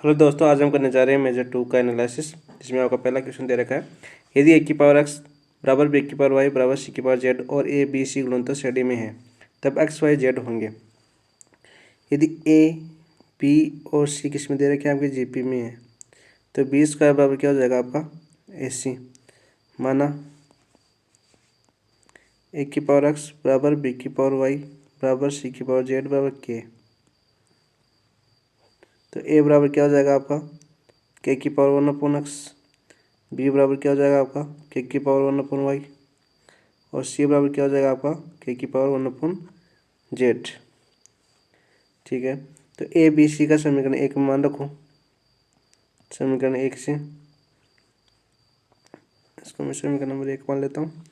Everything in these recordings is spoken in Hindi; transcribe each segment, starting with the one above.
हेलो दोस्तों, आज हम करने जा रहे हैं मेजर 2 का एनालिसिस, जिसमें आपका पहला क्वेश्चन दे रखा है। यदि a की पावर x बराबर b की पावर y बराबर c की पावर z और a b c गुणनफल श्रेणी में है, तब x y z होंगे। यदि a b और c किस में दे रखे हैं, आपके जीपी में है, तो b स्क्वायर बराबर क्या हो जाएगा आपका ac। माना a की पावर x बराबर b की पावर y बराबर c की पावर z बराबर k, तो a बराबर क्या हो जाएगा आपका k की पावर 1/x, b बराबर क्या हो जाएगा आपका k की पावर 1/y और c बराबर क्या हो जाएगा आपका k की पावर 1/z। ठीक है, तो ए बी सी का समीकरण एक में मान रखो। समीकरण एक से इसको मैं समीकरण नंबर 1 मान लेता हूँ।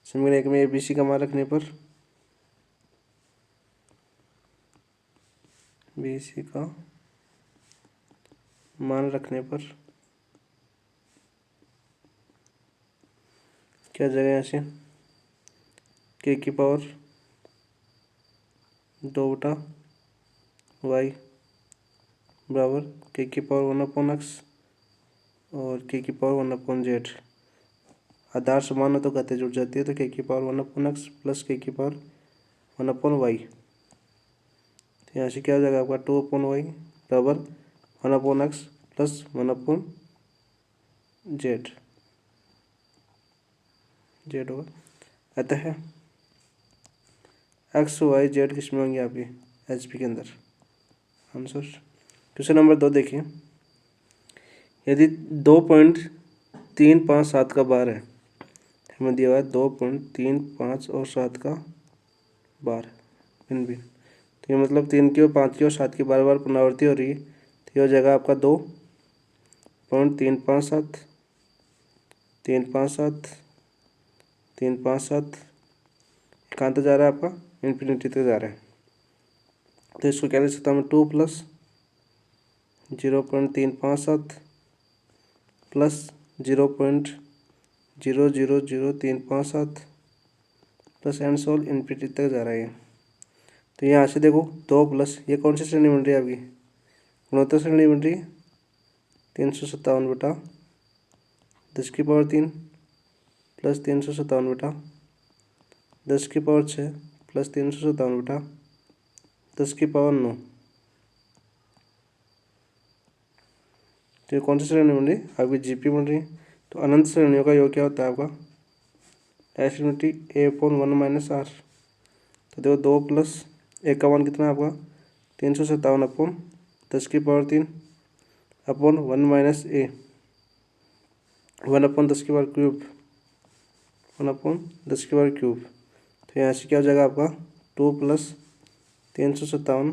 समीकरण 1 में ए बी सी का मान रखने पर बी सी का मान रखने पर क्या जाएगा यहाँ से k की पावर 2/y बराबर k की पावर 1/x और k की पावर 1/z। आधार समान हो तो घातें जुड़ जाती है, तो k की पावर 1/x प्लस k की पावर 1/y। तो यहाँ से क्या हो जाएगा आपका 2/y बराबर 1/x प्लस 1/z जेड होगा। अतः एक्स वाई जेड किस में होंगे आपके एच पी के अंदर। आंसर क्वेश्चन नंबर 2 देखिए। यदि 2.357 का बार है, हमें दिया हुआ है 2.35 और 7 का बार भिन्न भिन्न, तो ये मतलब 3 की और 5 की और 7 की बार बार पुनरावृत्ति हो रही है, तो ये हो जाएगा आपका 2.357 357 357 कहाँ तक जा रहा है आपका इन्फिनिटी तक जा रहा है। तो इसको क्या लिख सकता हूँ मैं 2 plus 0.357 plus 0.000357 plus and so on infinity तक जा रहा है। तो यहाँ से देखो 2 प्लस ये कौन सी श्रेणी बन रही है आपकी गुणोत्तर श्रेणी बन रही है 357/10³ प्लस 357/10³ प्लस 357/10⁹। तो ये कौन सी श्रेणी बन रही है आपकी जीपी बन रही है। तो अनंत श्रेणियों का योग क्या होता है आपका एसिमिटी a/1 - r। तो देखो 2 प्लस 1 का मान कितना है आपका 357/10³ अपॉन 1 - a 1/10³ 1/10³। तो यहाँ से क्या हो जाएगा आपका 2 प्लस 357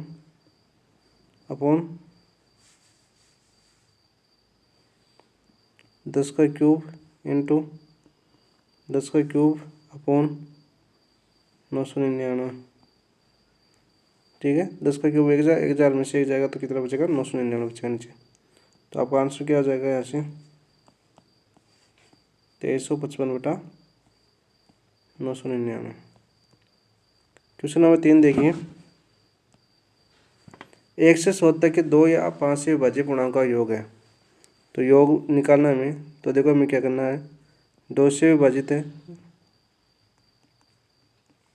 अपॉन 10³ इंटू 10³ अपॉन 999। ठीक है, 10³ 1000 में से 1 जाएगा तो कितना बचेगा 999 बचेगा नीचे। तो आपका आंसर क्या हो जाएगा यहाँ से 2355/999। क्वेश्चन नंबर 3 देखिए। 1 से 100 तक के 2 या 5 से विभाज्य पूर्णांक का योग है, तो योग निकालना हमें। तो देखो हमें क्या करना है 2 से विभाजित है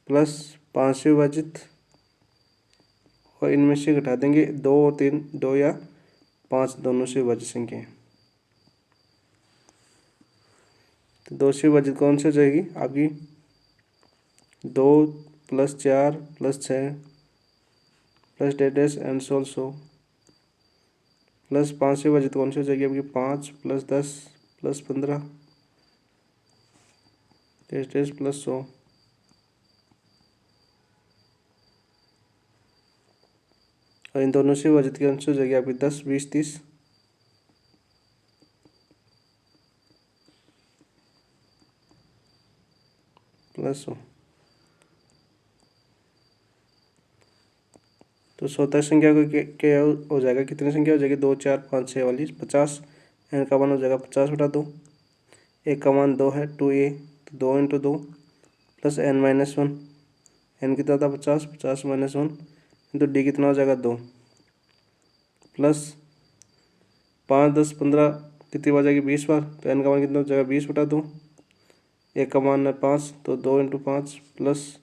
प्लस 5 से विभाजित और इनमें से घटा देंगे 2 और 3 2 या 5 दोनों से विभाजित संख्या है। तो 2 से विभाजित कौन सी हो जाएगी आपकी 2 plus 4 plus 6 plus dash and so on 100 plus 5 से विभाजित कौन सी हो जाएगी आपकी 5 प्लस 10 प्लस 15 डैश प्लस 100। और इन दोनों से विभाजित की आंसर हो जाएगी आपकी 10 20 30 प्लस 100। तो 100 तक संख्या को क्या हो जाएगा कितनी संख्या हो जाएगी 2 4 5 6 वाली 50। एन का मान हो जाएगा 50/2। ए का मान 2 है 2a, तो 2 × 2 प्लस n-1। एन कितना था 50 50 - 1 इंटू डी कितना हो जाएगा 2 प्लस 5 10 15 कितनी बार जाएगी 20 बार, तो n का मान कितना हो जाएगा 20/2। ए का मान है 5, तो 2 × 5 प्लस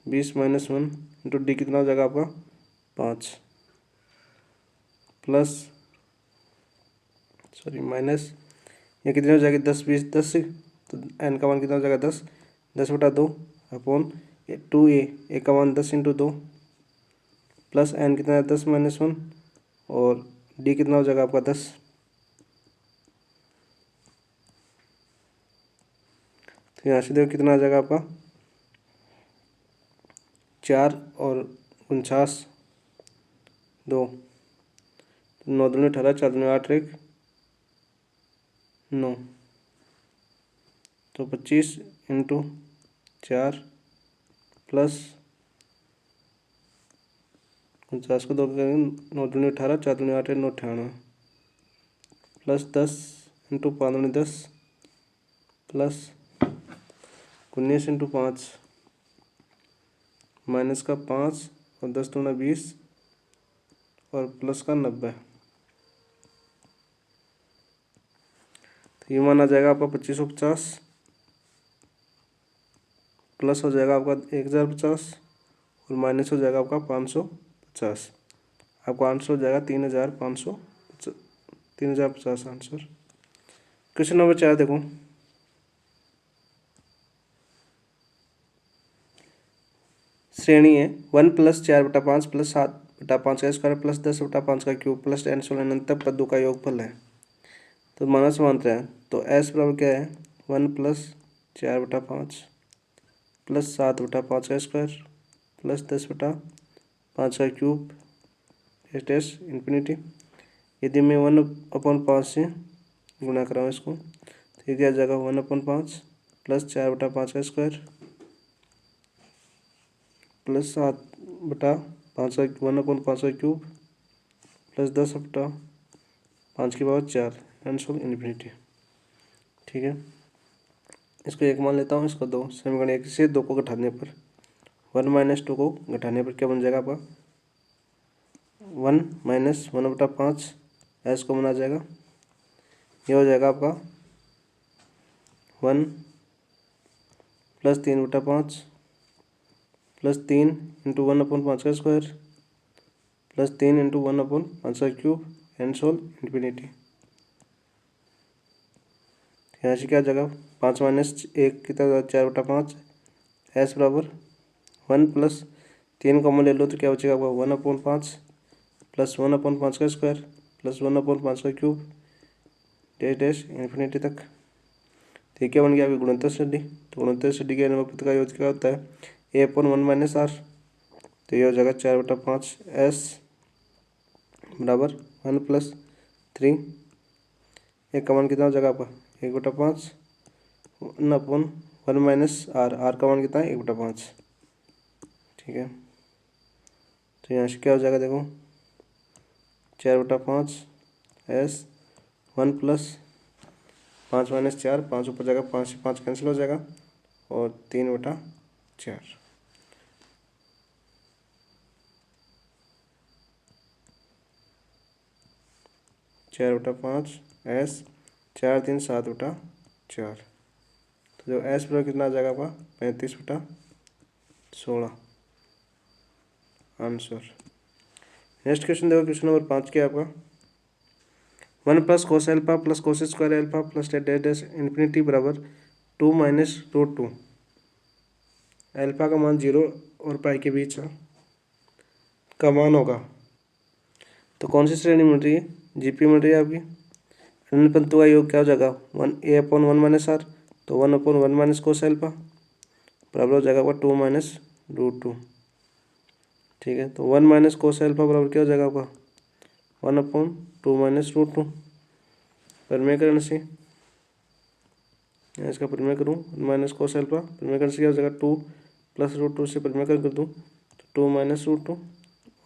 20 - 1 इंटू डी कितना हो जाएगा आपका 5 प्लस माइनस ये कितनी हो जाएगी 10 20 10 से, तो n का मान कितना हो जाएगा 10 10/2 अपॉन 2a का मान 10 × 2 प्लस n कितना है 10 - 1 और d कितना हो जाएगा आपका 10। तो यहाँ से देखो कितना आ जाएगा आपका 4 और 49 2, 9 दूनी 18 4 दूनी 8 1 9, तो 25 × 4 प्लस 49 को 2 करेंगे 9 दूनी 18 4 दूनी 8 9 98 प्लस 10 × 5 दूनी 10 प्लस 19 × 5 माइनस का 5 और 10 दूना 20 और प्लस का 90। तो ये मान आ जाएगा आपका 2550 प्लस हो जाएगा आपका 1050 और माइनस हो जाएगा आपका 550। आपका आंसर हो जाएगा 3050 आंसर। क्वेश्चन नंबर 4 देखो, श्रेणी है 1 + 4/5 + 7/5 का स्क्वायर प्लस 10/5 का क्यूब प्लस n अनंत तक पदों का योगफल है। तो माना समांतर है, तो s बराबर क्या है 1 + 4/5 प्लस 7/5 का स्क्वायर प्लस 10/5 का क्यूब एस इन्फिनिटी। यदि मैं 1/5 से गुणा कराऊँ इसको, तो ये आ जाएगा 1/5 प्लस 4/5 का स्क्वायर प्लस 7/5 का 1/5 का क्यूब प्लस 10/5 आंसर इन्फिनिटी। ठीक है, इसको 1 मान लेता हूँ, इसको 2। समीकरण 1 से 2 को घटाने पर 1 - 2 को घटाने पर क्या बन जाएगा आपका 1 - 1/5 एस को बना जाएगा। ये हो जाएगा आपका 1 प्लस 3/5 प्लस 3 × 1/5 का स्क्वायर प्लस 3 × 1/5 का क्यूब आंसर इन्फिनिटी। यहाँ से क्या जाएगा 5 - 1 कितना 4/5 एस बराबर 1 प्लस 3 कॉमन ले लो तो क्या बचेगा आपका 1/5 प्लस 1/5 का स्क्वायर प्लस 1/5 का क्यूब डैश इन्फिनिटी तक। ठीक है, बन गया आपकी गुणोत्तर सदी। तो गुणोत्तर सदी के अनुपात का योग क्या होता है a/1 - r। तो ये हो जाएगा 4/5 s बराबर 1 + 3 एक का मान कितना हो जाएगा आपका 1/5 1/1 - r का मान कितना है 1/5। ठीक है, तो यहाँ से क्या हो जाएगा देखो 4/5 s 1 + 5 - 4 5 ऊपर जाएगा 5 से 5 कैंसिल हो जाएगा और 3/4 4/5 s 4 3 7/4। तो जो s बराबर कितना आ जाएगा आपका 35/16 आंसर। नेक्स्ट क्वेश्चन देखो, क्वेश्चन नंबर 5 क्या है आपका 1 + cos α + cos square alpha plus dash infinity बराबर 2 - √2। अल्फा का मान 0 और पाई के बीच का मान होगा। तो कौन सी श्रेणी मिल रही है जीपी मिल रही है आपकी। अनंत पंक्तियों का योग क्या हो जाएगा 1a/1 - r। तो 1/1 - cos अल्फा बराबर हो जाएगा आपका 2 - √2। ठीक है, तो 1 - cos अल्फा बराबर क्या हो जाएगा आपका 1/2 - √2। परिमेयकरण से इसका परिमेय करूँ 1 - cos अल्फा परिमेयकरण से क्या हो जाएगा 2 + √2 से परिमेयकरण कर दूँ तो 2 - √2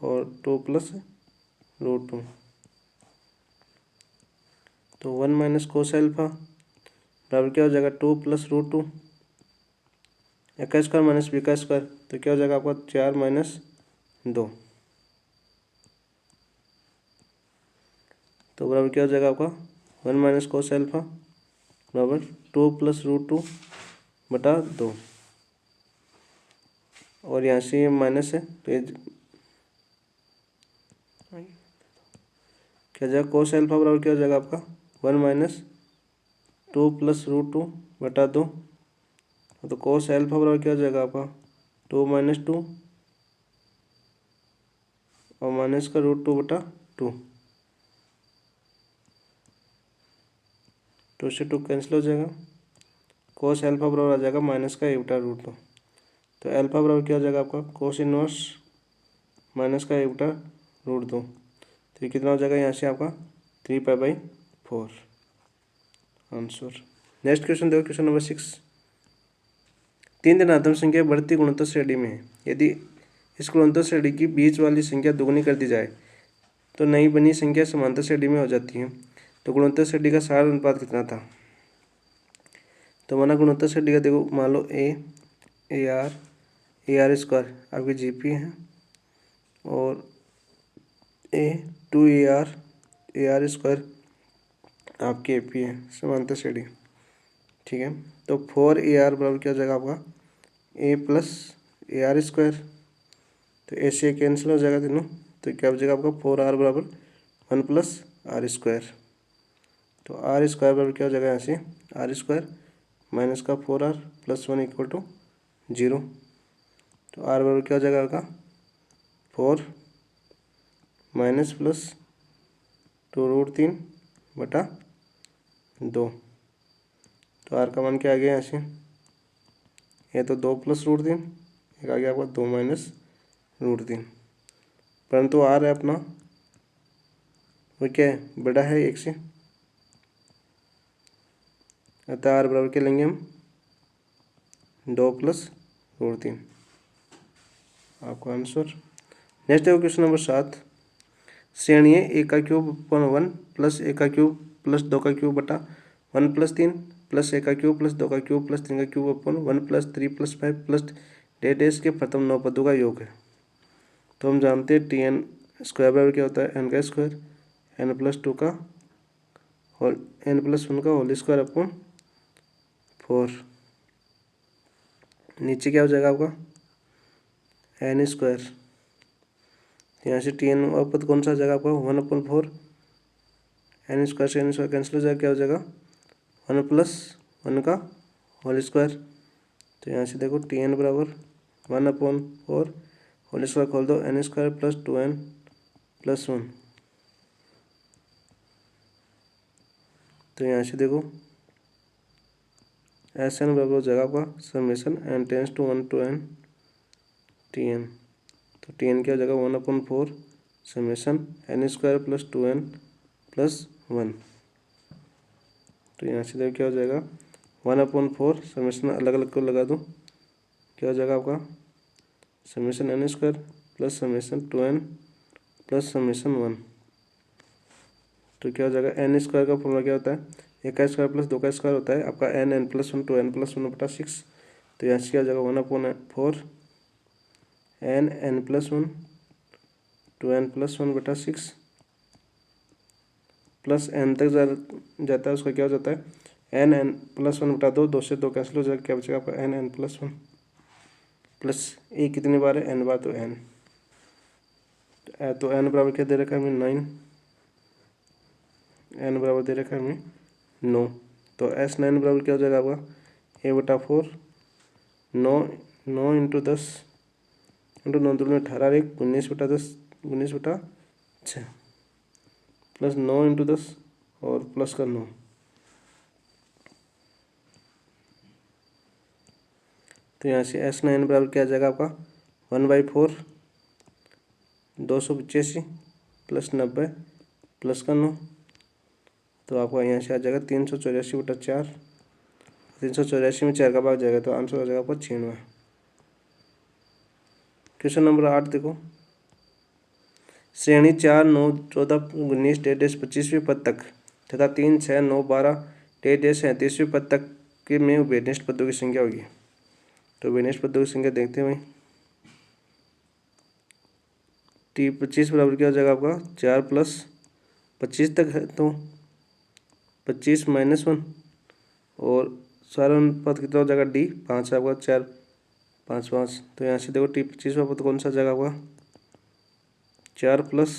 और 2 + √2। तो 1 - cos अल्फा बराबर क्या हो जाएगा 2 + √2 a का स्क्वायर माइनस b का स्क्वायर। तो क्या हो जाएगा आपका 4 - 2। तो बराबर क्या हो जाएगा आपका 1 माइनस कोस एल्फा बराबर 2 प्लस √2 बटा 2, और यहाँ से ये माइनस है तो ये क्या जाएगा, कोस एल्फा बराबर क्या हो जाएगा आपका 1 माइनस 2 प्लस √2 बटा 2, तो कोस एल्फा बराबर क्या हो जाएगा आपका 2 माइनस 2 और माइनस का √2 बटा 2, टू से 2 कैंसिल हो जाएगा, कोस एल्फा बराबर आ जाएगा माइनस का 1 बटा √2, तो एल्फा बराबर क्या हो जाएगा आपका कोस इनवर्स माइनस का 1 बटा √2, तो ये कितना हो जाएगा यहाँ से आपका 3π/4 आंसर। नेक्स्ट क्वेश्चन देखो, क्वेश्चन नंबर 6। 3 धनात्मक संख्या बढ़ती गुणोत्तर श्रेणी में है। यदि इस गुणोत्तर श्रेणी की बीच वाली संख्या दुगुनी कर दी जाए तो नई बनी संख्या समांतर श्रेणी में हो जाती है। तो गुणोत्तर श्रेणी का सार अनुपात कितना था। तो माना गुणोत्तर श्रेणी का देखो, मान लो ए आर स्क्वायर आपकी जीपी है और ए आर स्क्वायर आपकी एपी है, समांतर श्रेणी, ठीक है। तो 4AR बराबर क्या हो जाएगा आपका ए प्लस ए आर स्क्वायर, तो ए से कैंसिल हो जाएगा तीनों, तो क्या हो जाएगा आपका 4R बराबर 1 प्लस आर स्क्वायर, तो आर स्क्वायर बराबर क्या हो जाएगा यहाँ से आर स्क्वायर माइनस का 4R प्लस 1 इक्वल टू 0, तो आर बराबर क्या हो जाएगा आपका 4 माइनस प्लस 2√3 बटा 2, तो आर का मान क्या आ गया यहाँ से, ये तो 2 प्लस √3, एक आ गया आपका 2 माइनस √3, परंतु आर है अपना वो क्या है बड़ा है 1 से, अतः आर बराबर क्या लेंगे हम 2 प्लस √3, आपका आंसर। नेक्स्ट है क्वेश्चन नंबर 7। श्रेणी ए का क्यूब अपन 1 प्लस ए का क्यूब प्लस 2 का क्यूब बटा 1 प्लस 3 प्लस ए का क्यूब प्लस 2 का क्यूब प्लस 3 का क्यूब अपन 1 प्लस 3 प्लस 5 प्लस डेस के प्रथम 9 पदों का योग है। तो हम जानते हैं TN स्क्वायर बराबर क्या होता है n का स्क्वायर n प्लस 2 का होल n प्लस 1 का होल स्क्वायर अपन 4, नीचे क्या हो जाएगा आपका n स्क्वायर, यहाँ से TN पद कौन सा हो जाएगा आपका 1/4, n स्क्वायर से n स्क्वायर कैंसिल हो जाएगा, क्या हो जाएगा 1 प्लस 1 का होल स्क्वायर, तो यहाँ से देखो TN बराबर 1/4 होल स्क्वायर खोल दो n square plus 2n plus 1, तो यहाँ से देखो SN बराबर हो जाएगा आपका summation n tends to 1 to n TN, तो TN क्या हो जाएगा 1/4 summation n square plus 2n plus 1, तो यहाँ से देखो क्या हो जाएगा 1/4 समेशन अलग अलग को लगा दो, क्या हो जाएगा आपका summation n square plus summation 2n plus summation 1, तो क्या हो जाएगा n स्क्वायर का फॉर्मूला क्या होता है 1 का स्क्वायर प्लस 2 का स्क्वायर होता है आपका n प्लस 1 2n प्लस 1 बटा 6, तो यहाँ से क्या हो जाएगा 1/4 n प्लस 1 2n प्लस 1 बटा 6 प्लस n तक जाता है उसका क्या हो जाता है n प्लस 1 बटा 2, 2 से 2 कैंसिल हो जाएगा, क्या बचेगा आपका n प्लस 1 प्लस ए कितनी बार है n बार, तो n, तो n बराबर क्या दे रखा है हमें 9, n बराबर दे रखा है हमें 9, तो S9 बराबर क्या हो जाएगा आपका a/4 9 इंटू 10 इंटू 9 दूनी 18 1 19/10 19/6 प्लस 9 इंटू 10 और प्लस का 9, तो यहाँ से S9 बराबर क्या आ जाएगा आपका 1/4 285 प्लस 90 प्लस का 9, तो आपका यहाँ से आ जाएगा 384/4, 384 में 4 का भाग जाएगा, तो आंसर आ जाएगा आपका 96। क्वेश्चन नंबर 8 देखो, श्रेणी 4 9 14 19 25वें पद तक तथा 3 6 9 12 37वें पद तक के में वेनिष्ठ पदों की संख्या होगी। तो वेनिष्ठ पदों की संख्या देखते हैं भाई, 25 बराबर क्या हो जाएगा आपका 4 प्लस 25 तक है तो 25 माइनस 1 और सारा अनुपात कितना हो जाएगा डी 5 आपका 4 5 5 तो यहाँ से देखो टी 25 वाला पद कौन सा जगह होगा 4 प्लस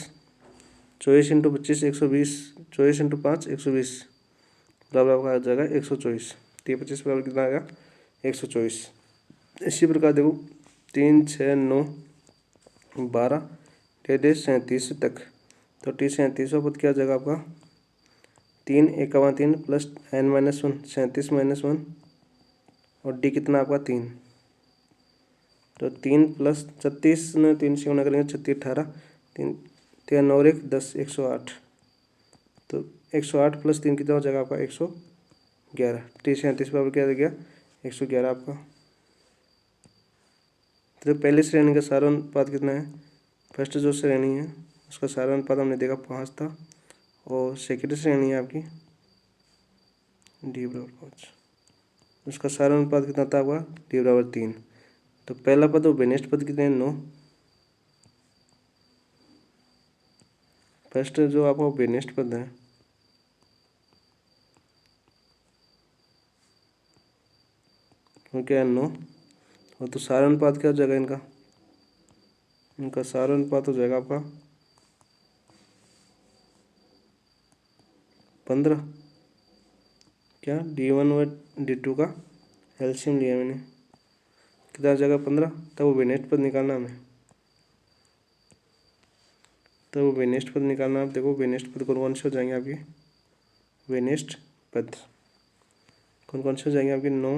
24 इंटू 25 120 24 इंटू 5 120 बराबर आपका आ जाएगा 124 टी 25 बराबर कितना आएगा 124। इसी प्रकार देखो 3 6 9 12 डेढ़ 37 तक तो टी 37वां पद क्या हो जाएगा आपका 3 51 3 प्लस n-1 37 माइनस 1 और डी कितना आपका 3 तो 3 प्लस 36 में 3 से गुणा करेंगे 36 18 3 3 और 1 10 108 तो 108 प्लस 3 कितना हो जाएगा आपका 111 टी 37 बराबर क्या आ गया 111 आपका। तो पहली श्रेणी का सारा अनुपात कितना है फर्स्ट जो श्रेणी है उसका सारा अनुपात हमने देखा 5 था और सेकेंड श्रेणी है आपकी डी बराबर 5 उसका सारा अनुपात कितना था आपका डी बराबर 3। तो पहला पद और बेनेस्ट पद कितने हैं 9 फर्स्ट जो आपका बेनेस्ट पद है वो क्या है 9 और तो सारा अनुपात क्या हो जाएगा इनका सारा अनुपात हो जाएगा आपका 15 क्या D1 और D2 का एलसीएम लिया मैंने कितना जगह 15 तब वो बेनेस्ट पद निकालना हमें बेनेस्ट पद निकालना आप देखो बेनेस्ट पद कौन कौन से हो जाएंगे आपके बेनेस्ट पद कौन कौन से हो जाएंगे आपके 9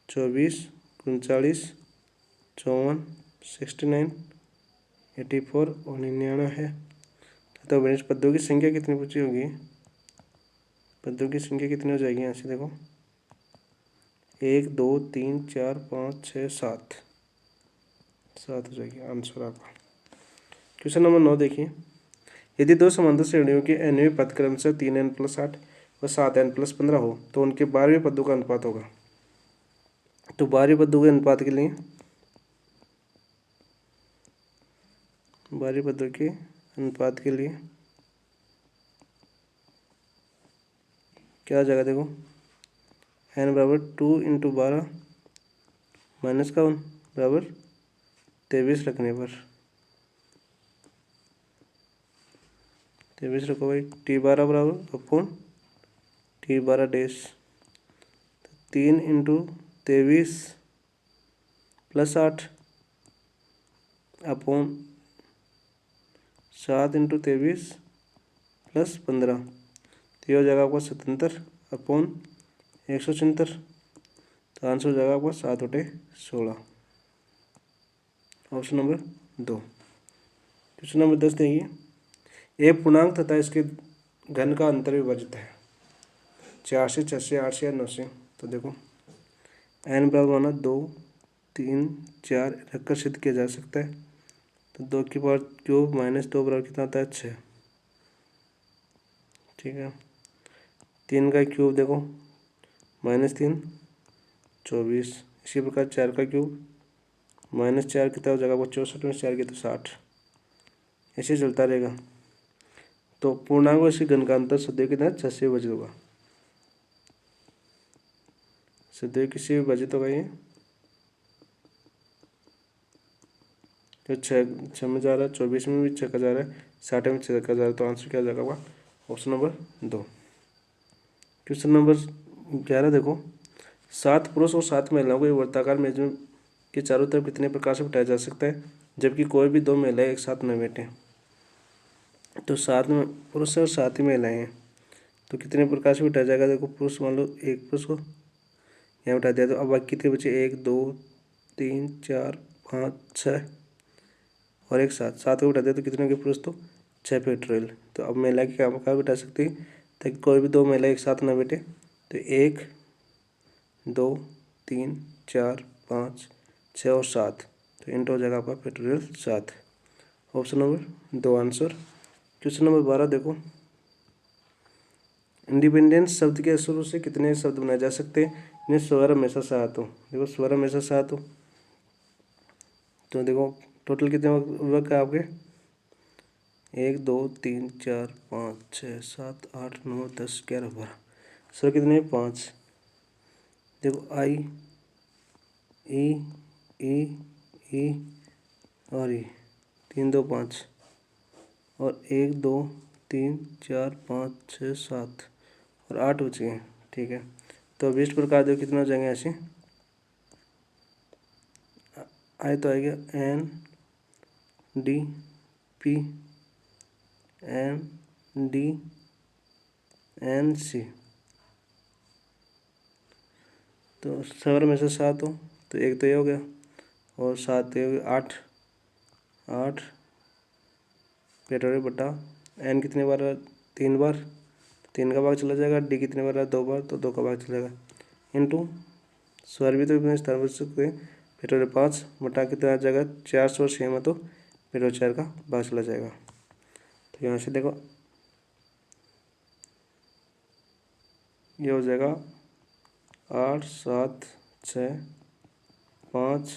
24 39 54 69 84 और 99 है। तो बेनेस्ट पदों की संख्या कितनी पूछी होगी पदों की संख्या कितनी हो जाएगी यहाँ से देखो 1 2 3 4 5 6 7 7 हो जाएगी आंसर आपका। क्वेश्चन नंबर 9 देखिए यदि दो समांतर श्रेणियों के nवें पद क्रमशः 3n+8 व 7n+15 हो तो उनके 12वें पदों का अनुपात होगा। तो 12वें पदों के अनुपात के लिए 12वें पदों के अनुपात के लिए क्या आ जाएगा देखो n बराबर 2 इंटू 12 माइनस का 1 बराबर 23 रखने पर 23 रखो भाई T12 बराबर upon T12 dash 3 into 23 plus 8 upon 7 into 23 plus 15 तो ये हो जाएगा आपका 77 अपॉन 174 तो आंसर हो जाएगा आपका 7/16 ऑप्शन नंबर 2। क्वेश्चन नंबर 10 देखिए एक पूर्णांक तथा इसके घन का अंतर विभाजित है 4 से 6 से 8 से या 9 से। तो देखो n बराबर माना 2 3 4 रखकर सिद्ध किया जा सकता है। तो 2 की पावर क्यूब माइनस 2 बराबर कितना आता है 6 ठीक है 3 का क्यूब देखो -3 24 इसी प्रकार 4 का क्यूब -4 कितना हो जाएगा वो 64 में 4 की तो 60 ऐसे चलता रहेगा। तो पूर्णांक इसके घन का अंतर सदैव कितना 6 से विभाजित होगा सदैव किसी विभाजित होगा ये तो 6 में जा रहा है 24 में भी 6 का जा रहा है 60 में 6 का जा रहा है तो आंसर क्या जाएगा ऑप्शन नंबर 2। क्वेश्चन नंबर 11 देखो 7 पुरुष और 7 महिलाओं को एक वर्ताकार मेज के चारों तरफ कितने प्रकार से बिठाया जा सकता है जबकि कोई भी 2 महिलाएं एक साथ न बैठे। तो 7 पुरुष और 7 ही महिलाएं हैं तो कितने प्रकार से बिठाया जाएगा देखो पुरुष मान लो एक पुरुष को यहाँ बिठा दिया तो अब बाकी कितने बचे 1 2 3 4 5 6 और एक 7 को बिठा दिया तो कितने के पुरुष तो 6 फैक्टोरियल। तो अब महिला की कहाँ बिठा सकते हैं ताकि कोई भी 2 महिला एक साथ ना बैठे तो 1 2 3 4 5 6 और 7 तो इंट हो जाएगा आपका factorial 7 option number 2 answer. Question number 12 देखो इंडिपेंडेंस शब्द के शुरू से कितने शब्द बनाए जा सकते हैं इन्हें स्वर हमेशा साथ हो। देखो स्वर हमेशा साथ हो तो देखो टोटल कितने वर्ग है आपके 1 2 3 4 5 6 7 8 9 10 11 12। सर कितने 5। देखो आई ई ई ई और ई 3 2 5 और 1 2 3 4 5 6 7 और 8 बचे हैं। ठीक है, तो अब इस प्रकार देखो कितना हो जाएंगे ऐसे। आई तो आएगा N D P M D N C. तो 7 में से 7 हो तो एक तो ये हो गया और 7 ये हो गया 8 8 पेटोरे बटा एन कितने बार 3 बार, 3 का भाग चला जाएगा। डी कितने बार 2 बार तो 2 का भाग चलेगा इंटू स्वर भी तो इतने स्थान बच सकते हैं। पेटोरे 5 बटा कितना आ जाएगा 400 6 में तो पेटोरे 4 का भाग चला जाएगा। तो यहाँ से देखो ये हो जाएगा 8 7 6 5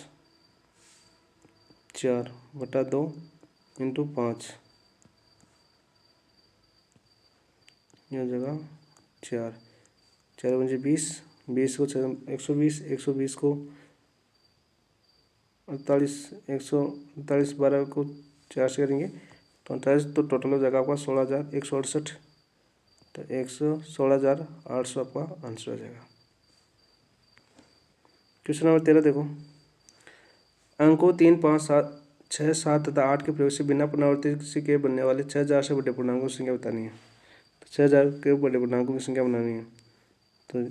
4 बटा 2 इंटू 5 ये हो जाएगा 4 4 बजे 20 20 को 120 120 को 48 148 12 को 4 से करेंगे तो 48 तो टोटल हो जाएगा आपका 16,168। तो 116,800 आपका आंसर हो जाएगा। क्वेश्चन नंबर 13 देखो, अंकों 3 5 7 6 7 तथा 8 के प्रयोग से बिना पुनरावृत्ति के बनने वाले 6,000 से बड़े पूर्णांकों की संख्या बतानी है। तो 6,000 के बड़े पूर्णांकों की संख्या बनानी है तो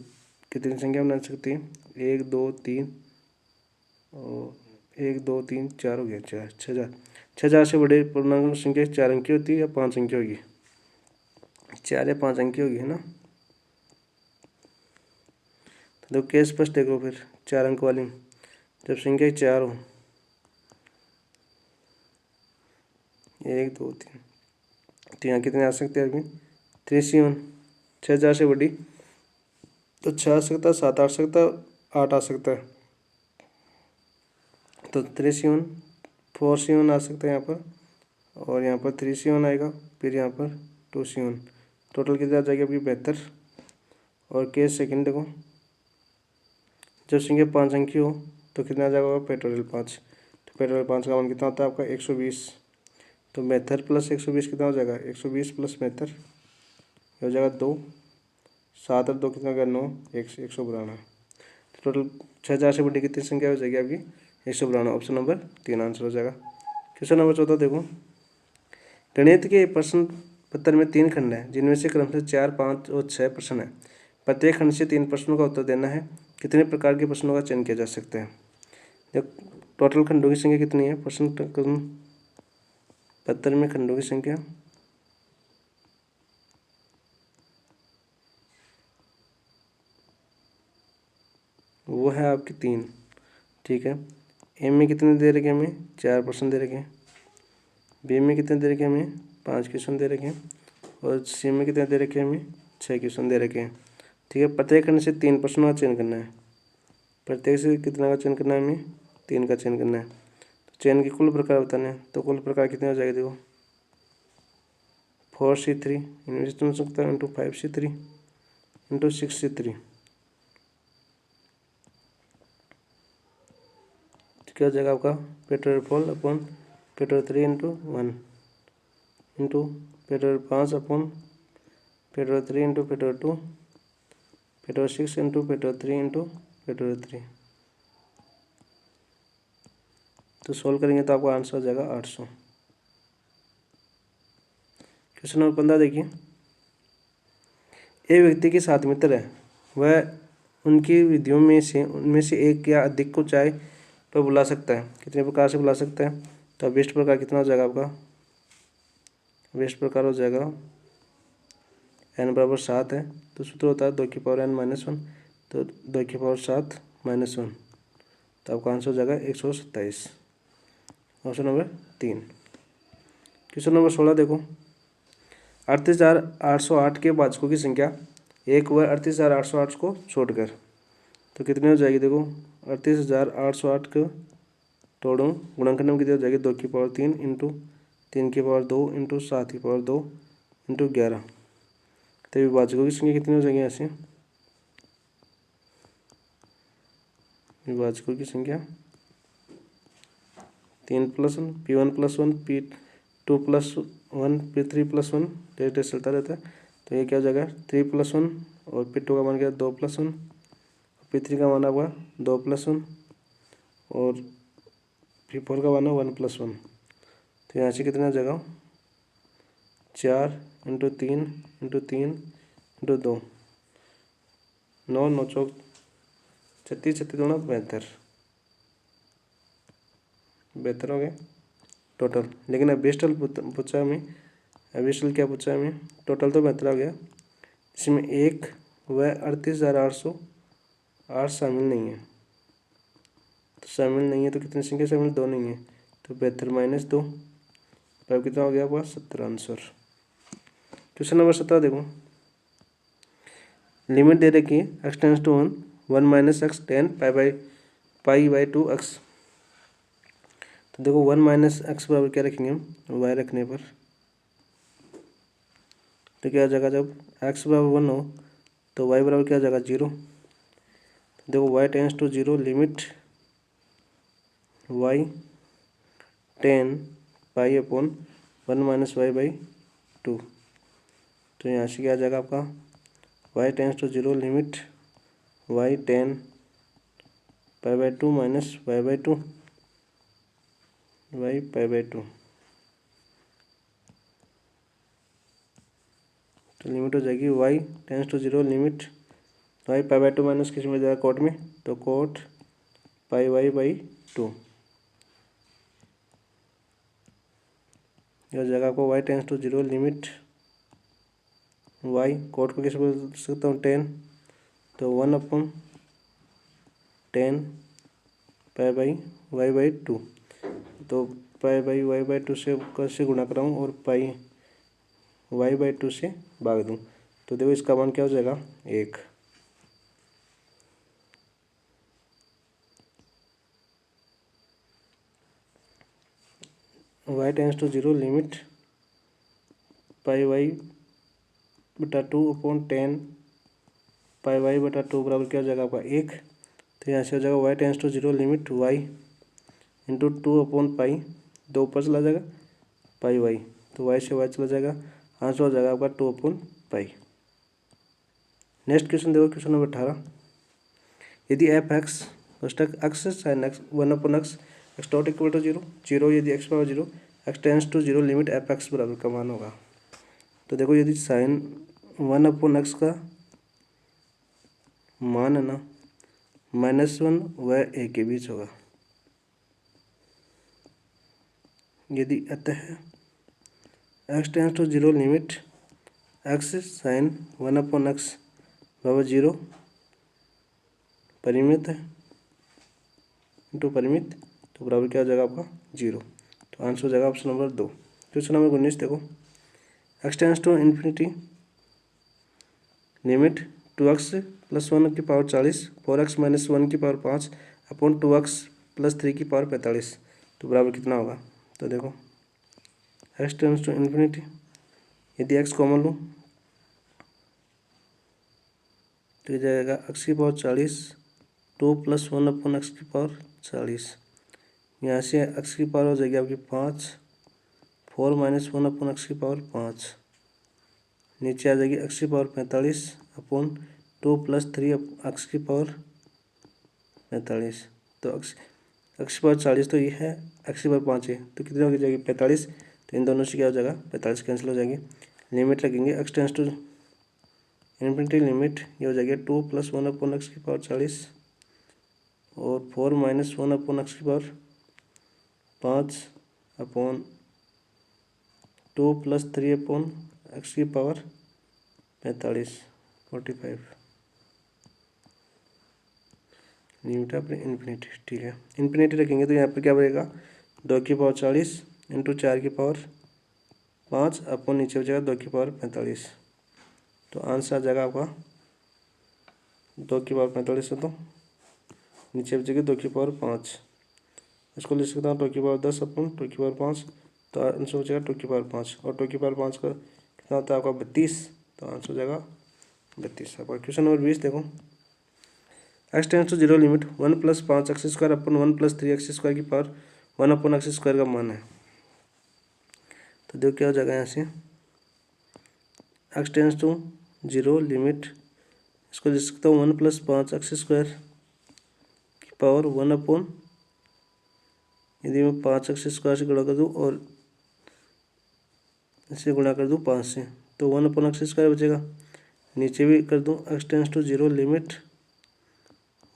कितनी संख्या बना सकती है 1 2 3 और 1 2 3 4 हो गया 4 6,000 से बड़े पूर्णांकों की संख्या 4 अंकी होती है या 5 अंकी होगी 4 या 5 अंकी होगी है ना। तो केस स्पष्ट देखो फिर 4 अंक वाली जब संख्या 4 हो 1 2 3 तो यहाँ कितने आ सकते हैं अभी 3 6,000 से बड़ी तो 6 आ सकता है 7 आ सकता है 8 आ सकता है तो 3 4 आ सकता है यहाँ पर और यहाँ पर 3 आएगा फिर यहाँ पर 2 टोटल कितना आ जाएगी आपकी 72। और केस सेकंड देखो जब संख्या 5 अंकी हो तो कितना आ जाएगा पेट्रोल 5 तो पेट्रोल 5 का मान कितना होता है आपका 120। तो 72 प्लस 120 कितना हो जाएगा 120 प्लस 72 हो जाएगा 2 7 और 2 कितना हो गया 9 192। तो टोटल 6,000 से बड़ी कितनी संख्या हो जाएगी आपकी 192। ऑप्शन नंबर 3 आंसर हो जाएगा। क्वेश्चन नंबर 14 देखो, गणित के प्रश्न पत्र में 3 खंड हैं जिनमें से क्रमशः 4 5 और 6 प्रश्न हैं। प्रत्येक खंड से 3 प्रश्नों का उत्तर देना है। कितने प्रकार के प्रश्नों का चयन किया जा सकता है। जब टोटल खंडों की संख्या कितनी है प्रश्न पत्र में खंडों की संख्या वो है आपकी 3। ठीक है, ए में कितने दे रखे हमें 4 प्रश्न दे रखे हैं, बी में कितने दे रखे हमें 5 क्वेश्चन दे रखे हैं और सी में कितने दे रखे हमें 6 क्वेश्चन दे रखे हैं। ठीक है, प्रत्येक खंड से 3 प्रश्नों का चयन करना है। प्रत्येक से कितना का चयन करना है हमें 3 का चयन करना है। तो चयन के कुल प्रकार बताने हैं तो कुल प्रकार कितने हो जाएगा देखो 4C3 इनमें से चुन सकता है इंटू 5C3 इंटू 6C3 क्या हो जाएगा आपका petrol 4 upon petrol 3 into 1 into petrol 5 upon petrol 3 into petrol 2 petrol 6 into petrol 3 into petrol 3। तो सोल्व करेंगे तो आपका आंसर हो जाएगा 800। क्वेश्चन नंबर 15 देखिए, एक व्यक्ति के 7 मित्र है, वह उनकी विधियों में से उनमें से एक या अधिक को चाय पर बुला सकता है। कितने प्रकार से बुला सकता है तो बेस्ट प्रकार कितना हो जाएगा आपका बेस्ट प्रकार हो जाएगा n बराबर 7 है तो सूत्र होता है 2 की पावर n माइनस 1 तो 2 की पावर 7 माइनस 1 तो आपका आंसर हो जाएगा 127। Option number 3। क्वेश्चन नंबर 16 देखो, 38,808 के भाजकों की संख्या 1 व 38,808 को छोड़कर तो कितनी हो जाएगी देखो 38,808 को तोड़ो गुणनखंड में कितनी हो जाएगी 2 की पावर 3 इंटू 3 की पावर 2 इंटू 7 की पावर 2 इंटू 11। तो विभाजकों की संख्या कितनी हो जाएगी यहाँ से? विभाजकों की संख्या 3 + 1 P1 + 1 P2 + 1 P3 + 1 जैसे चलता रहता है। तो ये क्या हो जाएगा 3 + 1 और P2 का मान क्या 2 + 1, P3 का मान होगा 2 + 1 और P4 का मान है 1 + 1। तो यहाँ से कितना हो जाएगा 4 × 3 × 3 × 2 9 9 चौक 36 36 दूना 72 72 हो गए टोटल। लेकिन अबिस्टल पूछा हमें, अबिस्टल क्या पूछा हमें? टोटल तो 72 हो गया, इसमें 1 व 38,808 शामिल नहीं है। तो शामिल नहीं है तो कितनी संख्या शामिल? 2 नहीं है। तो 72 - 2 तब कितना हो गया आपका 70 आंसर। क्वेश्चन नंबर 17 देखो, लिमिट दे रखी है x tends to 1 1 - x tan π/2 x। तो देखो 1 - x बराबर क्या रखेंगे हम? y रखने पर तो क्या आ जाएगा, जब x बराबर 1 हो तो y बराबर क्या आ जाएगा 0। देखो y tends to 0 limit y tan π/1 - y/2। तो यहाँ से क्या आ जाएगा आपका y tends to 0 limit y tan π/2 - y/2 y/2। तो लिमिट हो जाएगी y tends to 0 limit y π/2 minus किस में जाएगा कोट में, तो कोट πy/2। यह हो जाएगा आपको y tends to 0 limit y cot को किस बोल सकता हूँ 10, तो 1/10 πy/2। तो πy/2 से कैसे गुणा कराऊँ और y/2 से भाग दूँ। तो देखो इसका मान क्या हो जाएगा 1। y tends to 0 limit πy/2/10 πy/2 बराबर क्या हो जाएगा आपका 1। तो यहाँ से हो जाएगा y tends to 0 limit y into 2/पाई, 2 ऊपर चला जाएगा πy, तो y से y चला जाएगा, आंसर हो जाएगा आपका 2/पाई। नेक्स्ट क्वेश्चन देखो, क्वेश्चन नंबर 18, यदि f x x sin x 1/x x dot equal to 0 0 यदि x बराबर 0 x tends to 0 limit f x बराबर का मान होगा। तो देखो यदि साइन 1/x का मान है ना -1 व a के बीच होगा, यदि अतः x tends to 0 limit x sine 1/x बराबर 0 परिमित है इंटू परिमित, तो बराबर क्या हो जाएगा आपका 0। तो आंसर हो जाएगा ऑप्शन नंबर 2। क्वेश्चन नंबर 19 देखो, x tends to infinity limit 2x + 1 की पावर 40 4x - 1 की पावर 5 अपॉन 2x + 3 की पावर 45, तो बराबर कितना होगा। तो देखो x टेंड्स टू इन्फिनिटी, यदि x कॉमन लूँ तो ये जाएगा x की पावर 40 2 + 1/x की पावर 40, यहाँ से x की पावर हो जाएगी आपकी 5 4 - 1/x की पावर 5, नीचे आ जाएगी x की पावर 45 अपॉन 2 + 3x की पावर 45। तो x की पावर 40 तो ये है, x की पावर 5 है, तो कितनी हो जाएगी 45। तो इन दोनों से क्या हो जाएगा 45 कैंसिल हो जाएगी। लिमिट लगेंगे x tends to infinity limit, ये हो जाएगी 2 + 1/x की पावर 40 और 4 - 1/x की पावर 5 अपॉन 2 + 3/x की पावर 45 45 लिमिट अपने इन्फिनिटी। ठीक है, इन्फिनिटी रखेंगे तो यहाँ पर क्या बनेगा 2 की पावर 40 इंटू 4 की पावर 5 अपॉन नीचे हो जाएगा 2 की पावर 45। तो आंसर आ जाएगा आपका 2 की पावर 45 है, तो नीचे बचेगी 2 की पावर 5, इसको लिख सकता हूँ 2 की पावर 10 अपॉन 2 की पावर 5, तो आंसर हो जाएगा 2 की पावर 5, और 2 की पावर 5 का कितना होता है आपका 32, तो आंसर हो जाएगा 32 आपका। क्वेश्चन नंबर 20 देखो, x tends to 0 limit 1 + 5x² upon 1 + 3x² की पावर 1/x² का मान है। तो देखो क्या हो जाएगा यहाँ से, x टेंस टू 0 लिमिट, इसको लिख सकता हूँ 1 + 5x² की पावर 1/, यदि मैं 5x² से गुणा कर दूँ और इसे गुणा कर दूँ 5 से, तो 1/x² बचेगा। नीचे भी कर दूँ x tends to 0 limit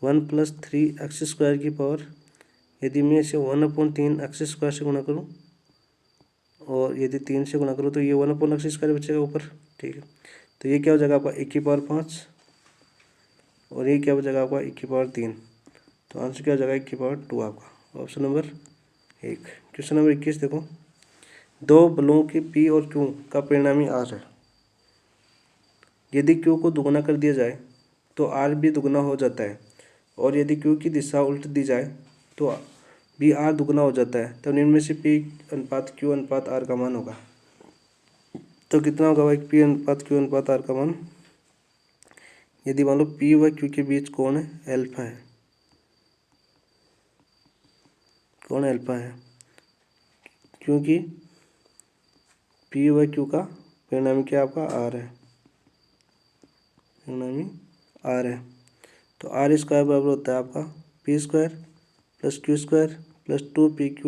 1 + 3x² की पावर, यदि मैं इसे 1/3x² से गुणा करूँ और यदि 3 से गुणा करूँ तो ये 1/x² बचेगा ऊपर। ठीक है, तो ये क्या हो जाएगा आपका 1 की पावर 5, और ये क्या हो जाएगा आपका 1 की पावर 3। तो आंसर क्या हो जाएगा 1 की पावर 2 आपका, ऑप्शन नंबर 1। क्वेश्चन नंबर 21 देखो, दो बलों के P और Q का परिणामी R है। यदि Q को दुगुना कर दिया जाए तो R भी दुगुना हो जाता है, और यदि Q की दिशा उल्ट दी जाए तो भी R दुगुना हो जाता है। तो इनमें से P/Q/R का मान होगा। तो कितना होगा भाई P/Q/R का मान, यदि मान लो P व Q के बीच कोण अल्फा है, कोण अल्फा है, क्योंकि P व Q का परिणामी क्या आपका R है, परिणामी R है। तो R² बराबर होता है आपका P² + Q² + 2PQ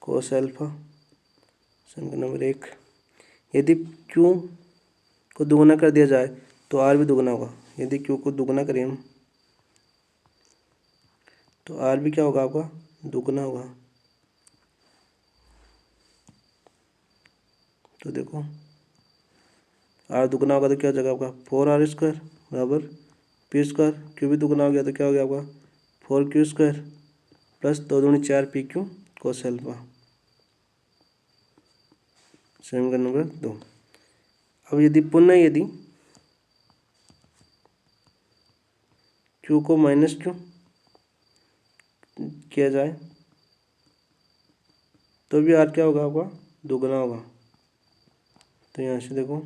cos alpha. समीकरण नंबर 1। यदि Q को दुगुना कर दिया जाए तो R भी दुगुना होगा। यदि Q को दुगुना करें हम तो R भी क्या होगा आपका दुगुना होगा। तो देखो R दुगुना होगा तो क्या हो जाएगा आपका 4R² बराबर P², Q भी दुगुना हो गया तो क्या हो गया आपका 4Q² + 2 दूनी 4PQ cos अल्फा। समीकरण नंबर 2। अब यदि पुनः यदि Q को -Q किया जाए तो भी R क्या होगा आपका दुगुना होगा। तो यहाँ से देखो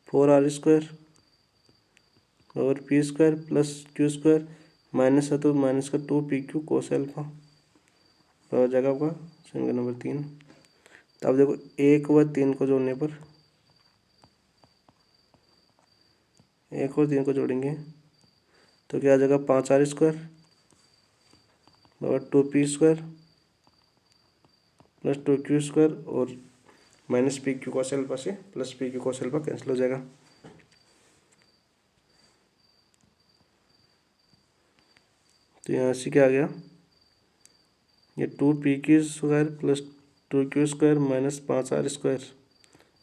4R² और P² + Q² माइनस है तो माइनस का 2PQ cos अल्फा हो जाएगा आपका समीकरण नंबर 3। तो अब देखो 1 व 3 को जोड़ने पर, 1 और 3 को जोड़ेंगे तो क्या आ जाएगा 5R² और 2P² + 2Q² और -PQ cos अल्फा से +PQ cos अल्फा कैंसिल हो जाएगा। तो यहाँ से क्या आ गया, ये 2PQ² + 2Q² - 5R²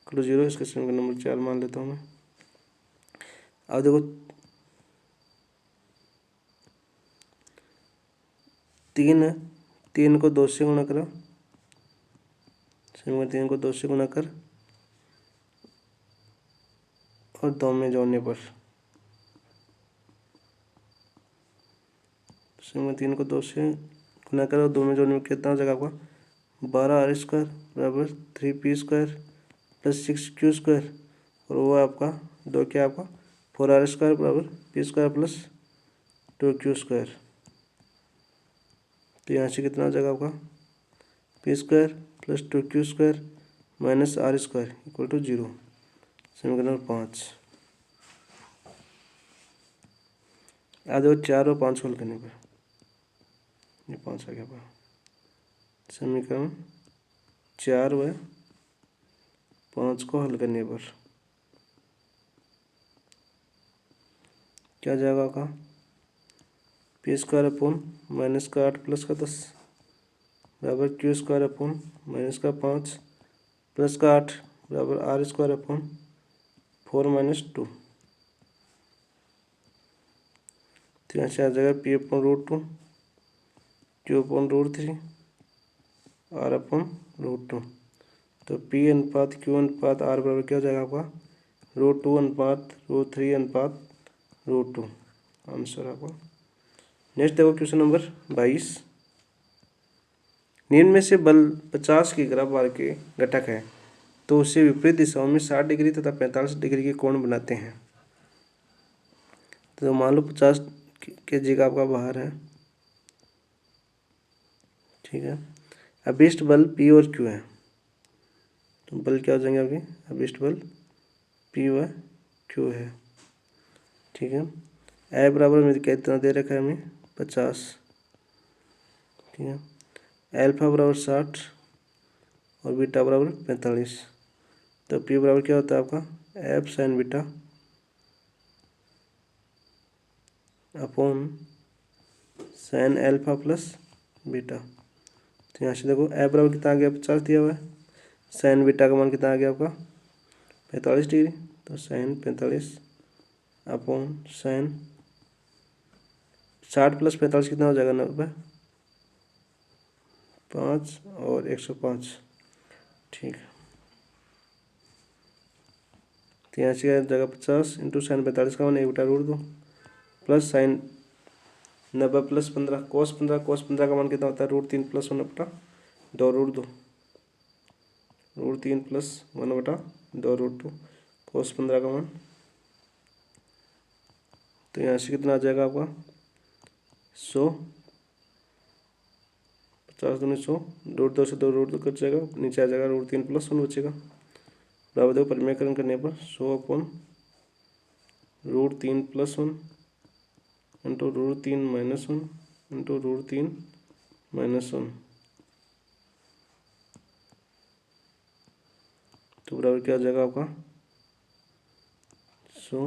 = 0। इसका समीकरण नंबर 4 मान लेता हूँ मैं। अब देखो 3 है, 3 को 2 से गुणा करा, समीकरण 3 को 2 से गुणा कर और 2 में जोड़ने पर, समीकरण 3 को 2 से गुणा कर और 2 में जोड़ने में कितना हो जाएगा आपका 12R² बराबर 3P² + 6Q² और वो आपका 2 क्या आपका 4R² बराबर P² + 2Q²। तो यहाँ से कितना हो जाएगा आपका P² + 2Q² - R² = 0। समीकरण नंबर 5। आ जाओ 4 और 5 को हल करने पर, ये 5 आ गया आपका। समीकरण 4 व 5 को हल करने पर क्या जाएगा आपका P² -8 + 10 बराबर Q² -5 + 8 बराबर R² 4 - 2। तो यहाँ से आ जाएगा P/√2 Q/√3 R/√2। तो P/Q/R बराबर क्या हो जाएगा आपका √2/√3/√2 आंसर आपका। नेक्स्ट देखो क्वेश्चन नंबर 22, निम्न में से बल 50 की ग्राफ भार के घटक है तो उससे विपरीत दिशाओं में 60 डिग्री तथा 45 डिग्री के कोण बनाते हैं। तो मान लो 50 kg का आपका भार है, ठीक है। अभिष्ट बल P और Q है, तो बल क्या हो जाएंगे आपके, अभिष्ट बल P व Q है, ठीक है। ए बराबर में कितना दे रखा है हमें, 50, ठीक है। एल्फा बराबर 60 और बीटा बराबर 45। तो P बराबर क्या होता है आपका, F sine beta upon sine alpha plus beta. तो यहाँ से देखो ए बराबर कितना आ गया, 50 दिया हुआ है, साइन बीटा का मान कितना आ गया आपका 45 डिग्री, तो साइन 45 अपॉन साइन 60 प्लस 45 कितना हो जाएगा 90, 5 और 105, ठीक है। तो यहाँ से जगह 50 इंटू साइन 45 का मान 1/√2 प्लस साइन 90 प्लस 15 कोस 15 का मान कितना होता है √3 प्लस 1/2√2 √3 प्लस 1/2√2 कोस 15 का मान। तो यहाँ से कितना आ जाएगा आपका 100, 50 दूनी 100, √2 से 2√2 कट जाएगा, नीचे आ जाएगा √3 प्लस 1 बचेगा। बराबर देखो परिमेयकरण करने पर 100 upon √3 plus 1 into √3 minus 1 into √3 minus 1, तो बराबर क्या आ जाएगा आपका 100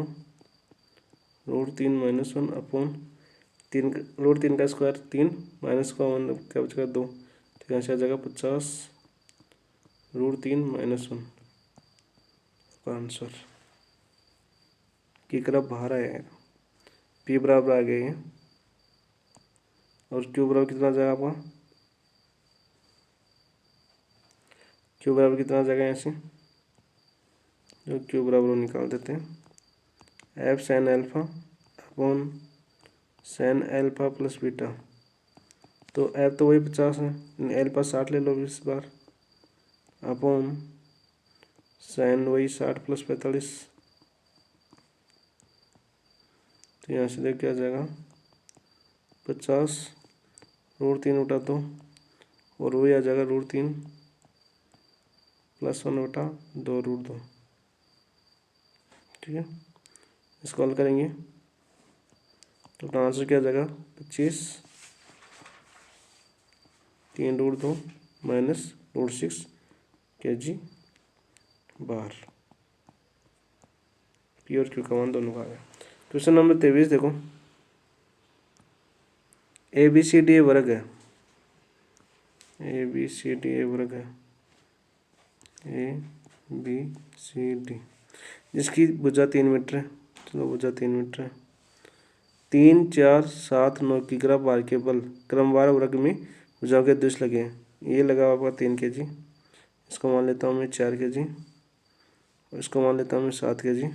√3 माइनस 1 अपॉन 3 √3 का स्क्वायर 3 माइनस का 1 क्या बचेगा 2, तो यहाँ से आ जाएगा 50 √3 माइनस 1 का आंसर की तरफ बाहर आएगा। P बराबर आ गया है और Q बराबर कितना आ जाएगा आपका, Q बराबर कितना आ जाएगा यहाँ से, जो Q बराबर निकाल देते हैं F sine alpha upon sine alpha plus beta. तो एफ तो वही 50 है, एल्फा 60 ले लो इस बार अपॉन साइन वही 60 प्लस 45। तो यहाँ से देख क्या आ जाएगा 50 √3 उठा 2 और वही आ जाएगा √3 प्लस 1/2√2, ठीक है। इसको हल करेंगे तो आंसर क्या आ जाएगा 25 3√2 माइनस √6 kg बार। P और Q का मान दोनों का आ गया। क्वेश्चन नंबर 23 देखो, ABCD वर्ग है, ABCD वर्ग है, ABCD जिसकी भुजा 3 मीटर है, चलो भुजा 3 मीटर है, 3 4 7 9 की ग्राफ भार के बल क्रमवार वर्ग में भुजाओं के दुष्ट लगे हैं। ये लगा हुआ आपका 3 kg, इसको मान लेता हूँ मैं 4 kg और इसको मान लेता हूँ मैं 7 kg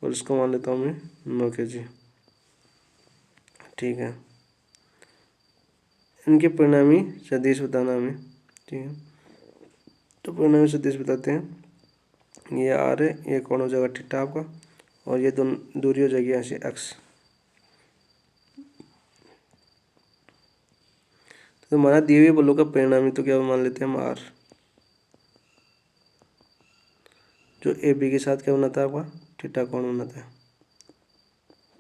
और इसको मान लेता हूँ मैं 9 kg, ठीक है। इनके परिणामी सदिश बताना हमें, ठीक है। तो परिणामी सदिश बताते हैं, ये आर है, ये कौन हो जाएगा थीटा आपका और ये दोनों दूरी हो जाएगी यहाँ से एक्स। तो हमारा दिए हुए बलों का परिणामी तो क्या मान लेते हैं हम आर, जो ए बी के साथ क्या बनाता है आपका थीटा कोण बनाता है,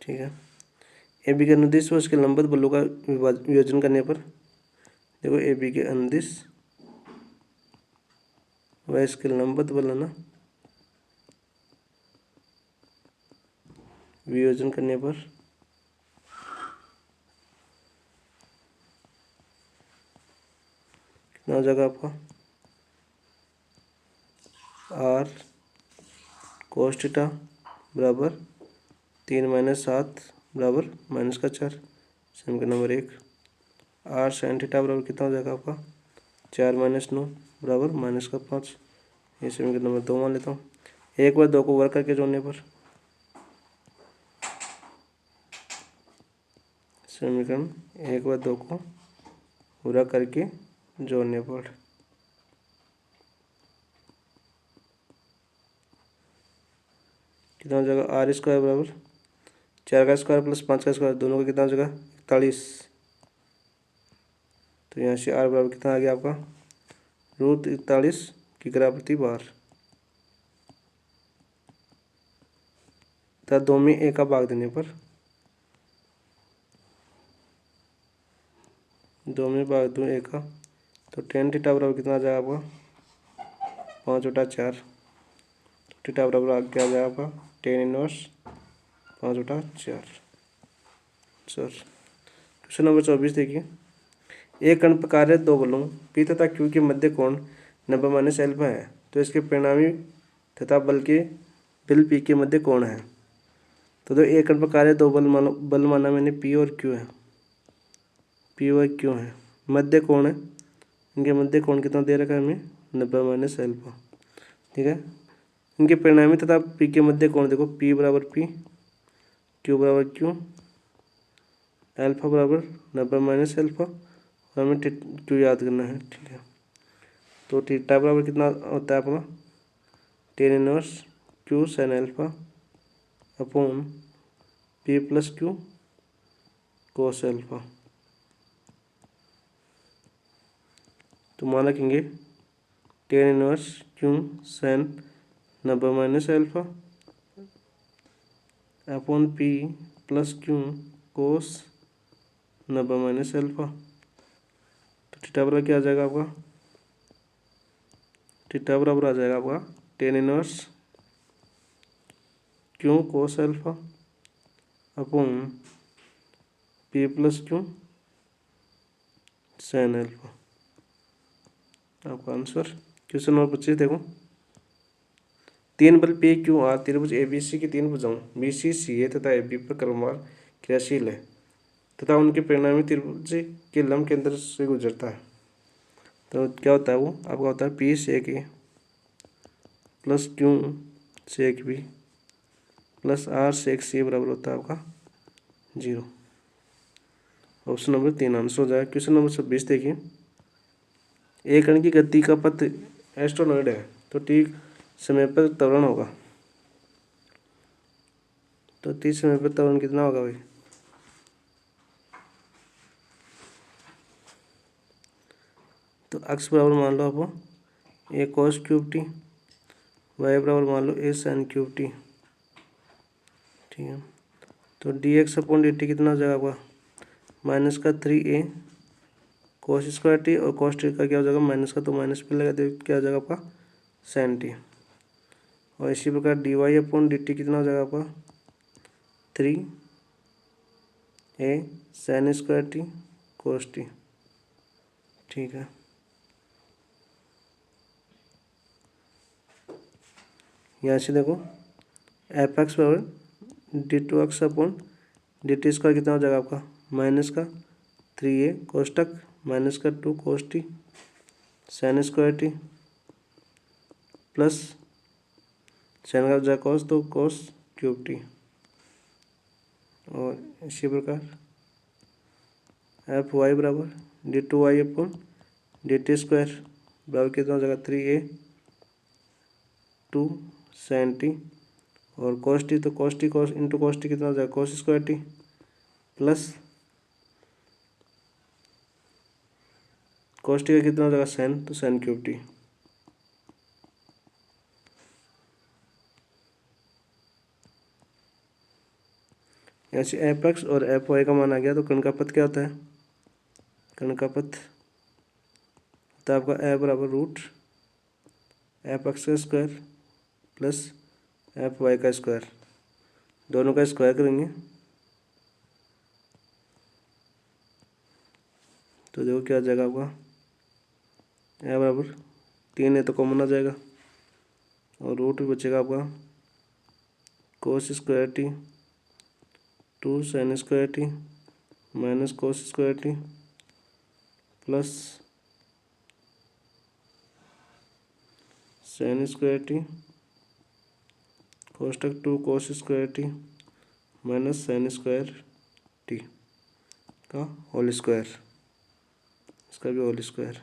ठीक है। ए बी के अनुदिश व उसके लंबवत बलों का वियोजन करने पर देखो ए बी के अनुदिश व इसके लंबवत बल है ना, वियोजन करने पर कितना हो जाएगा आपका आर कोस थीटा बराबर 3 माइनस 7 बराबर माइनस का 4, समीकरण नंबर 1। आर साइन थीटा बराबर कितना हो जाएगा आपका 4 माइनस 9 बराबर माइनस का 5, ये समीकरण नंबर 2 मान लेता हूँ। एक बार 2 को वर्क करके जोड़ने पर समीकरण 1 व 2 को पूरा करके जोड़ने पर कितना हो जाएगा, आर स्क्वायर बराबर 4 का स्क्वायर प्लस 5 का स्क्वायर, दोनों का कितना हो जाएगा 41। तो यहाँ से आर बराबर कितना आ गया आपका, √41 की प्रति बार। तथा 2 में ए का भाग देने पर, 2 में भाग दूँ ए का, तो tan थीटा बराबर कितना आ जाएगा आपका 5/4। थीटा बराबर आ क्या आ जाएगा आपका tan inverse 5/4। Sir question number 24 देखिए, एक कण पर कार्य दो बलों पी तथा क्यू के मध्य कोण 90 - अल्फा है, तो इसके परिणामी तथा बल पी के मध्य कोण है। तो एक कण पर कार्य दो बल माना मैंने पी और क्यू है, पी और क्यू है, मध्य कोण है, इनके मध्य कोण कितना दे रखा है हमें 90 - अल्फा। ठीक है, इनके परिणामी तथा पी के मध्य कोण देखो, पी बराबर पी, क्यू बराबर क्यू, अल्फा बराबर 90 - अल्फा, और हमें क्यू याद करना है। ठीक है, तो थीटा बराबर कितना होता है अपना tan inverse q sin alpha upon p plus q cos alpha. तो मान रखेंगे tan inverse q sin 90 - alpha upon p plus q cos 90 - alpha. तो थीटा बराबर क्या आ जाएगा आपका, थीटा बराबर आ जाएगा आपका tan inverse Q cos alpha upon p plus Q sin alpha. आपका आंसर क्वेश्चन नंबर 25 देखो, तीन बल पी क्यू आर त्रिभुज एबीसी की तीन भुजाओं बीसी सी ए तथा एबी पर क्रमवार क्रियाशील है तथा उनके परिणामी त्रिभुज के लंब केंद्र से गुजरता है। तो क्या होता है वो आपका होता है p sec a plus q sec b plus r sec c बराबर होता है आपका 0। ऑप्शन नंबर 3 आंसर हो जाएगा। क्वेश्चन नंबर 26 देखिए, एक कण की गति का पथ एस्ट्रोनॉइड है तो ठीक समय पर त्वरण होगा, तो 30 समय पर त्वरण कितना होगा भाई, तो x बराबर मान लो आप ए cos क्यूब टी, y बराबर मान लो ए sin क्यूब टी। ठीक है, तो dx अपॉन dt कितना हो जाएगा आपका -3a cos स्क्वायर टी, और cos टी का क्या हो जाएगा माइनस का, तो माइनस पे लगा दे क्या हो जाएगा आपका sin टी। और इसी प्रकार dy अपॉन dt कितना हो जाएगा आपका 3a sin square T cos T. ठीक है, यहाँ से देखो f(x) बराबर d2x अपॉन dt स्क्वायर कितना हो जाएगा आपका -3a कोष्टक -2 cos t sin square t plus sin का जाए cos, तो cos क्यूब टी। और इसी प्रकार fy बराबर d2y अपॉन dt स्क्वायर बराबर कितना हो जाएगा 3a 2 sin t, और cos t, तो cos t cos into cos t कितना हो जाएगा cos square t plus cos t का कितना हो जाएगा sin, तो sin क्यूब टी। ऐसे f(x) और fy का मान आ गया, तो कण का पथ क्या होता है, कण का पथ होता है आपका a बराबर √f(x) का स्क्वायर प्लस fy का स्क्वायर, दोनों का स्क्वायर करेंगे तो देखो क्या आ जाएगा आपका a बराबर 3 है तो कॉमन आ जाएगा, और रूट भी बचेगा आपका cos square t 2 sin square t minus cos square t plus sin square t कोष्टक 2 cos square t minus sin square t का होल स्क्वायर। इसका भी होल स्क्वायर।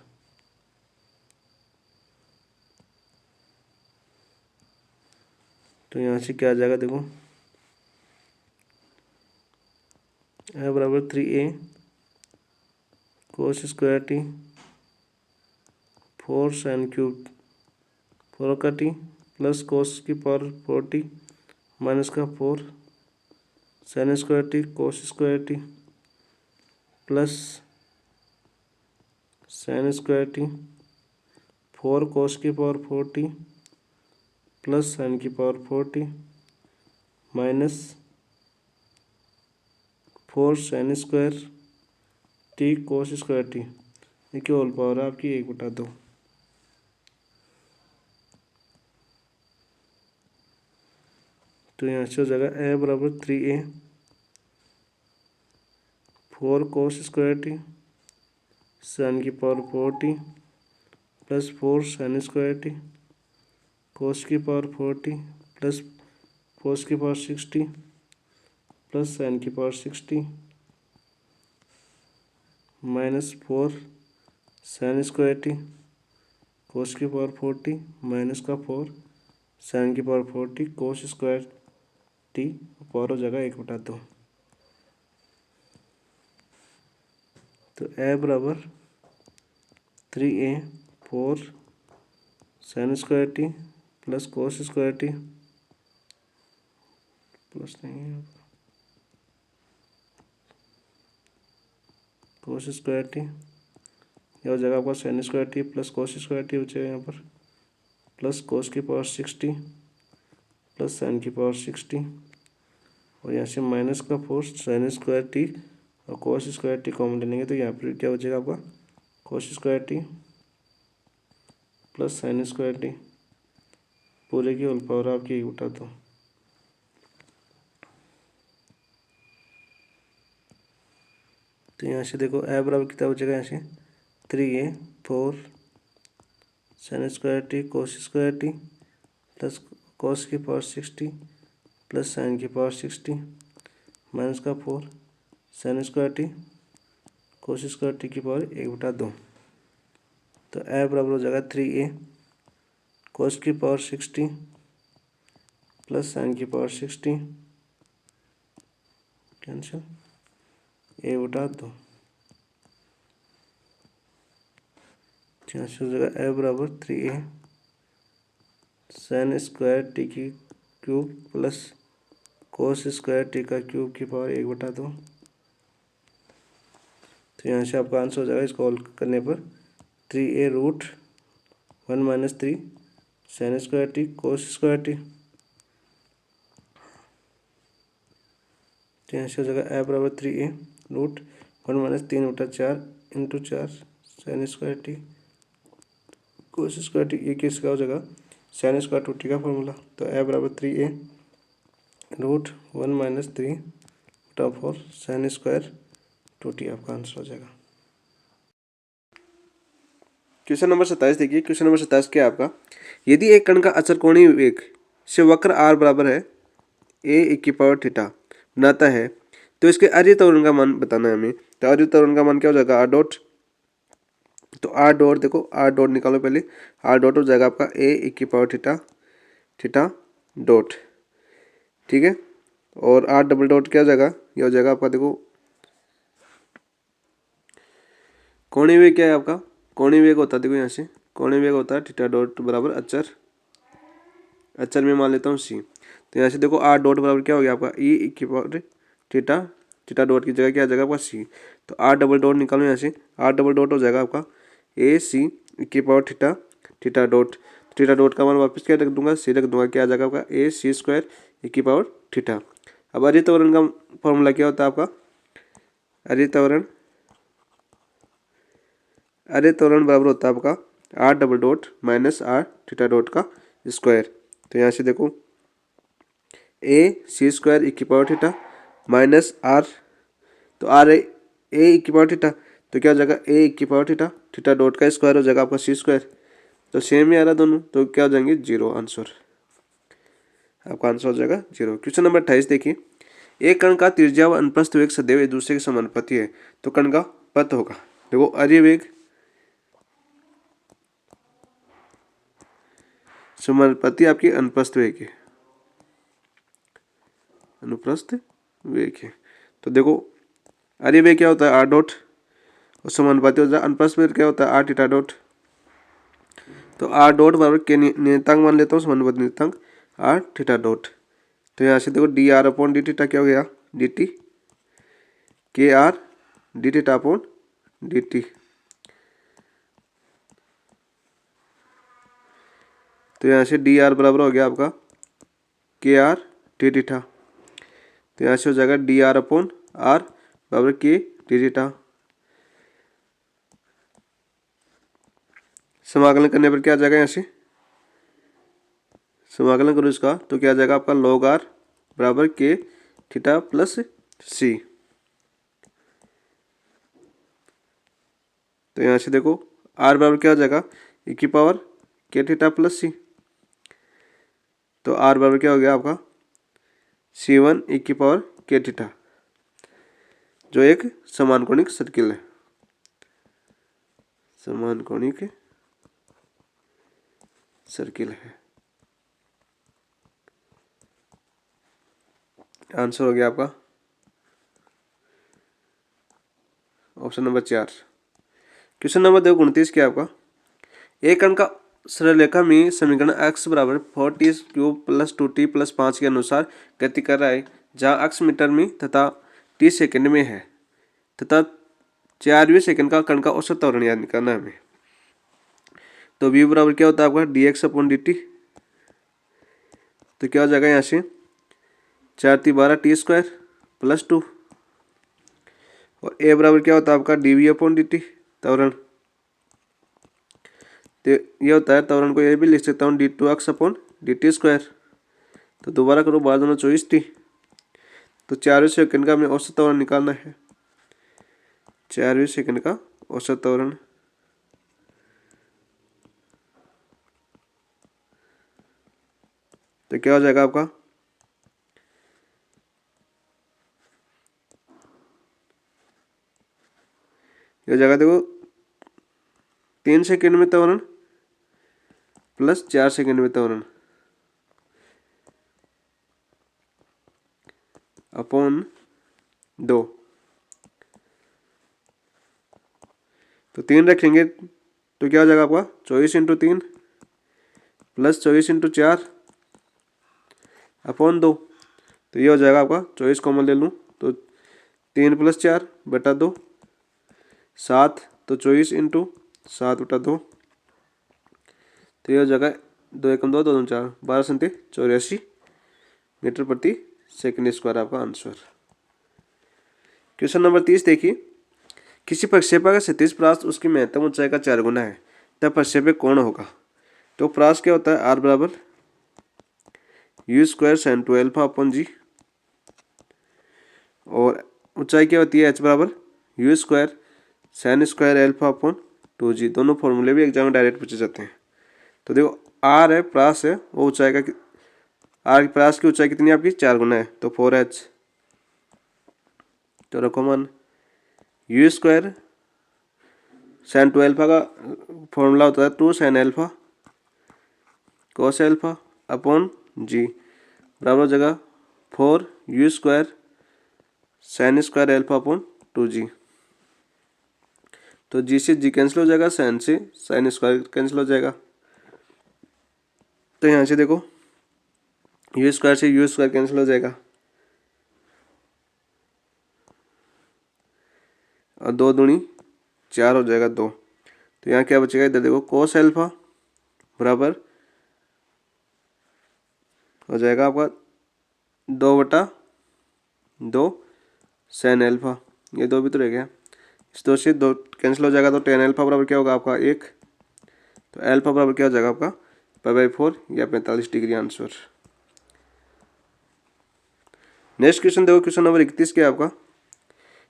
तो यहाँ से क्या आ जाएगा, देखो a बराबर 3a कोस स्क्वायर टी 4 साइन क्यूब 4 का टी प्लस कोस की पावर 4t माइनस का 4 sine square T cos square t plus sign square T 4 कोस की पावर 4t प्लस साइन की power 4t minus 4 sine square T cos square T, देखिए होल पावर है आपकी 1/2। तो यहाँ से हो जाएगा a बराबर 3a 4 cos square t sine की power 4t plus 4 sine square T cos की पावर 4t प्लस कोस की पावर 6t प्लस साइन की power 6t minus 4 sine square T cos की पावर 4t माइनस का 4 साइन की power 4t cos square t power हो जाएगा 1/2। तो a बराबर 3a 4 sine square t plus cos square t plus नहीं है कोस स्क्वायर टी, यह हो जाएगा आपका sign square t plus cos square T हो जाएगा यहाँ पर प्लस कोस की पावर 6t प्लस साइन की पावर 6t और यहाँ से माइनस का 4 साइन स्क्वायर टी और कोस स्क्वायर टी कॉमन ले लेंगे तो यहाँ पर क्या हो जाएगा आपका कोस square t plus sign square T पूरे की होल पावर आपकी 1/2। तो यहाँ से देखो a बराबर कितना हो जाएगा, यहाँ से 3a 4 sine square T cos square t plus cos की पावर 6t प्लस साइन की पावर 6t माइनस का 4 sine square T cos square T की पावर 1/2। तो a बराबर हो जाएगा 3a कोस की पावर 6t प्लस साइन की पावर 6t कैंसिल 1/2। यहाँ से हो जाएगा a बराबर 3a साइन स्क्वायर टी की cube plus cos square t का क्यूब की पावर 1/2। तो यहाँ से आपका आंसर हो जाएगा इसको हल करने पर 3a root 1 minus 3 sine square T cos square T. तो यहाँ से हो जाएगा a बराबर 3a root 1 minus 3/4 into 4 sine square T cos square T, ये किसका हो जाएगा साइन स्क्वायर 2t का फॉर्मूला। तो a बराबर 3a root 1 minus 3/4 sine square 2t आपका आंसर हो जाएगा। क्वेश्चन नंबर 27 देखिए, क्वेश्चन नंबर 27 क्या है आपका, यदि एक कण का अचर कोणीय वेग से वक्र r बराबर है a की पावर थीटा बनाता है तो इसके अर्य त्वरण का मान बताना है हमें। तो अर्य त्वरण का मान क्या हो जाएगा r डॉट। तो r डॉट देखो r डॉट निकालो पहले, r डॉट हो जाएगा आपका a की पावर थीटा डॉट, ठीक है। और r डबल डॉट क्या हो जाएगा, ये हो जाएगा आपका देखो कोणीय वेग क्या है आपका, कोणीय वेग होता है देखो यहाँ से कोणीय वेग होता है थीटा डॉट बराबर अचर में मान लेता हूँ c। तो यहाँ से देखो r डॉट बराबर क्या हो गया आपका e की पावर थीटा डॉट की जगह क्या आ जाएगा आपका c। तो r डबल डॉट निकालो यहाँ से, r डबल डॉट हो जाएगा आपका a c की पावर थीटा डॉट का मान वापस क्या रख दूंगा c रख दूंगा, क्या आ जाएगा आपका a c स्क्वायर e की पावर थीटा। अब अर्य त्वरण का फॉर्मूला क्या होता है आपका, अर्य त्वरण बराबर होता है आपका r double dot minus r theta dot का स्क्वायर। तो यहाँ से देखो a c स्क्वायर e की पावर थीटा माइनस r, तो r a e की पावर थीटा तो क्या हो जाएगा a की पावर थीटा डॉट का स्क्वायर हो जाएगा आपका c स्क्वायर। तो सेम ही आ रहा दोनों, तो क्या हो जाएंगे 0 आंसर, आपका आंसर हो जाएगा 0। क्वेश्चन नंबर 28 देखिए, एक कण का त्रिज्या व अनुप्रस्थ वेग सदैव एक दूसरे के समानुपाती है तो कण का पथ होगा। देखो अर्य वेग समानुपाती आपकी अनुप्रस्थ वेग है, अनुप्रस्थ वेग है। तो देखो अरे वेग क्या होता है आर डॉट, और समानुपाती होता है अनुप्रस्थ वेग क्या होता है आर थीटा डॉट। तो आर डॉट बराबर के नियतांक मान लेता हूँ, समानुपाती नियतांक आर थीटा डॉट। तो यहाँ से देखो D R upon D theta क्या हो गया डी टी, के R D theta upon D T. तो यहाँ से डी आर बराबर हो गया आपका के आर डी थीटा। तो यहाँ से हो जाएगा डी आर अपॉन आर बराबर के डी थीटा। समाकलन करने पर क्या आ जाएगा, यहाँ से समाकलन करो इसका तो क्या आ जाएगा आपका लॉग आर बराबर के थीटा प्लस सी। तो यहाँ से देखो आर बराबर क्या हो जाएगा e की पावर के थीटा प्लस सी। तो आर बराबर क्या हो गया आपका C1 e की पावर के थीटा, जो एक समानकोणिक सर्किल है, समानकोणिक सर्किल है। आंसर हो गया आपका ऑप्शन नंबर 4। क्वेश्चन नंबर 29 क्या आपका, एक कण का सरलरेखा में समीकरण x बराबर 4t cube plus 2t plus 5 के अनुसार गति कर रहा है, जहाँ x मीटर में तथा t सेकंड में है तथा 4वें सेकंड का कण का औसत त्वरण याद निकालना है हमें। तो v बराबर क्या होता है आपका dx अपॉन dt। तो क्या हो जाएगा यहाँ से 4×12 t² प्लस 2, और a बराबर क्या होता है आपका dv अपॉन dt त्वरण। तो ये होता है त्वरण को ये भी लिख सकता हूँ d2x अपॉन dt²। तो दोबारा करो 12×24t। तो 4वें सेकंड का हमें औसत त्वरण निकालना है, 4वें सेकंड का औसत त्वरण। तो क्या हो जाएगा आपका ये हो जाएगा देखो 3 सेकंड में त्वरण प्लस 4 सेकंड में त्वरण अपॉन 2। तो 3 रखेंगे तो क्या हो जाएगा आपका 24×3 प्लस 24×4 अपॉन 2। तो ये हो जाएगा आपका 24 कॉमन ले लूँ तो 3 + 4 बटा 2 7। तो 24×7/2। तो ये हो जाएगा 2 × 2 2 4 12 × 84 मीटर प्रति सेकंड स्क्वायर आपका आंसर। क्वेश्चन नंबर 30 देखिए, किसी प्रक्षेपण का क्षैतिज परास उसकी महत्तम ऊंचाई का 4 गुना है, तब प्रक्षेपक कौन होगा। तो परास क्या होता है आर बराबर u² sin 2α अपॉन जी, और ऊंचाई क्या होती है h बराबर u² sin square α upon 2g। दोनों फॉर्मूले भी एग्जाम में डायरेक्ट पूछे जाते हैं। तो देखो आर है परास है, वो ऊंचाई का आर परास की ऊंचाई कितनी है आपकी 4 गुना है, तो 4h। तो रखो मान u² sin 2α का फॉर्मूला होता है 2 sin α cos α अपॉन जी बराबर जगह 4 u² sin square α upon 2g। तो जी से जी कैंसिल हो जाएगा, साइन से साइन स्क्वायर कैंसिल हो जाएगा। तो यहाँ से देखो u² से u² कैंसिल हो जाएगा, और 2 दूनी 4 हो जाएगा 2। तो यहाँ क्या बचेगा, इधर देखो cos α बराबर हो जाएगा आपका 2/2 sin α। ये 2 भी तो रह गया, इस 2 से 2 कैंसिल हो जाएगा, तो tan α बराबर क्या होगा आपका 1। तो α बराबर क्या हो जाएगा आपका π/4 या 45 डिग्री आंसर। नेक्स्ट क्वेश्चन देखो, क्वेश्चन नंबर 31 क्या है आपका,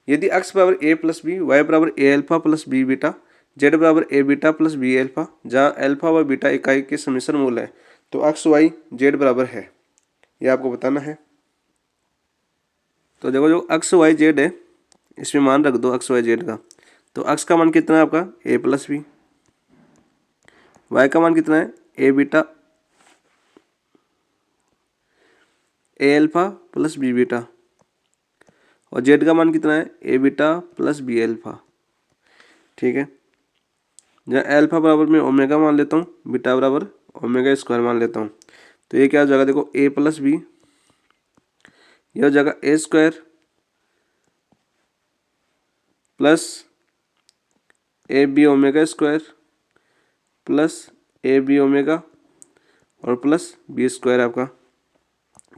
यदि x बराबर a प्लस बी, y बराबर a α plus b beta, z बराबर a beta plus b alpha, जहाँ अल्फा व बीटा इकाई के समीकरण मूल है, तो x y z बराबर है, ये आपको बताना है। तो देखो जो x y z है इसमें मान रख दो x y z का। तो x का मान कितना है आपका a प्लस बी, y का मान कितना है a beta A alpha plus B beta, और जेड का मान कितना है, A beta plus B alpha. ठीक है, जहाँ अल्फा बराबर में ओमेगा मान लेता हूँ, बीटा बराबर ओमेगा स्क्वायर मान लेता हूँ, तो ये क्या हो जाएगा, देखो ए प्लस बी, यह हो जाएगा a square plus a b omega square plus a b omega और प्लस बी स्क्वायर आपका।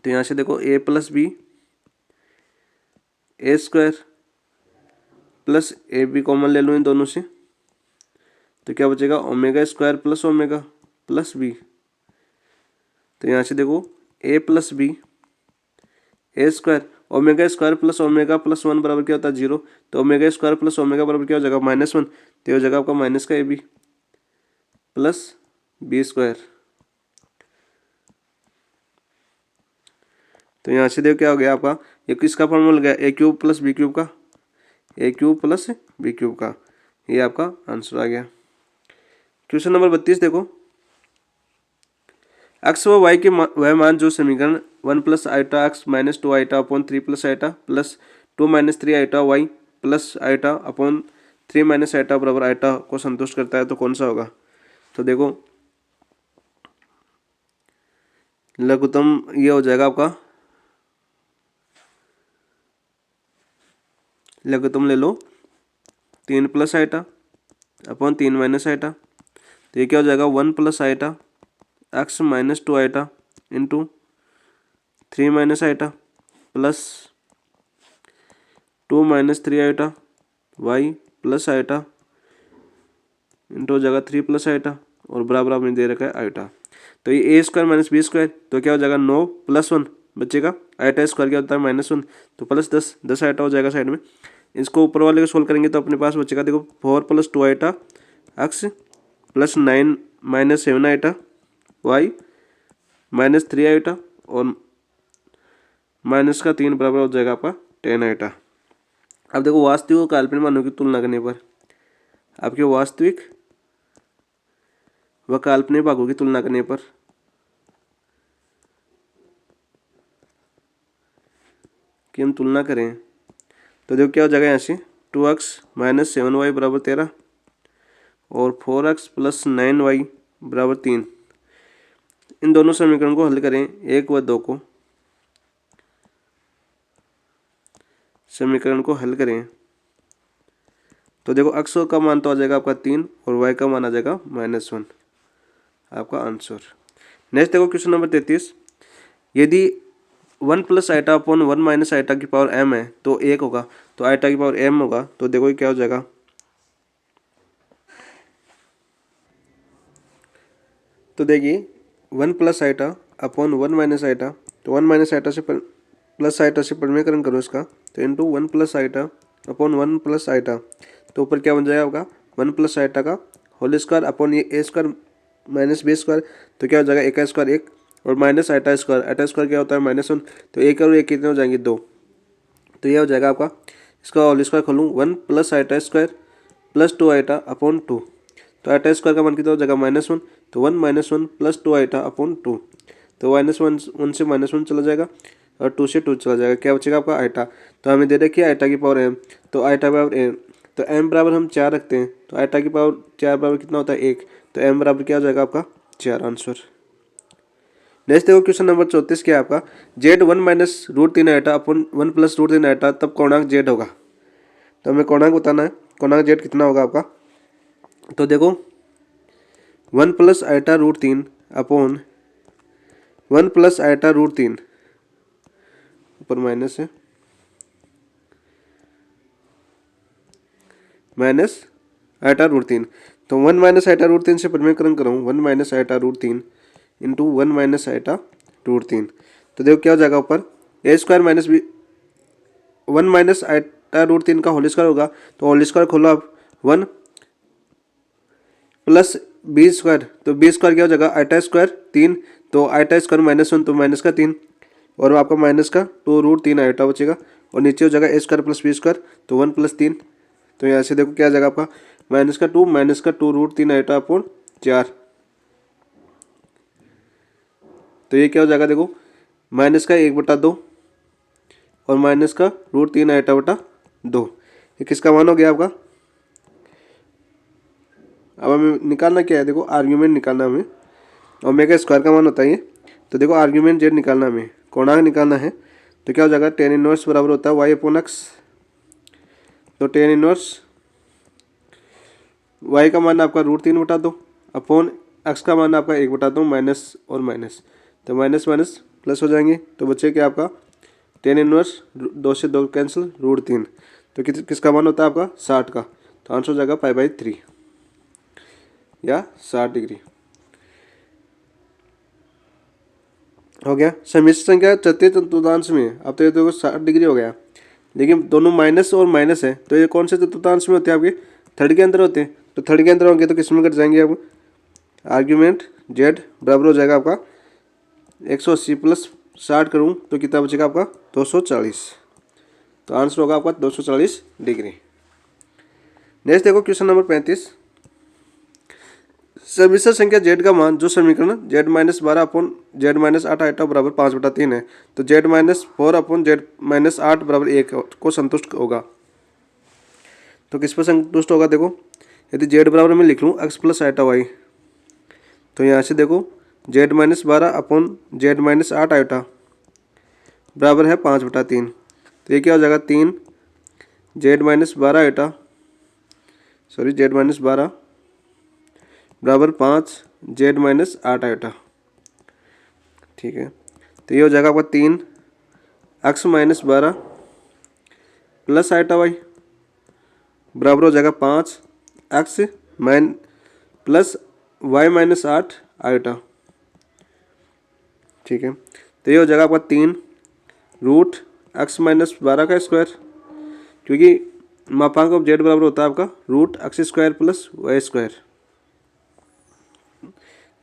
तो यहाँ से देखो a plus b a square plus a b common ले लूँ इन दोनों से, तो क्या बचेगा, omega square plus omega plus b. तो यहाँ से देखो a plus b a square, omega square plus omega plus one बराबर क्या होता है, 0। तो ओमेगा स्क्वायर प्लस ओमेगा बराबर क्या हो जाएगा, -1। तो हो जाएगा आपका माइनस का A B plus B square. तो यहाँ से देखो क्या हो गया आपका, ये किसका फॉर्मूला गया, ए क्यूब प्लस बी क्यूब का, ए क्यूब प्लस बी क्यूब का, ये आपका आंसर आ गया। क्वेश्चन नंबर 32 देखो, एक्स व वाई के वह मान जो समीकरण 1 plus iota X minus 2 iota upon 3 plus iota plus 2 minus 3 iota Y plus iota upon 3 minus iota बराबर आइटा को संतुष्ट करता है, तो कौन सा होगा। तो देखो लघुत्तम ये हो जाएगा आपका, लघुत्तम ले लो 3 plus iota upon 3 minus iota, तो ये क्या हो जाएगा, 1 plus iota X minus 2 iota into 3 minus iota plus 2 minus 3 iota Y plus iota into हो जाएगा 3 प्लस आइटा और बराबर आपने दे रखा है आइटा। तो ये A square minus B square, तो क्या हो जाएगा 9 प्लस 1 बचेगा, आइटा स्क्वायर क्या होता है -1, तो प्लस 10 आइटा हो जाएगा साइड में। इसको ऊपर वाले को सोल्व करेंगे तो अपने पास बचेगा, देखो 4 plus 2 iota X plus 9 minus 7 iota Y minus 3 iota और माइनस का 3 बराबर हो जाएगा आपका 10 आइटा। अब देखो वास्तविक और काल्पनिक मानों की तुलना करने पर आपके वास्तविक व काल्पनिक भागों की तुलना करने पर कि हम तुलना करें तो देखो क्या हो जाएगा, यहाँ से 2x माइनस 7y बराबर 13 और 4x प्लस 9y बराबर 3। इन दोनों समीकरण को हल करें, 1 व 2 को समीकरण को हल करें तो देखो x का मान तो आ जाएगा आपका 3 और y का मान आ जाएगा -1, आपका आंसर। नेक्स्ट देखो क्वेश्चन नंबर 33, यदि 1 plus iota upon 1 minus iota की पावर m है तो 1 होगा, तो आइटा की पावर m होगा, तो देखो ये क्या हो जाएगा, तो देखिए 1 plus iota upon 1 minus iota, तो 1 माइनस आइटा से प्लस आइटा से परिमेयकरण करो इसका, तो into 1 plus iota upon 1 plus iota, तो ऊपर क्या बन जाएगा आपका 1 प्लस आइटा का होल स्क्वायर अपॉन ये A square minus B square, तो क्या हो जाएगा, ए का स्क्वायर 1 और माइनस आइटा स्क्वायर क्या होता है -1, तो 1 और 1 कितने हो जाएंगे 2, तो यह हो जाएगा आपका, इसका होल स्क्वायर खोलूँ 1 plus iota square plus 2 iota upon 2, तो आइटा स्क्वायर का मान कितना हो जाएगा -1, तो 1 -1 प्लस 2 आइटा अपॉन 2, तो -1 से -1 चला जाएगा और 2 से 2 चला जाएगा, क्या बचेगा आपका आइटा। तो हमें दे रखी है आइटा की पावर m, तो आइटा बराबर m, तो m बराबर हम 4 रखते हैं, तो आइटा की पावर 4 बराबर कितना होता है 1, तो m बराबर क्या हो जाएगा आपका 4, आंसर। नेक्स्ट देखो क्वेश्चन नंबर 34 क्या है आपका, Z 1 minus √3 iota upon 1 plus √3 iota तब कोणांक जेड होगा। तो हमें कोणांक बताना है, कोणांक जेड कितना होगा आपका, तो देखो 1 plus iota √3 upon 1 plus iota √3, ऊपर माइनस है माइनस आइटा √3, तो 1 माइनस आइटा √3 से परिमेयकरण करूँ 1 minus iota √3 into 1 minus iota √3, तो देखो क्या हो जाएगा ऊपर a square minus b 1 minus iota √3 का होल स्क्वायर होगा, तो होल स्क्वायर खोलो आप 1 प्लस बी स्क्वायर, तो बी स्क्वायर क्या हो जाएगा आइटा स्क्वायर 3, तो आइटा स्क्वायर -1 तो माइनस का 3 और आपका माइनस का 2√3 आइटा बचेगा और नीचे हो जाएगा a square plus B square, तो 1 प्लस 3, तो यहाँ से देखो क्या आ जाएगा आपका -2 माइनस का 2√3 आइटा अपॉन 4, तो ये क्या हो जाएगा देखो माइनस का 1/2 और माइनस का √3 i/2। ये किसका मान हो गया आपका। अब हमें निकालना क्या है, देखो आर्ग्यूमेंट निकालना हमें, ओमेगा स्क्वायर का मान होता है ये। तो देखो आर्ग्यूमेंट जेड निकालना हमें, कोणांक निकालना है। तो क्या हो जाएगा, tan इनवर्स बराबर होता है y/x। तो tan इनवर्स y का मान आपका √3/2 अपॉन x का मान आपका 1/2 माइनस और माइनस, तो माइनस माइनस प्लस हो जाएंगे। तो बचे क्या आपका tan इनवर्स 2 से 2 कैंसिल √3। तो किसका मान होता है आपका 60 का। तो आंसर हो जाएगा π/3 या 60 डिग्री हो गया। सम्मिश्र संख्या तृतीय चतुर्थांश में, अब तो ये तो 60 डिग्री हो गया, लेकिन दोनों माइनस और माइनस है। तो ये कौन से चतुर्थांश में होते हैं आपके, थर्ड के अंदर होते हैं। तो थर्ड के अंदर होंगे तो किस में कट जाएंगे अब, आर्ग्यूमेंट जेड बराबर हो जाएगा आपका 180 प्लस 60 करूँ तो कितना बचेगा आपका 240। तो आंसर होगा आपका 240 डिग्री। नेक्स्ट देखो क्वेश्चन नंबर 35। सम्मिश्र संख्या जेड का मान जो समीकरण z-12 अपॉन z-8 आइटा बराबर 5/3 है, तो z-4 अपॉन z-8 बराबर 1 को संतुष्ट होगा। तो किस पर संतुष्ट होगा, देखो यदि z बराबर मैं लिख लूँ x प्लस आइटा y, तो यहाँ से देखो z-12 अपॉन z-8 आइटा बराबर है 5/3। तो ये क्या हो जाएगा 3 z-12 आइटा z-12 बराबर 5 z-8 आइटा। ठीक है, तो ये हो जाएगा आपका 3 x-12 प्लस आइटा y बराबर हो जाएगा 5 x प्लस y-8 आइटा। ठीक है, तो ये हो जाएगा आपका 3 √x-12 का स्क्वायर, क्योंकि मापांक ऑफ जेड बराबर होता है आपका √x² प्लस y²।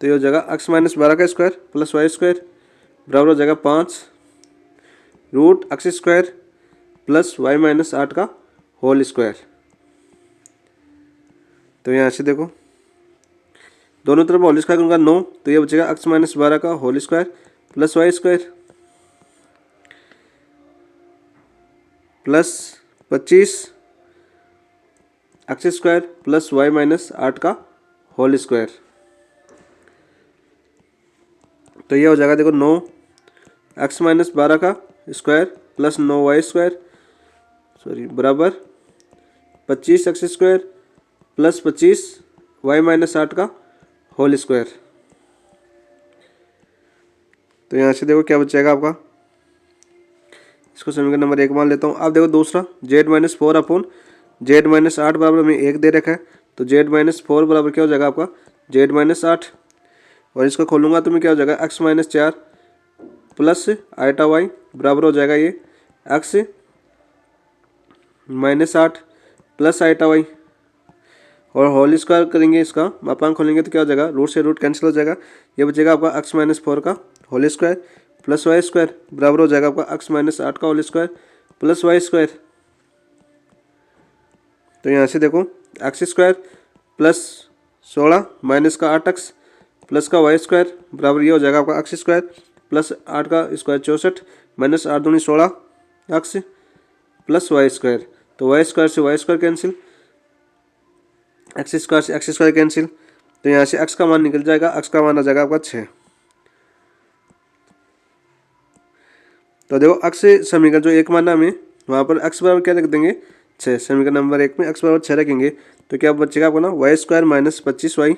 तो ये हो जाएगा x-12 का स्क्वायर प्लस y² बराबर हो जाएगा 5 √x² प्लस y-8 का होल स्क्वायर। तो यहाँ से देखो दोनों तरफ होल स्क्वायर करूँगा 9, तो ये बचेगा x-12 का whole square plus y² plus 25 x² plus y-8 का होल स्क्वायर। तो ये हो जाएगा देखो 9 x-12 का स्क्वायर प्लस 9y² बराबर 25 x² प्लस 25 y-8 का होल स्क्वायर। तो यहाँ से देखो क्या बचेगा आपका, इसको समीकरण नंबर 1 मान लेता हूँ। अब देखो दूसरा z-4 अपॉन z-8 बराबर हमें 1 दे रखा है, तो z-4 बराबर क्या हो जाएगा आपका z-8, और इसको खोलूँगा तो मैं क्या हो जाएगा x-4 प्लस आइटा y बराबर हो जाएगा ये x-8 प्लस आइटा y, और होल स्क्वायर करेंगे, इसका मापांक खोलेंगे तो क्या हो जाएगा रूट से रूट कैंसिल हो जाएगा। ये बचेगा आपका x-4 का होल स्क्वायर प्लस y² बराबर हो जाएगा आपका x-8 का होल स्क्वायर प्लस y²। तो यहाँ से देखो x² प्लस 16 माइनस का 8x प्लस का y² बराबर ये हो जाएगा आपका x² प्लस 8 का स्क्वायर 64 माइनस 8 दूनी 16 x प्लस y²। तो y² से y² कैंसिल, x² से x² कैंसिल, तो यहाँ से x का मान निकल जाएगा, x का मान आ जाएगा आपका 6। तो देखो x समीकरण जो 1 माना हमें, वहाँ पर x बराबर क्या रख देंगे 6, समीकरण नंबर 1 में x बराबर 6 रखेंगे। तो क्या बचेगा आपको ना y² minus 25y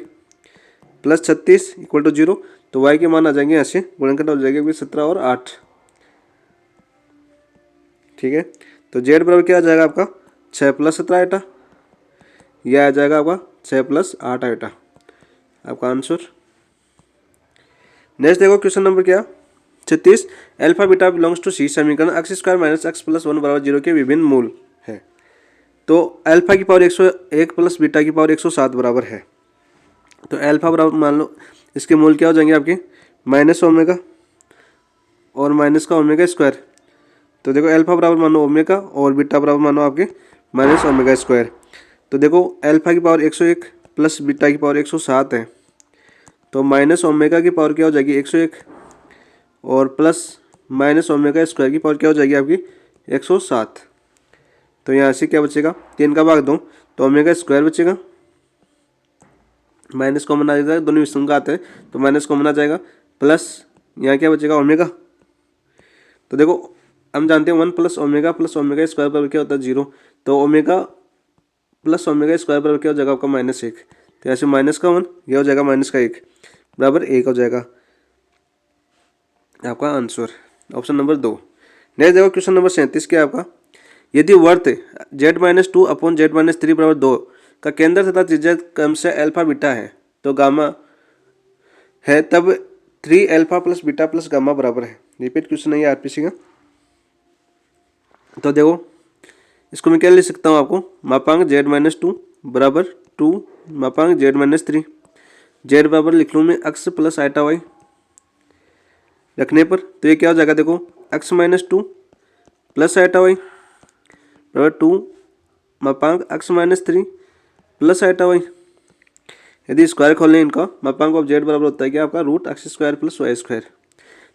plus 36 equal to 0। तो y के मान आ जाएंगे यहाँ से गुणनखंड हो जाएगा 17 और 8। ठीक है, तो z बराबर क्या आ जाएगा आपका 6 प्लस 17 आइटा, यह आ जाएगा आपका 6 प्लस 8 आइटा, आपका आंसर। नेक्स्ट देखो क्वेश्चन नंबर क्या 36, अल्फा बीटा बिलोंग्स टू सी समीकरण x² माइनस x प्लस 1 बराबर 0 के विभिन्न मूल है। तो अल्फा की पावर 101 प्लस बीटा की पावर 107 बराबर है। तो अल्फा बराबर मान लो इसके मूल क्या हो जाएंगे आपके माइनस ओमेगा और माइनस का ओमेगा स्क्वायर। तो देखो अल्फा बराबर मानो ओमेगा और बीटा बराबर मानो आपके माइनस ओमेगा स्क्वायर। तो देखो अल्फा की पावर 101 प्लस बीटा की पावर 107 है, तो माइनस ओमेगा की पावर क्या हो जाएगी 101 और प्लस माइनस ओमेगा स्क्वायर की पावर क्या हो जाएगी आपकी 107। तो यहाँ से क्या बचेगा, 3 का भाग 2 तो ओमेगा स्क्वायर बचेगा, माइनस कॉमन आ जाएगा, दोनों विषम का आते हैं तो माइनस कॉमन आ जाएगा, प्लस यहाँ क्या बचेगा ओमेगा। तो देखो हम जानते हैं 1 प्लस ओमेगा स्क्वायर पर क्या होता है 0, तो ओमेगा प्लस ओमेगा स्क्वायर पर क्या हो जाएगा आपका -1। तो यहाँ से माइनस का 1 यह हो जाएगा माइनस का 1 बराबर 1 हो जाएगा आपका आंसर ऑप्शन नंबर 2। नेक्स्ट देखो क्वेश्चन नंबर 37 क्या है आपका, यदि वर्त z-2 अपॉन z-3 बराबर 2 का केंद्र तथा त्रिज्या क्रमशः अल्फा बीटा है तो गामा है, तब 3 alpha plus beta plus gamma बराबर है। रिपीट क्वेश्चन है ये आरपीसी का। तो देखो इसको मैं क्या लिख सकता हूँ, आपको मापांक z-2 बराबर 2 मापांक z-3, z बराबर लिख लूँ मैं x प्लस आइटा y रखने पर, तो ये क्या हो जाएगा देखो x-2 प्लस आइटा y बराबर 2 मापांक x-3 प्लस आइटा y। यदि स्क्वायर खोल लें इनका, मापांक ऑफ जेड बराबर होता है क्या आपका root X square plus Y square.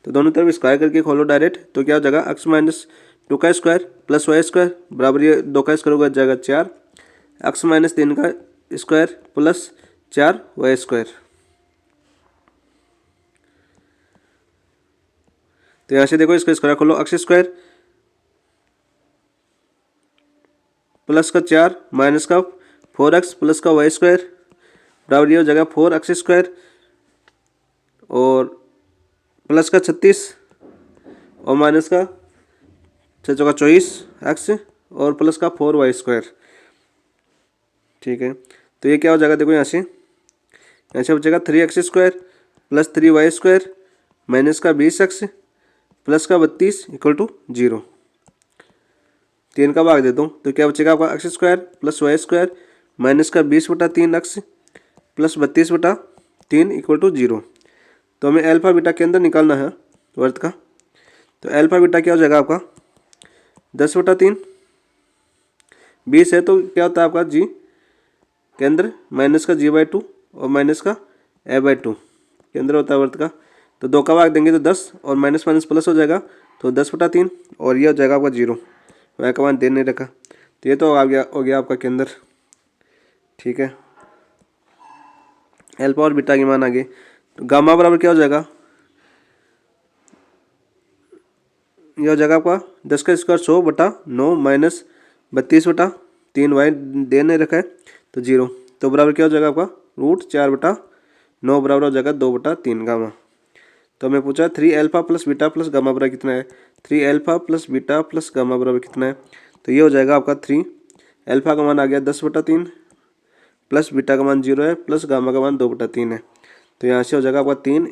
तो दोनों तरफ स्क्वायर करके खोलो डायरेक्ट, तो क्या हो जाएगा x-2 का स्क्वायर प्लस वाई स्क्वायर बराबर ये 2 का स्क्वायर हो जाएगा 4, x-3 का स्क्वायर प्लस 4 वाई स्क्वायर। तो यहाँ से देखो इसका स्क्वायर खोलो, एक्स स्क्वायर प्लस का 4 माइनस का 4x प्लस का वाई स्क्वायर बराबर ये हो जाएगा 4x स्क्वायर और प्लस का 36 और माइनस का 6 चौका 24x और प्लस का 4y स्क्वायर। ठीक है, तो ये क्या हो जाएगा देखो यहाँ से बचेगा 3x square plus 3y square minus का 20x प्लस का 32 इक्वल टू 0। 3 का भाग देता हूँ तो क्या बचेगा आपका X square plus Y square minus का 20/3x प्लस 32/3 इक्वल टू 0। तो हमें अल्फा बीटा के अंदर निकालना है वर्त का, तो अल्फा बीटा क्या हो जाएगा आपका 10/3, 20 है तो क्या होता है आपका जी के अंदर माइनस का g/2 और माइनस का a/2 के अंदर होता है वर्त का। तो 2 का भाग देंगे तो 10 और माइनस माइनस प्लस हो जाएगा तो 10/3 और ये हो जाएगा आपका 0, वह का मान दे नहीं रखा, तो ये तो हो गया आपका के अंदर। ठीक है, अल्फा और बीटा के मान आगे, तो गामा बराबर क्या हो जाएगा, ये हो जाएगा आपका 10 का स्क्वायर 100/9 माइनस 32/3 वाई दे नहीं रखा है तो 0, तो बराबर क्या हो जाएगा आपका √4/9 बराबर हो जाएगा 2/3 गामा। तो हमें पूछा 3 alpha plus beta plus gamma बराबर कितना है, 3 alpha plus beta plus gamma बराबर कितना है, तो ये हो जाएगा आपका 3 अल्फा का मान आ गया 10/3 प्लस बीटा का मान 0 है प्लस गामा का मान 2/3 है। तो यहाँ से हो जाएगा आपका 3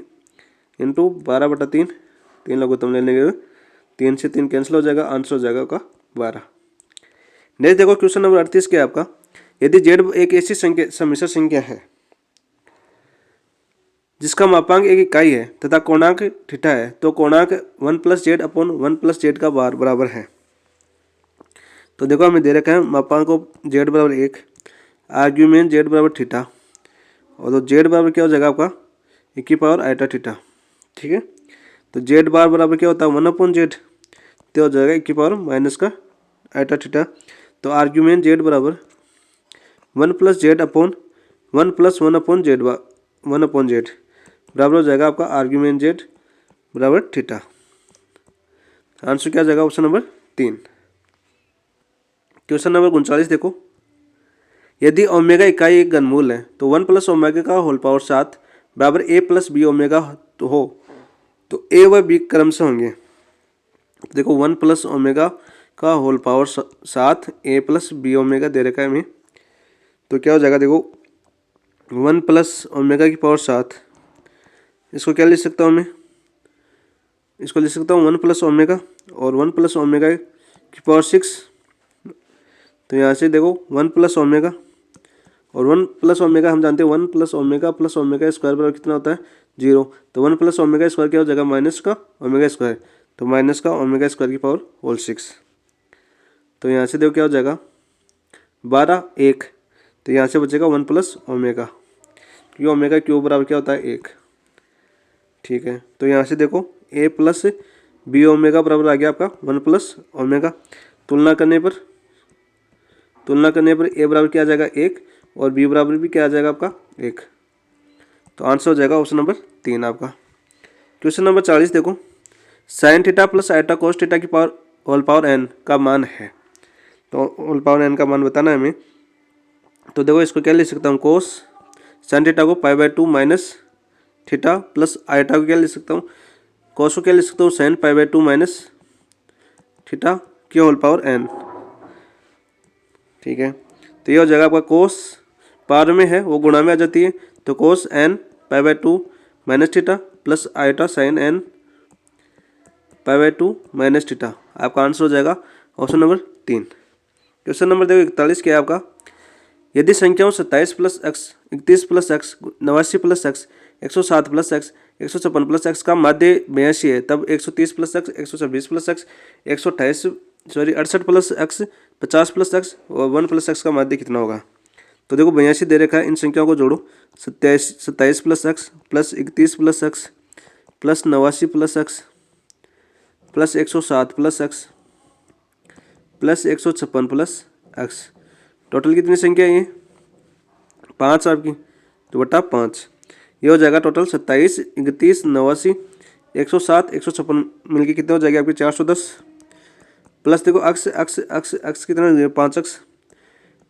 इंटू 12/3, 3 लघुत्तम ले लेंगे 3 से 3 कैंसिल हो जाएगा, आंसर हो जाएगा आपका 12। नेक्स्ट देखो क्वेश्चन नंबर 38 क्या है आपका, यदि जेड एक ऐसी सम्मिश्र संख्या है जिसका मापांक एक इकाई है तथा कोणांक थीटा है तो कोणांक 1 + z अपॉन 1 + z का बराबर है। तो देखो हमें दे रखा है मापांक ऑफ z बराबर 1, आर्ग्यूमेंट z बराबर थीटा, और तो z बराबर क्या हो जाएगा आपका e⁻i²θ। ठीक है, तो z बार बराबर क्या होता है 1/z, तो हो जाएगा e⁻⁻i²θ। तो आर्ग्यूमेंट z बराबर 1 + z अपॉन 1 + 1/z बराबर हो जाएगा आपका आर्ग्यूमेंट z बराबर थीटा। आंसर क्या जाएगा ऑप्शन नंबर 3। क्वेश्चन नंबर 39 देखो, यदि ओमेगा इकाई एक घनमूल है तो 1 + ओमेगा का होल पावर 7 बराबर a + b ओमेगा हो तो a व b क्रम से होंगे। देखो 1 + ओमेगा का whole power 7 a + b omega दे रखा है हमें, तो क्या हो जाएगा देखो 1 + ओमेगा की पावर 7, इसको क्या लिख सकता हूँ मैं, इसको लिख सकता हूँ 1 + ओमेगा और 1 + ओमेगा की पावर 6। तो यहाँ से देखो 1 + ओमेगा और 1 + ओमेगा हम जानते हैं 1 + ओमेगा प्लस ओमेगा स्क्वायर बराबर कितना होता है 0, तो 1 + ओमेगा स्क्वायर क्या हो जाएगा माइनस का ओमेगा स्क्वायर, तो माइनस का ओमेगा स्क्वायर की पावर होल 6। तो यहाँ से देखो क्या हो जाएगा 12 1, तो यहाँ से बचेगा 1 + ओमेगा, क्योंकि ओमेगा क्यूब बराबर क्या होता है 1। ठीक है, तो यहाँ से देखो a + बी ओमेगा बराबर आ गया आपका 1 प्लस ओमेगा। तुलना करने पर ए बराबर क्या आ जाएगा 1 और बी बराबर भी क्या आ जाएगा आपका 1। तो आंसर हो जाएगा ऑप्शन नंबर 3 आपका। क्वेश्चन नंबर 40 देखो, sine theta plus iota cos theta की पावर होल पावर एन का मान है। तो होल पावर एन का मान बताना है हमें। तो देखो इसको क्या लिख सकता हूँ, कोस साइन थीटा को π/2 माइनस थीटा प्लस आइटा को क्या लिख सकता हूँ, कोस को क्या लिख सकता हूँ साइन π/2 माइनस थीटा की होल पावर एन। ठीक है, तो ये हो जाएगा आपका कोस पावर में है वो गुणा में आ जाती है, तो cos n π/2 minus theta plus iota sine n π/2 minus theta. आपका आंसर हो जाएगा ऑप्शन नंबर 3। क्वेश्चन नंबर देखो 41 क्या है आपका, यदि संख्याओं 27 plus x 31 plus x 89 plus x 107 plus x 156 plus x का माध्य 82 है, तब 130 plus x 126 plus x 68 plus x 50 plus x और 1 प्लस एक्स का माध्य कितना होगा। तो देखो 82 दे रखा है, इन संख्याओं को जोड़ो, 27 plus x plus 31 plus x plus 89 plus x plus 107 plus x plus 156 plus x. Total कितनी संख्या है ये 5 आपकी, तो बटा 5 ये हो जाएगा टोटल 27 31 89 107 156 मिलके कितने हो जाएगी आपकी 410 प्लस देखो अक्स अक्स अक्स अक्स कितना 5 अक्स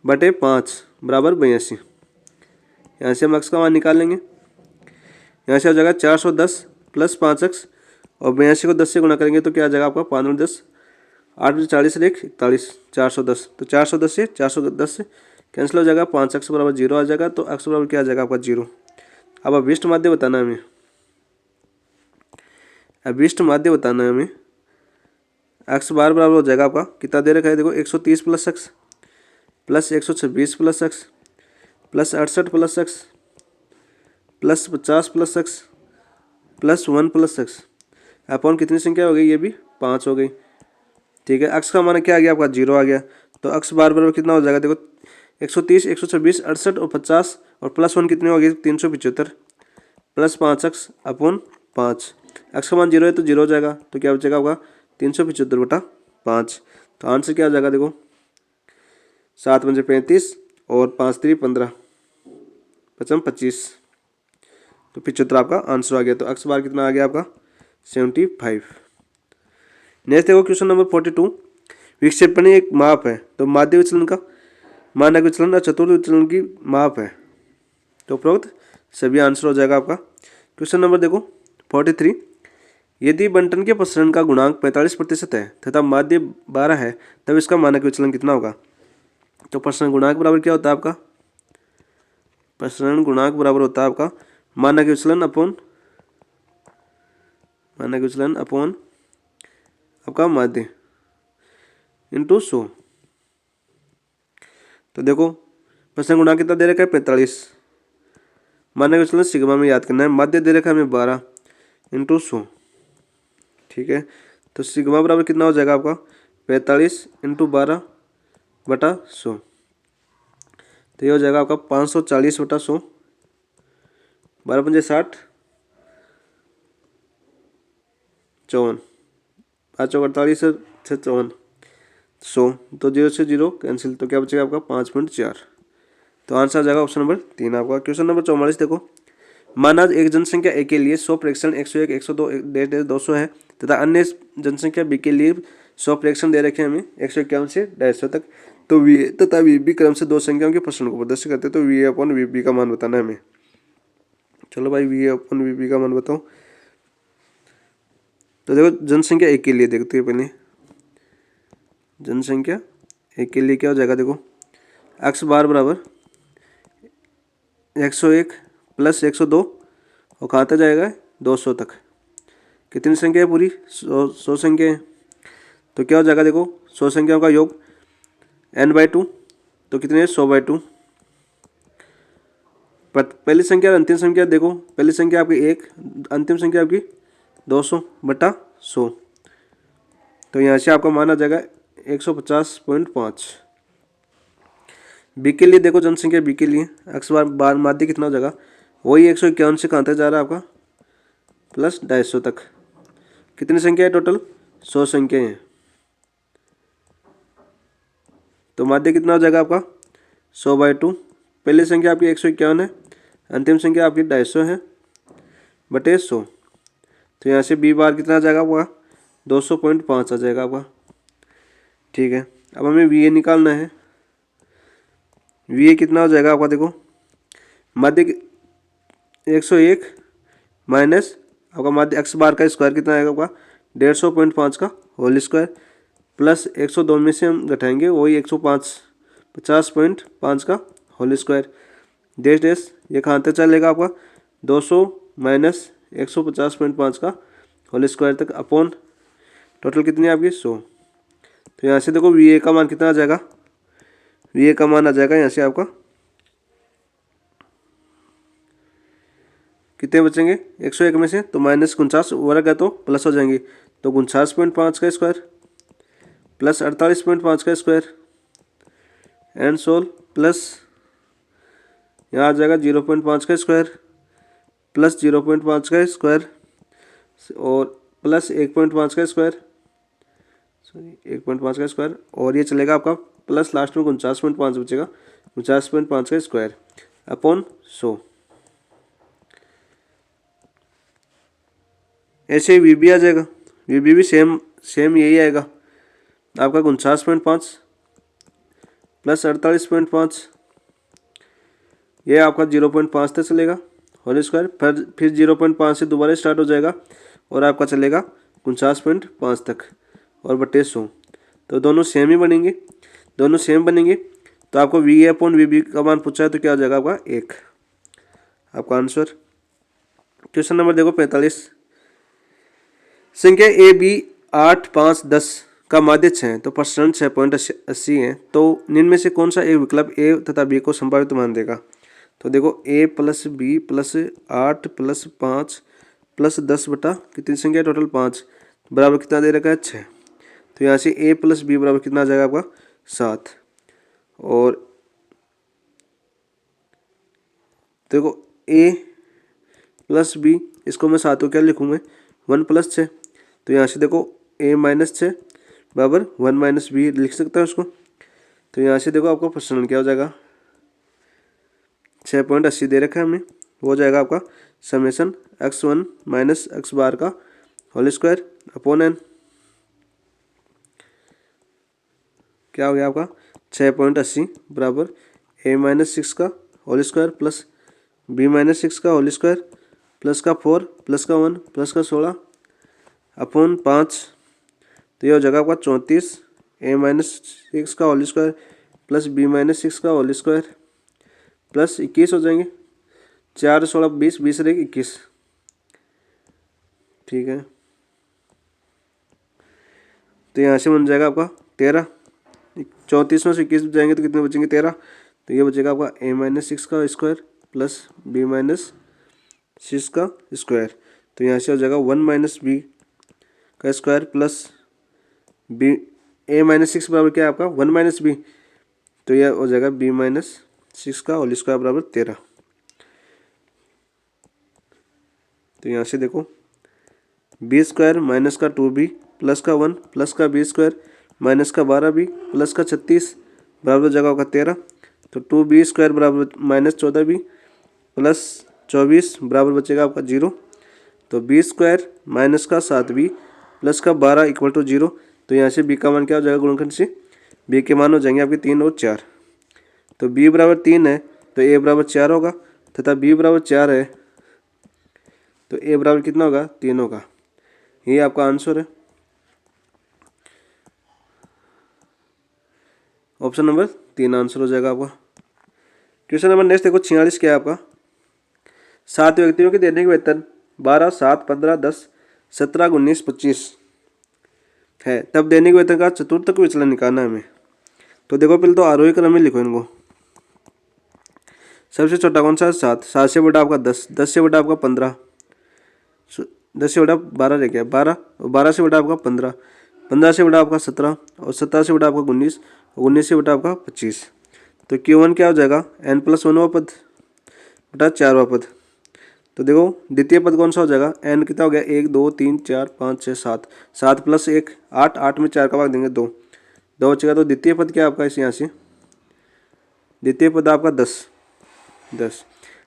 बटे 5 बराबर 82। यहाँ से हम अक्स का मान निकाल लेंगे, यहाँ से हो जाएगा 410 प्लस 5 अक्स और 82 को 10 से गुणा करेंगे तो क्या आ जाएगा आपका 5 और 10 8 40 से 41 410। तो 410 से 410 से कैंसिल हो जाएगा, 5 अक्स बराबर 0 आ जाएगा, तो अक्स बराबर क्या आ जाएगा आपका 0। अब अभिष्ट माध्य बताना है हमें, अभिष्ट माध्य बताना है हमें। एक्स बार बराबर हो जाएगा आपका कितना दे रखा है देखो 130 plus x plus 126 plus x plus 68 plus x plus 50 plus x plus 1 plus x upon कितनी संख्या हो गई, ये भी 5 हो गई। ठीक है, अक्स का मान क्या आ गया आपका 0 आ गया, तो अक्स बार बराबर कितना हो जाएगा देखो 130 126 68 और 50 और प्लस 1 कितने हो गए 375 प्लस 5 अक्स अपॉन 5। अक्स का मान 0 है तो 0 हो जाएगा, तो क्या बचेगा होगा 375 बटा 5। तो आंसर क्या आ जाएगा देखो 7 पंजे 35 और 5 3 15 55 25, तो 75 आपका आंसर आ गया। तो अक्स बार कितना आ गया आपका 75। नेक्स्ट देखो क्वेश्चन नंबर 42, विक्षेपण एक माप है, तो माध्य विचलन का मानक विचलन और चतुर्थ विचलन की माप है, तो उपरोक्त सभी आंसर हो जाएगा आपका। क्वेश्चन नंबर देखो 43, यदि बंटन के प्रसरण का गुणांक 45% है तथा माध्य 12 है, तब इसका मानक विचलन कितना होगा। तो प्रसरण गुणांक बराबर क्या होता है आपका, प्रसरण गुणांक बराबर होता है आपका मानक विचलन अपॉन आपका माध्य इंटू 100। तो देखो प्रसरण गुणांक कितना दे रखा है 45, मानक विचलन सिग्मा में याद करना है, माध्य दे रखा है हमें 12 इंटू 100। ठीक है, तो सिग्मा बराबर कितना हो जाएगा आपका 45 इंटू 12 बटा 100, तो ये हो जाएगा आपका 540 बटा 100, 12 पंजे 60 54 5 48 से 54 100, तो 0 से 0 कैंसिल, तो क्या बचेगा आपका 5.4। तो आंसर आ जाएगा ऑप्शन नंबर 3 आपका। क्वेश्चन नंबर 44 देखो, माना एक जनसंख्या ए के लिए 100 प्रेक्षण 101 102 200 है तथा अन्य जनसंख्या बी के लिए 100 प्रेक्षण दे रखे हैं हमें 151 से 150 तक, तो वी तथा वी बी क्रम से दो संख्याओं के प्रसरण को प्रदर्शित करते हैं, तो V A upon V B का मान बताना है हमें। चलो भाई V A upon V B का मान बताओ। तो देखो जनसंख्या एक के लिए देखते हैं पहले, जनसंख्या एक के लिए क्या हो जाएगा देखो एक्स बार बराबर 101 प्लस 102 और कहाँ तक जाएगा 200 तक। कितनी संख्या है पूरी 100 संख्या है, तो क्या हो जाएगा देखो 100 संख्याओं का योग n/2, तो कितने 100/2। पहली संख्या और अंतिम संख्या देखो, पहली संख्या आपकी 1, अंतिम संख्या आपकी 200 बटा 100, तो यहाँ से आपका मान आ जाएगा 150.5। बी के लिए देखो जनसंख्या बी के लिए एक्स बार माध्य कितना हो जाएगा, वही 151 से कहाँ तक जा रहा है आपका प्लस 250 तक, कितनी संख्या है टोटल? 100 संख्याएं हैं। तो माध्य कितना हो जाएगा आपका? 100/2। पहली संख्या आपकी 151 है, अंतिम संख्या आपकी 250 है बटे 100। तो यहाँ से बी बार कितना आ जाएगा आपका? 200.5 आ जाएगा आपका। ठीक है, अब हमें वी ए निकालना है। वी ए कितना हो जाएगा आपका? देखो माध्य 101 माइनस आपका माध्य एक्स बार का स्क्वायर कितना आएगा आपका? 150.5 का होल स्क्वायर प्लस 102 में से हम घटाएंगे वही 150.5 का होल स्क्वायर डैश डैश ये कहाँ तक चलेगा आपका? 200 माइनस 150.5 का होल स्क्वायर तक अपॉन टोटल कितनी है आपकी? 100। तो यहाँ से देखो वी ए का मान कितना आ जाएगा? वी ए का मान आ जाएगा यहाँ से आपका कितने बचेंगे? 101 में से तो माइनस 49 वर्ग है तो प्लस हो जाएंगे। तो 49.5 का स्क्वायर प्लस 48.5 का स्क्वायर एंड सोल प्लस यहाँ आ जाएगा 0.5 का स्क्वायर प्लस 0.5 का स्क्वायर और प्लस 1.5 का स्क्वायर, सॉरी 1.5 का स्क्वायर और ये चलेगा आपका प्लस लास्ट में 49.5 बचेगा, 49.5 का स्क्वायर अपॉन 100। ऐसे ही वी बी आ जाएगा। वी बी भी सेम यही आएगा आपका 49.5 प्लस 48.5 ये आपका 0.5 तक चलेगा होल स्क्वायर फिर 0.5 से दोबारा स्टार्ट हो जाएगा और आपका चलेगा 49.5 तक और बटे 100। तो दोनों सेम ही बनेंगे, दोनों सेम बनेंगे तो आपको V A upon V B का मान पूछा है तो क्या हो जाएगा आपका 1 आपका आंसर। क्वेश्चन नंबर देखो 45। संख्या ए बी 8, 5, 10 का माध्य 6 है तो प्रसरण 6.80 है। तो निम्न में से कौन सा एक विकल्प ए तथा बी को संभावित मान देगा? तो देखो a plus B plus 8 plus 5 plus 10 बटा कितनी संख्या टोटल 5 बराबर कितना दे रखा है? 6। तो यहाँ से a प्लस बी बराबर कितना आ जाएगा आपका? 7। और देखो a प्लस बी इसको मैं 7 को क्या लिखूँ मैं? 1 प्लस 6। तो यहाँ से देखो a माइनस 6 बराबर 1 माइनस बी लिख सकता है उसको। तो यहाँ से देखो आपका प्रश्न क्या हो जाएगा? 6.80 दे रखा है हमें, वो हो जाएगा आपका समेशन x1 माइनस एक्स बार का होल स्क्वायर अपॉन n। क्या हो गया आपका? 6.80 बराबर a माइनस 6 का whole square plus b minus 6 का होल स्क्वायर प्लस का 4 प्लस का 1 प्लस का 16 अपॉन 5। तो ये हो जाएगा आपका 34 a माइनस 6 का whole square plus b minus 6 का होल स्क्वायर प्लस 21 हो जाएंगे। 4 16 20 20 रहेगी 21। ठीक है, तो यहाँ से बन जाएगा आपका 13। 34 में से 21 जाएंगे तो कितने बचेंगे? 13। तो ये बचेगा आपका a माइनस 6 का स्क्वायर प्लस b माइनस 6 का स्क्वायर। तो यहाँ से हो जाएगा 1 माइनस बी का square plus B a minus 6 बराबर क्या है आपका? 1 माइनस बी। तो यह हो जाएगा b माइनस 6 का होल स्क्वायर बराबर 13। तो यहाँ से देखो बी स्क्वायर माइनस का 2b प्लस का 1 प्लस का बी स्क्वायर माइनस का 12b प्लस का 36 बराबर जगह होगा 13। तो 2b स्क्वायर बराबर माइनस 14b प्लस 24 बराबर बचेगा आपका 0। तो बी स्क्वायर माइनस का 7b प्लस का 12 इक्वल टू 0। तो यहाँ से b का मान क्या हो जाएगा? गुणनखंड से b के मान हो जाएंगे आपके 3 और 4। तो b बराबर 3 है तो a बराबर 4 होगा तथा b बराबर 4 है तो a बराबर कितना होगा? 3 होगा। ये आपका आंसर है ऑप्शन नंबर 3 आंसर हो जाएगा आपका। क्वेश्चन नंबर नेक्स्ट देखो 46 क्या है आपका? 7 व्यक्तियों के दैनिक वेतन 12, 7, 15, 10, 17, 19, 25 है तब दैनिक वेतन का चतुर्थक विचलन निकालना है हमें। तो देखो पहले तो आरोही क्रम में लिखो इनको। सबसे छोटा कौन सा? 7। 7 से बड़ा आपका 10, 10 से बड़ा आपका 15, 10 से बड़ा 12 रह गया 12, और 12 से बड़ा आपका 15, 15 से बड़ा आपका 17 और 17 से बड़ा आपका 19, 19 से बड़ा आपका 25। तो Q1 क्या हो जाएगा? n+1वां पद बटा 4वां पद। तो देखो द्वितीय पद कौन सा हो जाएगा, एन कितना हो गया 1 2 3 4 5 6 7, 7 प्लस 1 8, 8 में 4 का भाग देंगे 2, 2 बचेगा। तो द्वितीय पद क्या आपका इस यहाँ से, द्वितीय पद आपका 10।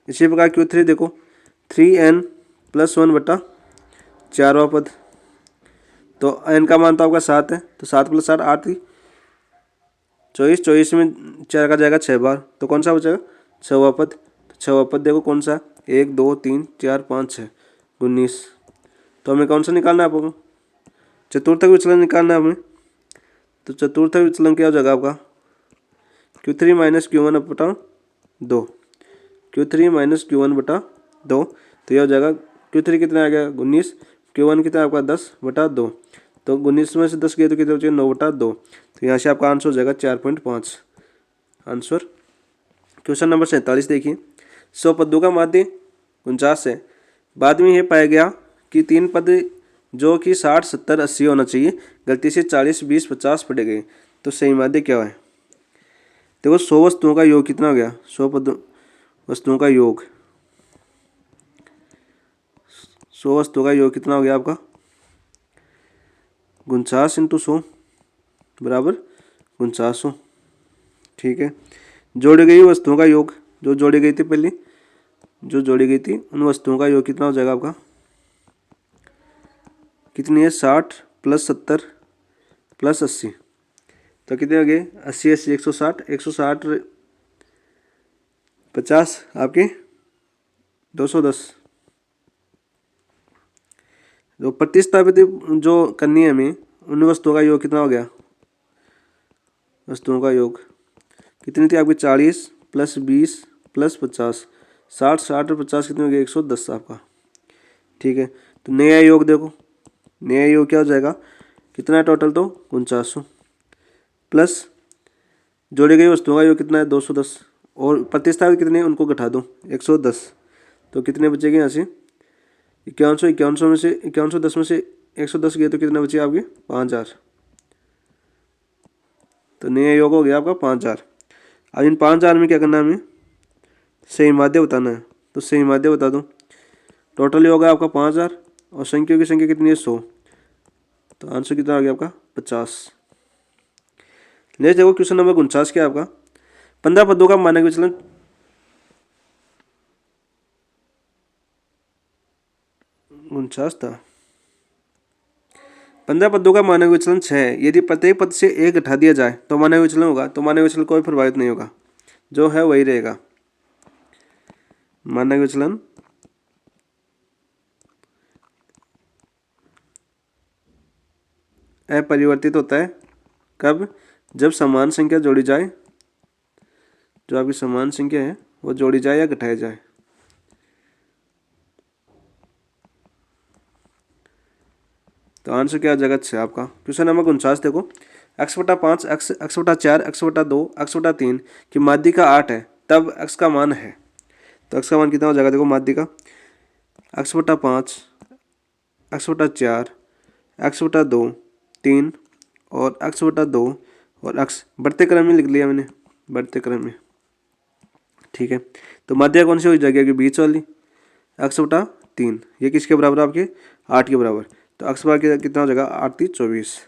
इसी प्रकार Q3 देखो 3n+1/4वां पद, तो n का मान तो आपका 7 है, तो 7 + 8 8 ही 24, 24 में 4 का जाएगा 6 बार, तो कौन सा बचेगा 6वां पद। तो 6वां पद देखो कौन सा, 1 2 3 4 5 6 19। तो हमें कौन सा निकालना है आपको, चतुर्थक विचलन निकालना है हमें। तो चतुर्थक विचलन क्या हो जाएगा आपका, Q3 - Q1/2, Q3 - Q1/2, तो यह हो जाएगा Q3 कितना आ गया 19, Q1 कितना आपका 10/2, तो 19 में से 10 गए तो कितना बचेगा 9/2, तो यहाँ से आपका आंसर हो जाएगा 4.5 आंसर। क्वेश्चन नंबर 47 देखिए, 100 पदों का माध्य 49 है, बाद में यह पाया गया कि 3 पद जो कि 60 70 80 होना चाहिए गलती से 40 20 50 पड़े गए, तो सही माध्य क्या है। देखो 100 वस्तुओं का योग कितना हो गया, 100 पद वस्तुओं का योग, 100 वस्तुओं का योग कितना हो गया आपका 49 × 100 बराबर 4900। ठीक है, जोड़ी गई वस्तुओं का योग, जो जोड़ी गई थी पहले, जो जोड़ी गई थी उन वस्तुओं का योग कितना हो जाएगा आपका, कितनी है 60 + 70 + 80, तो कितने हो गए 80 80 160, 160 50 आपके 210। जो प्रतिस्थापित जो करनी है हमें, उन वस्तुओं का योग कितना हो गया, वस्तुओं का योग कितनी थी आपकी 40 + 20 + 50, 60 60 और 50 कितने हो गए 110 आपका। ठीक है, तो नया योग देखो, नया योग क्या हो जाएगा, कितना है टोटल, तो 4900 प्लस जोड़ी गई वस्तुओं का योग कितना है 210, और प्रतिस्थापित कितने हैं उनको घटा दो 110, तो कितने बचेंगे यहाँ से 5100 में से 5110 में से 110 गए तो कितने बचे आपके 5000, तो नया योग हो गया आपका 5000। अब इन 5000 में क्या करना है हमें, सही माध्य बताना है, तो सही माध्य बता दो। टोटल योग है आपका 5000 और संख्याओं की संख्या कितनी है 100, तो आंसर कितना आ गया आपका 50। नेक्स्ट देखो क्वेश्चन नंबर 49 क्या है आपका, 15 पदों का मानक विचलन 49 था, 15 पदों का मानक विचलन 6 है, यदि प्रत्येक पद से 1 घटा दिया जाए तो मानक विचलन होगा, तो मानक विचलन कोई प्रभावित नहीं होगा, जो है वही रहेगा। मानक विचलन अपरिवर्तित होता है कब, जब समान संख्या जोड़ी जाए, जो आपकी समान संख्या है वो जोड़ी जाए या घटाई जाए। तो आंसर क्या आ जाएगा 6 आपका। क्वेश्चन नंबर 49 देखो, x/5 x/4 x/2 x/3 की माध्य का 8 है, तब x का मान है, तो x का मान कितना हो जाएगा, देखो माध्य का x/5 x/4 x/2 3 और x/2 और x बढ़ते क्रम में लिख लिया मैंने, बढ़ते क्रम में। ठीक है, तो माध्य कौन सी हो जाएगी, कि बीच वाली x/3, ये किसके बराबर आपके 8 के बराबर, तो x बार कितना हो जाएगा 8 3 24,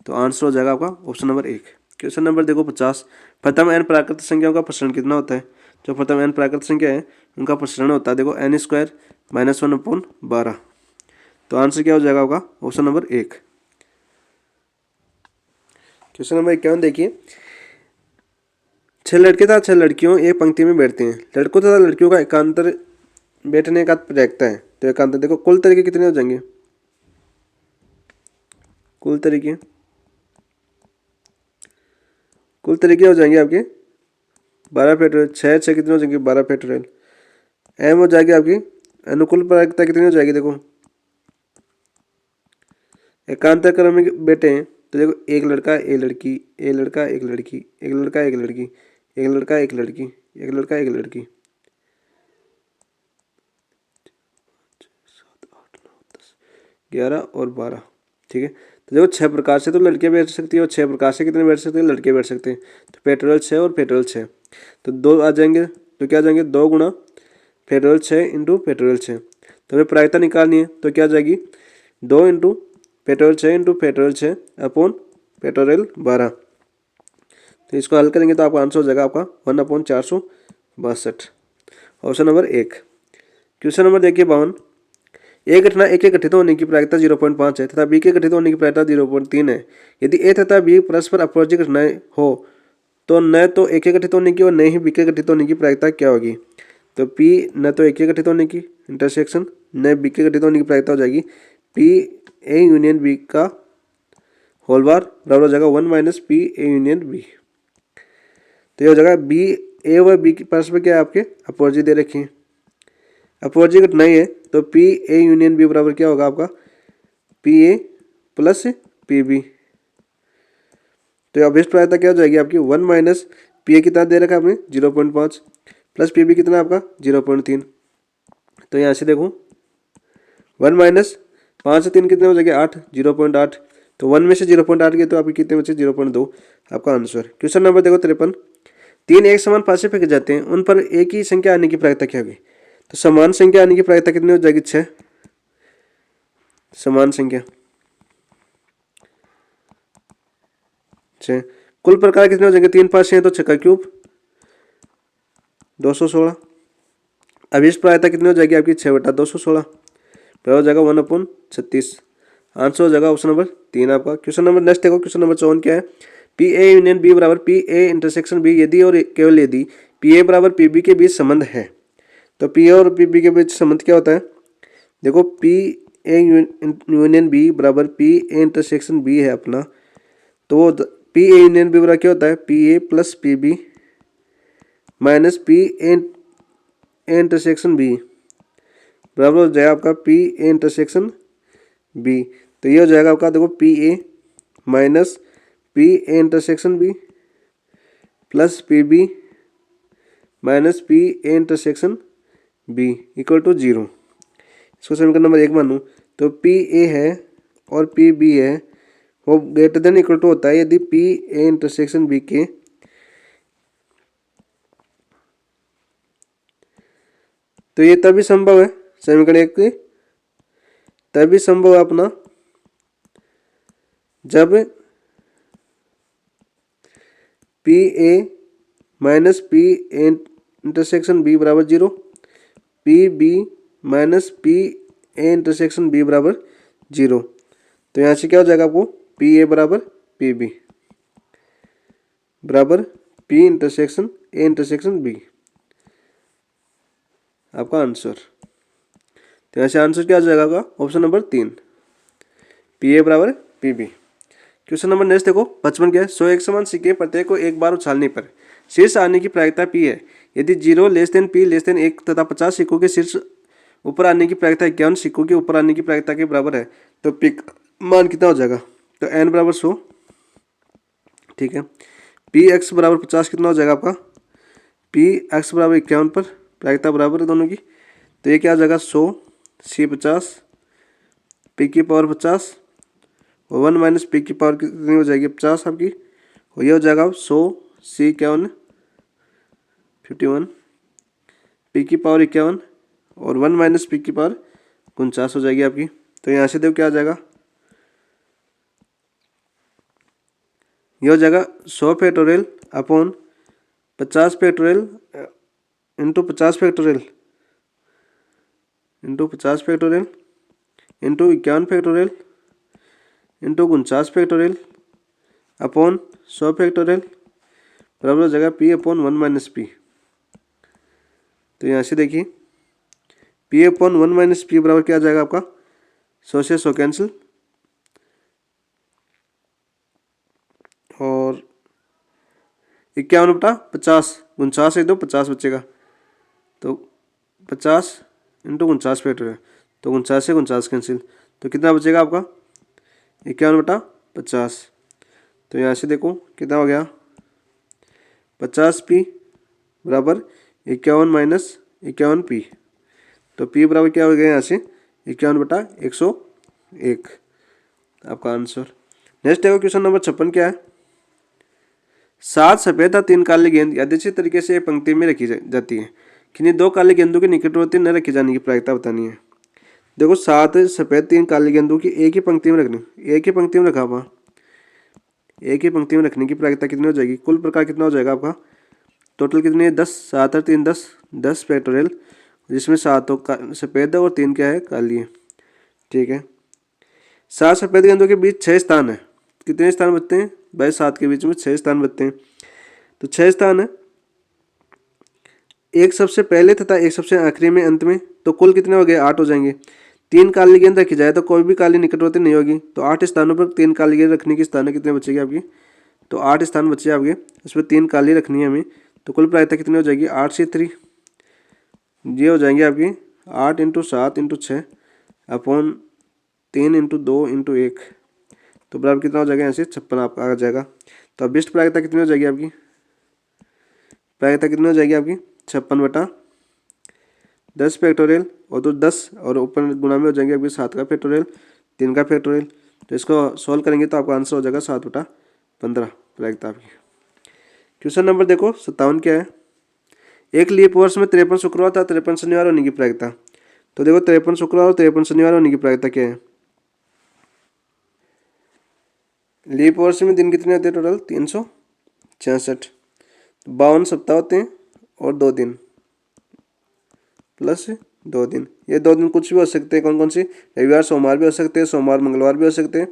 तो आंसर हो जाएगा आपका ऑप्शन नंबर 1। क्वेश्चन नंबर देखो 50, प्रथम n प्राकृतिक संख्याओं का प्रसरण कितना होता है, जो प्रथम n प्राकृतिक संख्या है उनका प्रसरण होता है देखो n² - 1/12, तो आंसर क्या हो जाएगा आपका ऑप्शन नंबर 1। क्वेश्चन नंबर 51 देखिए, 6 लड़के तथा 6 लड़कियों एक पंक्ति में बैठते हैं, लड़कों तथा लड़कियों का एकांतर बैठने का रहता है, तो एकांतर देखो कुल तरीके कितने हो जाएंगे, कुल तरीके हो जाएंगे आपके 12 फैक्टोरियल, 6 6 कितने हो जाएंगे 12 फैक्टोरियल, एम हो जाएगी आपकी अनुकूल प्रायिकता कितनी हो जाएगी, देखो एकांतर क्रम में बैठे हैं तो देखो एक लड़का एक लड़की, एक लड़का एक लड़की, एक लड़का एक लड़की, एक लड़का एक लड़की, एक लड़का एक लड़की, 11 और 12। ठीक है, तो देखो 6 प्रकार से तो लड़कियां बैठ सकती है और 6 प्रकार से कितने बैठ सकते हैं, लड़के बैठ सकते हैं, तो पेट्रोल 6 और पेट्रोल 6, तो 2 आ जाएंगे, तो क्या आ जाएंगे 2 गुणा फेटोरियल 6 इंटू फेटोरियल 6। तो हमें प्रायिकता निकालनी है, तो क्या आ जाएगी 2 इंटू फेटोरियल 6 इंटू फेटोरियल 6 अपॉन फेटोरियल 12। तो इसको हल करेंगे तो आपका आंसर हो जाएगा आपका 1/462। Option number 1। क्वेश्चन नंबर देखिए 52। एक घटना ए के गठित होने की प्रायिकता 0.5 है तथा बी के गठित होने की प्रायिकता 0.3 है। यदि ए तथा बी परस्पर अपवर्जित घटनाएं हो तो न तो ए के गठित होने की और न ही बी के गठित होने की प्रायिकता क्या होगी। तो पी न तो ए के गठित होने की इंटरसेक्शन न बी के गठित होने की प्रायिकता हो जाएगी पी ए यूनियन बी का होल बार बराबर हो जाएगा 1 minus P A union B. तो ये हो जाएगा बी ए व बी के परस्पर क्या है आपके अपवर्जित दे रखी है, अपवर्जित घटनाएं है तो पी ए यूनियन बी बराबर क्या होगा आपका P A plus P B. तो अभीष्ट प्रायिकता क्या हो जाएगी आपकी 1 माइनस पी ए कितना दे रखा है आपने 0.5 प्लस पी बी कितना आपका 0.3। तो यहाँ से देखो 1 माइनस 5 से 3 कितने हो जाएंगे 8 0.8। तो 1 में से 0.8 गए तो आपके कितने बचे 0.2 आपका आंसर। क्वेश्चन नंबर देखो 53। 3 एक समान पासे फेंके जाते हैं उन पर एक ही संख्या आने की प्रायिकता क्या होगी। तो समान संख्या आने की प्रायिकता कितनी हो जाएगी 6। समान संख्या 6। कुल प्रकार कितने हो जाएंगे 3 5 6 तो 6 का क्यूब 216। अभीष्ट प्रायिकता कितनी हो जाएगी आपकी 6/216 बराबर हो जाएगा 1/36। आंसर हो जाएगा ऑप्शन नंबर 3 आपका। क्वेश्चन नंबर नेक्स्ट देखो क्वेश्चन नंबर 54 क्या है। पी ए यूनियन बी बराबर पी ए इंटरसेक्शन बी यदि और केवल यदि पी ए बराबर पी बी के बीच संबंध है। तो पी ए और पी बी के बीच संबंध क्या होता है देखो पी ए यूनियन बी बराबर पी ए इंटरसेक्शन बी है अपना। तो पी ए यूनियन बी बराबर क्या होता है P A plus P B minus P A intersection B बराबर हो जाएगा आपका पी ए इंटरसेक्शन बी। तो ये हो जाएगा आपका देखो P A minus P A intersection B plus P B minus P A intersection B equal to 0। इसको समीकरण नंबर 1 मानूँ तो पी ए है और पी बी है वो ग्रेटर देन इक्वल टू होता है यदि पी ए इंटरसेक्शन बी के तो ये तभी संभव है समीकरण 1 के तभी संभव है अपना जब P A minus P A intersection B बराबर 0 P B minus P A intersection B बराबर 0। तो यहाँ से क्या हो जाएगा आपको पी ए बराबर पी बी बराबर P intersection A intersection B आपका आंसर। तो यहाँ से आंसर क्या आ जाएगा आपका ऑप्शन नंबर 3 पी ए बराबर P B. Question number next देखो 55 क्या है। 100 एक समान सिक्के प्रत्येक को एक बार उछालने पर शीर्ष आने की प्रायिकता पी है। यदि 0 less than P less than 1 तथा 50 सिक्कों के शीर्ष ऊपर आने की प्रायिकता 51 सिक्कों के ऊपर आने की प्रायिकता के बराबर है तो पी मान कितना हो जाएगा। तो एन बराबर 100 ठीक है। पी एक्स बराबर 50 कितना हो जाएगा आपका पी एक्स बराबर 51 पर प्रायिकता बराबर है दोनों की। तो ये क्या आ जाएगा 100 सी 50 पी की पावर 50 और 1 माइनस पी की पावर कितनी हो जाएगी 50 आपकी और ये हो जाएगा 100 सी 51 51 पी की पावर 51 और 1 माइनस पी की पावर 49 हो जाएगी आपकी। तो यहाँ से देखो क्या आ जाएगा ये हो जाएगा 100 factorial upon 50 factorial into 50 factorial into 50 factorial into 51 factorial into 49 factorial upon 100 factorial बराबर हो जाएगा पी अपॉन 1 माइनस पी। तो यहाँ से देखिए पी अपॉन 1 माइनस पी बराबर क्या आ जाएगा आपका 100 से 100 कैंसिल और 51/50 49 एक दो 50 बचेगा तो 50 इंटू 49 फैक्टोरियल तो 49 से 49 कैंसिल तो कितना बचेगा आपका 51/50। तो यहाँ से देखो कितना हो गया 50p बराबर 51 माइनस 51p। तो p बराबर क्या हो गया यहाँ से 51/101 आपका आंसर। नेक्स्ट देखो क्वेश्चन नंबर 56 क्या है। 7 सफेद और 3 काली गेंद यादृच्छिक तरीके से एक पंक्ति में रखी जाती है। किन्हीं 2 काले गेंदों के निकटवर्ती न रखे जाने की प्रायिकता बतानी है। देखो 7 सफ़ेद 3 काले गेंदों की एक ही पंक्ति में रखनी, एक ही पंक्ति में रखा हुआ, एक ही पंक्ति में रखने की प्रायिकता कितनी हो जाएगी, कुल प्रकार कितना हो जाएगा आपका, टोटल कितनी है 10, 7 और 3 10, 10 फैक्टोरियल, जिसमें 7 तो सफ़ेद है और 3 क्या है, काली है। ठीक है, 7 सफ़ेद गेंदों के बीच 6 स्थान है, कितने स्थान बचते हैं भाई, 7 के बीच में 6 स्थान बचते हैं, तो 6 स्थान है, एक सबसे पहले तथा एक सबसे आखिरी में अंत में, तो कुल कितने हो गए, 8 हो जाएंगे। 3 काली गेंद रखी जाए तो कोई भी काली निकटवर्ती नहीं होगी, तो 8 स्थानों पर 3 काली गेंद रखने की स्थान कितने बचेगी आपकी, तो 8 स्थान बचे आपके, उसमें 3 काली रखनी है हमें, तो कुल प्रायिकता कितनी हो जाएगी, 8 से 3, ये हो जाएंगे आपकी 8 into 7 into 6 upon 3 into 2 into 1, तो बराबर कितना हो जाएगा, यहाँ से 56 आपका आ जाएगा। तो अभिष्ट प्रायिकता कितनी हो जाएगी आपकी, प्रायिकता कितनी हो जाएगी आपकी 56/10 फैक्टोरियल, और तो 10 और ऊपर गुणा में हो जाएंगे आपके 7 का फैक्टोरियल, 3 का फैक्टोरियल, तो इसको सॉल्व करेंगे तो आपका आंसर हो जाएगा 7/15 प्रायिकता आपकी। क्वेश्चन नंबर देखो 57 क्या है, एक लीप वर्ष में 53 शुक्रवार था 53 शनिवार होने की प्रायिकता, तो देखो 53 शुक्रवार और 53 शनिवार होने की प्रायिकता क्या है, लीप वर्ष में दिन कितने होते हैं, टोटल 366, 52 सप्ताह होते हैं और 2 दिन प्लस 2 दिन, ये 2 दिन कुछ भी हो सकते हैं, कौन कौन सी, रविवार सोमवार भी हो सकते हैं, सोमवार मंगलवार भी हो सकते हैं,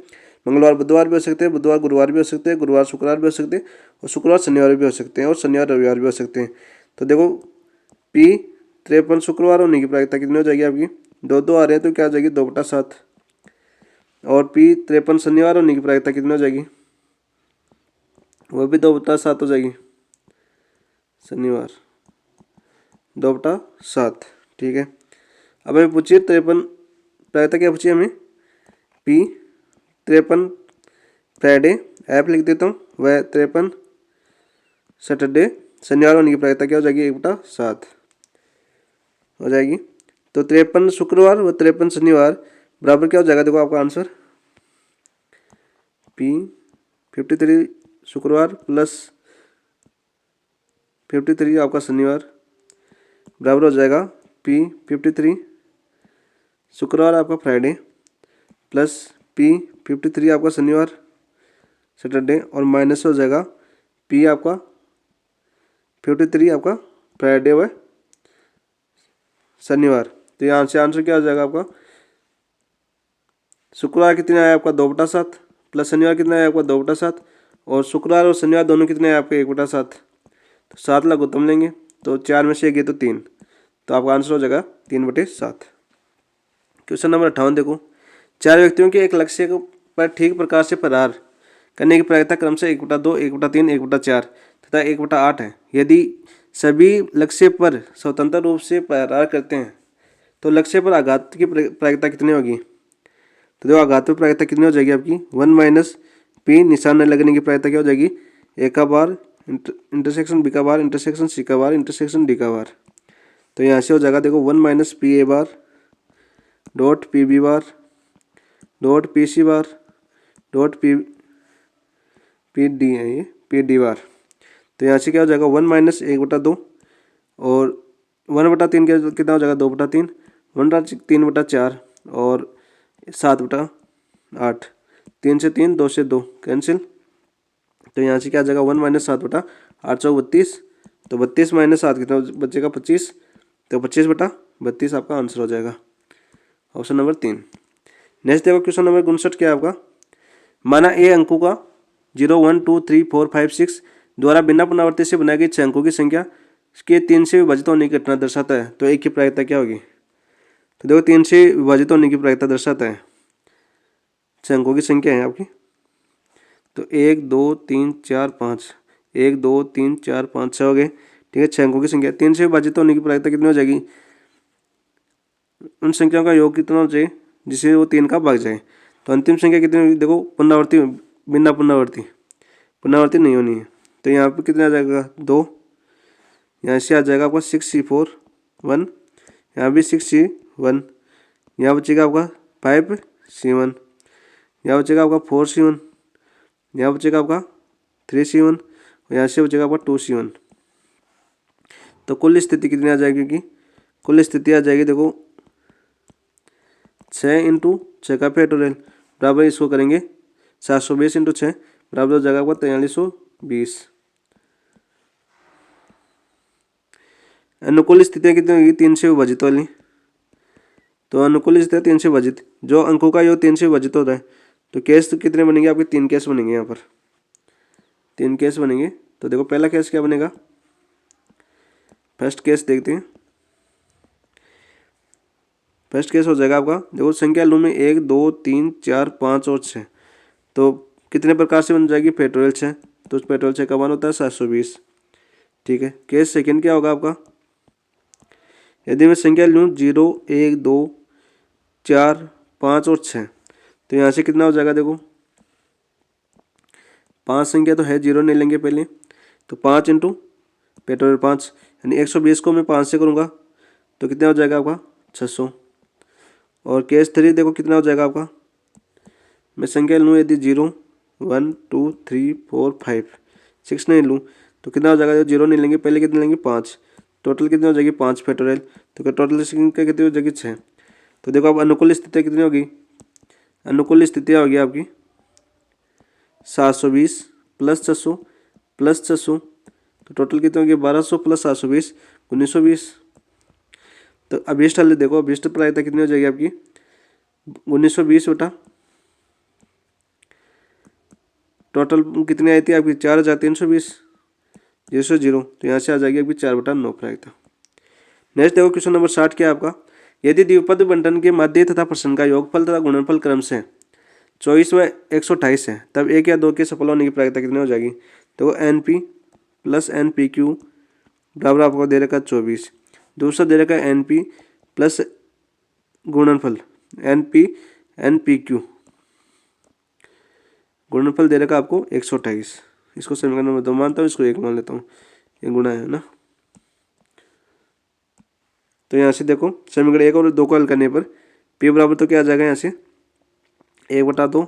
मंगलवार बुधवार भी हो सकते हैं, बुधवार गुरुवार भी हो सकते हैं, गुरुवार शुक्रवार भी हो सकते हैं, और शुक्रवार शनिवार भी हो सकते हैं, और शनिवार रविवार भी हो सकते हैं। तो देखो पी 53 शुक्रवार होने की प्रायिकता कितनी हो जाएगी आपकी, 2 आ रहे हैं तो क्या हो जाएगी 2/7, और पी 53 शनिवार होने की प्रायिकता कितनी हो जाएगी, वो भी 2/7 हो जाएगी, शनिवार 2/7। ठीक है, अब हमें पूछिए 53 प्रायिकता क्या पूछिए हमें, पी 53 फ्राइडे, ऐप लिख देता हूँ, वह 53 सैटरडे शनिवार होने की प्रायिकता क्या हो जाएगी, 1/7 हो जाएगी। तो 53 शुक्रवार व 53 शनिवार बराबर क्या हो जाएगा, देखो आपका आंसर पी 53 शुक्रवार प्लस 53 आपका शनिवार बराबर हो जाएगा पी 53 शुक्रवार आपका फ्राइडे प्लस पी 53 आपका शनिवार सैटरडे, और माइनस हो जाएगा पी आपका 53 आपका फ्राइडे व शनिवार। तो यहाँ से आंसर क्या हो जाएगा आपका, शुक्रवार कितना आया आपका 2/7 प्लस शनिवार कितना आया आपका 2/7, और शुक्रवार और शनिवार दोनों कितने आए आपके 1/7, तो 7 लघुत्तम लेंगे, तो 4 में से 1 गए तो 3, तो आपका आंसर हो जाएगा 3/7। क्वेश्चन नंबर 58 देखो, 4 व्यक्तियों के एक लक्ष्य पर ठीक प्रकार से प्रहार करने की प्रायिकता क्रमशः 1/2, 1/3, 1/4 तथा 1/8 है। यदि सभी लक्ष्य पर स्वतंत्र रूप से प्रहार करते हैं तो लक्ष्य पर आघात की प्रायिकता कितनी होगी, तो देखो आघात पर प्रायिकता कितनी हो जाएगी आपकी 1 - पी, निशान न लगने की प्रायिकता क्या हो जाएगी, ए का बार इंटरसेक्शन बी का बार इंटरसेक्शन सी का बार इंटरसेक्शन डी का बार, तो यहाँ से हो जाएगा देखो 1 - P A bar dot P B bar dot P C bar dot P P D है, ये पी डी बार, तो यहाँ से क्या हो जाएगा 1 - 1/2, और 1/3 कितना हो जाएगा 2/3, 1/3/4 और 7/8, 3 से 3 2 से 2 कैंसिल, तो यहाँ से क्या आ जाएगा 1 - 7/8 चौक 32, तो 32 - 7 कितना बचेगा 25, तो 25/32 आपका आंसर हो जाएगा, ऑप्शन नंबर 3। नेक्स्ट देखो क्वेश्चन नंबर 59 क्या है आपका, माना ए अंकों का 0 1 2 3 4 5 6 द्वारा बिना पुनरावृत्ति से बनाई गई 6 अंकों की संख्या के 3 से विभाजित होने की घटना दर्शाता है, तो एक की प्रायिकता क्या होगी, तो देखो 3 से विभाजित होने की प्रायिकता दर्शाता है, 6 अंकों की संख्या है आपकी, तो 1 2 3 4 5, 1 2 3 4 5 6 हो गए। ठीक है, 6 अंकों की संख्या 3 से विभाजित होने की प्रायिकता कितनी हो जाएगी, उन संख्याओं का योग कितना हो जाए जिसे वो 3 का भाग जाए, तो अंतिम संख्या कितनी होगी, देखो पुनरावृत्ति बिना पुनरावृत्ति नहीं होनी है, तो यहाँ पे कितना आ जाएगा 2, यहाँ से आ जाएगा आपका 6C4 1, यहाँ भी 6C1, यहाँ बचेगा आपका 5C1, यहाँ बचेगा आपका 4C1, यहाँ बचेगा आपका 3C1, और यहाँ से बचेगा आपका 2C1, तो कुल स्थिति कितनी आ जाएगी कि कुल स्थिति आ जाएगी, देखो 6 इंटू 6 का फैक्टोरियल बराबर इसको करेंगे 720 इंटू 6 बराबर हो जाएगा आपका 4320। अनुकूल स्थितियाँ कितनी होगी, 3 से विभाजित वाली। तो अनुकूल स्थितियाँ 3 से विभाजित, जो अंकों का योग 3 से विभाजित होता है। तो केस तो कितने बनेंगे आपके, 3 केस बनेंगे यहाँ पर, 3 केस बनेंगे। तो देखो पहला केस क्या बनेगा, फर्स्ट केस देखते हैं। फर्स्ट केस हो जाएगा आपका, देखो संख्या लूँ में 1 2 3 4 5 और 6, तो कितने प्रकार से बन जाएगी, फैक्टोरियल 6। तो उस फैक्टोरियल 6 का मान होता है 720। ठीक है, केस सेकंड क्या होगा आपका, यदि मैं संख्या लूँ 0 1 2 4 5 और 6, तो यहाँ से कितना हो जाएगा, देखो 5 संख्या तो है, 0 नहीं लेंगे पहले, तो 5 इंटू फैक्टोरियल 5 यानी 120 को मैं 5 से करूँगा तो कितना हो जाएगा आपका 600। और केस 3 देखो कितना हो जाएगा आपका, मैं संख्या लूँ यदि 0 1 2 3 4 5 6 नहीं लूँ तो कितना हो जाएगा, 0 नहीं लेंगे पहले, कितने लेंगे 5, टोटल कितनी हो जाएगी 5 फैक्टोरियल, तो टोटल संख्या कितनी हो जाएगी 6। तो देखो अब अनुकूल स्थितियाँ कितनी होगी, अनुकूल स्थितियाँ होगी आपकी 720 प्लस 600 प्लस 600, तो टोटल कितनी होगी 1200 प्लस 720 1920। तो अभीष्ट हल देखो, अभीष्ट प्रायिकता कितनी हो जाएगी आपकी 1920 बटा टोटल कितनी आई थी आपकी 4320 0 तो यहाँ से आ जाएगी आपकी 4/9 प्रायिकता। नेक्स्ट देखो क्वेश्चन नंबर 60 क्या है आपका, यदि द्विपद बंटन के माध्य तथा प्रश्न का योगफल तथा गुणनफल क्रम से 24 व 128 है, तब 1 या 2 के सफल होने की प्रायिकता कितनी हो जाएगी। तो N P plus N P Q बराबर आपको दे रखा 24, दूसरा दे रखा एन पी प्लस गुणनफल एन पी क्यू गुणनफल दे रखा आपको 128। इसको समीकरण नंबर 2 मानता हूँ, इसको 1 मान लेता हूँ, ये गुणा है ना। तो यहाँ से देखो समीकरण 1 और 2 को हल करने पर पी बराबर तो क्या आ जाएगा, यहाँ से 1/2,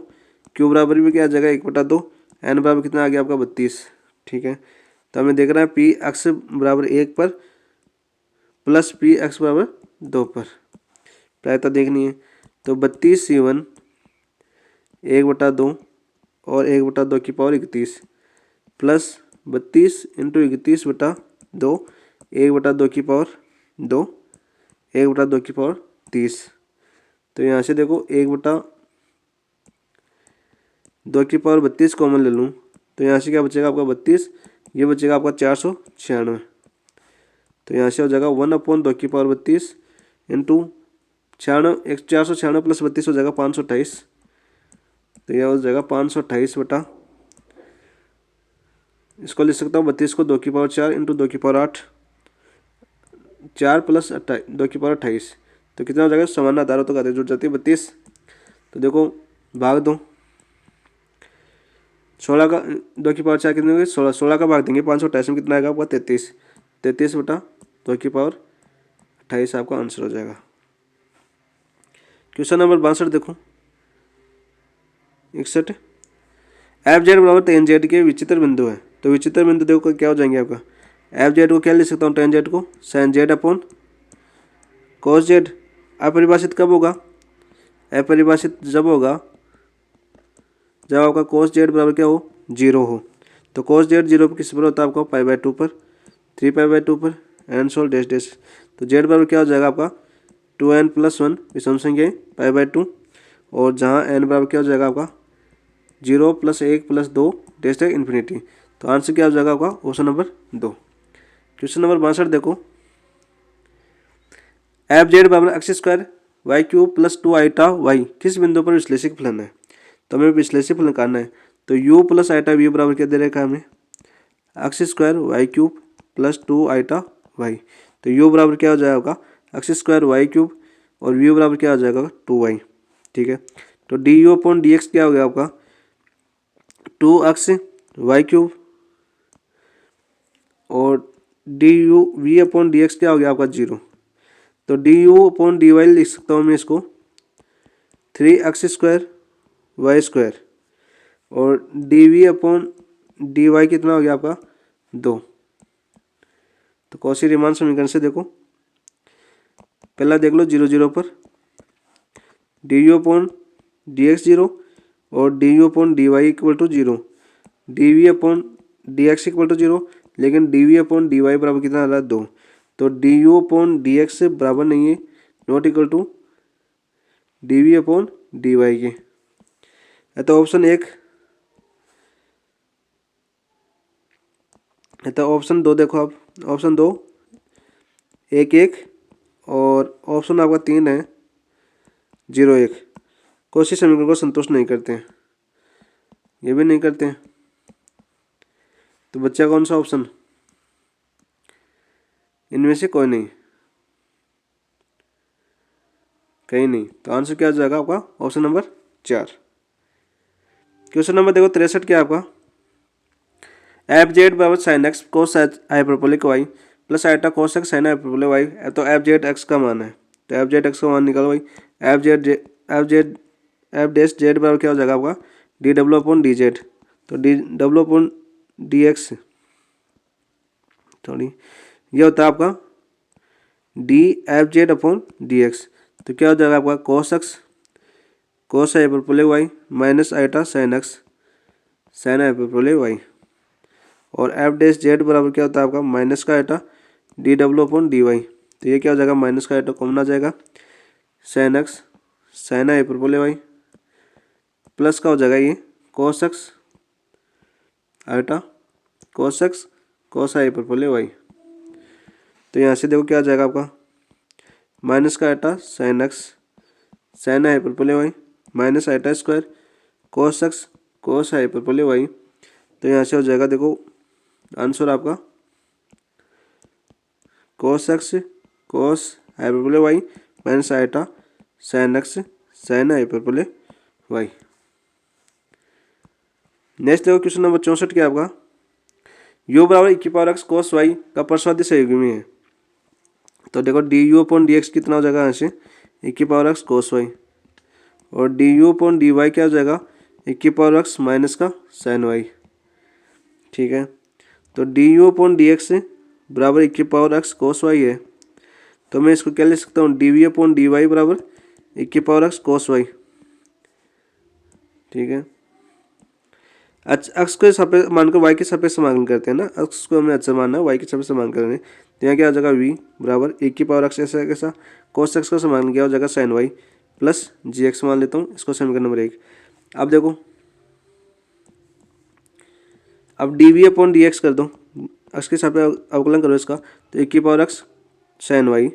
क्यू बराबर भी क्या आ जाएगा 1/2, एन बराबर कितना आ गया आपका 32। ठीक है, तो हमें देख रहा है पी एक्स बराबर 1 पर प्लस पी एक्स बराबर 2 पर प्रायिकता देखनी है। तो 32C1 1/2 और 1/2 की पावर 31 प्लस 32 इंटू 31/2 1/2 की पावर 2 1/2 की पावर 30। तो यहाँ से देखो 1/2 की पावर 32 कॉमन ले लूँ तो यहाँ से क्या बचेगा आपका 32, ये बचेगा आपका 496। तो यहाँ से हो जाएगा 1/2 की पावर 32 इंटू 496 प्लस 32 हो जाएगा 528। तो यह हो जाएगा 528 बटा, इसको लिख सकता हूँ 32 को 2 की पावर 4 इंटू 2 की पावर 8, 4 प्लस 2 की पावर 28। तो कितना हो जाएगा, समान आधारों तो घाते जुड़ जाती है 32। तो देखो भाग दो, 16 का 2 की पावर 4 कितनी होगी 16, 16 का भाग देंगे 528 में कितना आएगा आपका 33, 33 बटा 2 की पावर 28 आपका आंसर हो जाएगा। क्वेश्चन नंबर 62 देखो 61, एफ जेड बराबर टेन जेड के विचित्र बिंदु है। तो विचित्र बिंदु देखो क्या हो जाएंगे आपका, एफ जेड को क्या लिख सकता हूँ, टेन जेड को sine Z upon cos Z. अपरिभाषित कब होगा, अपरिभाषित जब होगा जब आपका कोस जेड बराबर क्या हो 0 हो। तो कोस जेड 0 पर किस पर होता है आपका π/2 पर, 3π/2 पर एन सोल डैश डैश। तो जेड बराबर क्या हो जाएगा आपका 2n+1 विषम संख्या π/2, और जहाँ n बराबर क्या हो जाएगा आपका 0 + 1 + 2 डैश डैश इन्फिनिटी। तो आंसर क्या हो जाएगा आपका ऑप्शन नंबर 2। क्वेश्चन नंबर 62 देखो, एफ जेड बराबर x² y³ + 2i किस बिंदु पर विश्लेषिक फलन है। तो हमें विश्लेषिक फलन निकालना है। तो u + i बराबर क्या दे रखा है हमें x² y³ + 2i। तो u बराबर क्या हो जाएगा x² y³ और v बराबर क्या हो जाएगा 2y। ठीक है, तो du/dx क्या हो गया आपका 2x y³ और du/v/dx क्या हो गया आपका 0। तो du/dy लिख सकता हूँ मैं इसको 3x² y² और dv/dy कितना हो गया आपका 2। तो कौशी रीमान समीकरण से देखो, पहला देख लो 0 0 पर D you upon D X 0 और D you upon D Y equal to 0, D V upon D X equal to 0, लेकिन D V upon D Y बराबर कितना आ रहा है 2। तो D you upon D X से बराबर नहीं है, not equal to D V upon D Y के। तो ऑप्शन 1, तो ऑप्शन 2 देखो आप, ऑप्शन 2 1 1 और ऑप्शन आपका 3 है 0 1। कौशी समीकरण को संतुष्ट नहीं करते हैं, ये भी नहीं करते हैं, तो बच्चा कौन सा ऑप्शन, इनमें से कोई नहीं, कहीं नहीं। तो आंसर क्या हो जाएगा आपका ऑप्शन नंबर 4। क्वेश्चन नंबर देखो 63 क्या आपका, एफ जेड बराबर sine x cos hyperbolic y plus iota cos x sine hyperbolic y. तो एफ जेड एक्स का मान है, तो एफ जेड एक्स का मान निकालो भाई। एफ डैश जेड बराबर क्या हो जाएगा आपका डी डब्ल्यू अपॉन डी जेड। तो डी डब्ल्यू अपॉन डी एक्स सॉरी ये होता है आपका d f z upon D x. तो क्या हो जाएगा आपका cos x cos hyperbolic y minus iota sine x sine hyperbolic y. और एफ डैश जेड बराबर क्या होता है आपका माइनस का आइटा डी डब्ल्यू अपॉन डी वाई। तो ये क्या हो जाएगा माइनस का आइटा कॉमन आ जाएगा sine x sine hyperbolic y plus का हो जाएगा ये cos x iota cos x cos hyperbolic y. तो यहाँ से देखो क्या आ जाएगा आपका माइनस का iota sine x sine hyperbolic y minus iota square cos x cos hyperbolic y. तो यहाँ से हो जाएगा देखो आंसर आपका cos x cos hyperbolic y minus iota sine x sine hyperbolic y. Next देखो क्वेश्चन नंबर 64 क्या आपका, यू बराबर e की पावर एक्स कोस वाई का परस्वादी सहयोगी है। तो देखो D you upon D X कितना हो जाएगा यहाँ से e की पावर एक्स कोस वाई, और D you upon D Y क्या हो जाएगा e की पावर एक्स माइनस का साइन वाई। ठीक है, तो D you upon D X बराबर e की पावर एक्स कोस वाई है। तो मैं इसको क्या ले सकता हूँ D V upon D Y बराबर e की पावर एक्स कोस वाई। ठीक है, एक्स को सापेक्ष मानकर वाई के सापेक्ष समाकलन करते हैं ना, एक्स को हमें अच्छा मानना है वाई के सापेक्ष समाकलन करेंगे। तो यहाँ क्या हो जाएगा वी बराबर e की पावर एक्स ऐसा कैसा कोस एक्स का समाकलन क्या हो जाएगा साइन वाई प्लस जी एक्स मान लेता हूँ इसको समीकरण नंबर 1। अब देखो अब D V upon D X कर दो, एक्स के सापेक्ष अवकलन करो इसका, तो e की पावर एक्स साइन वाई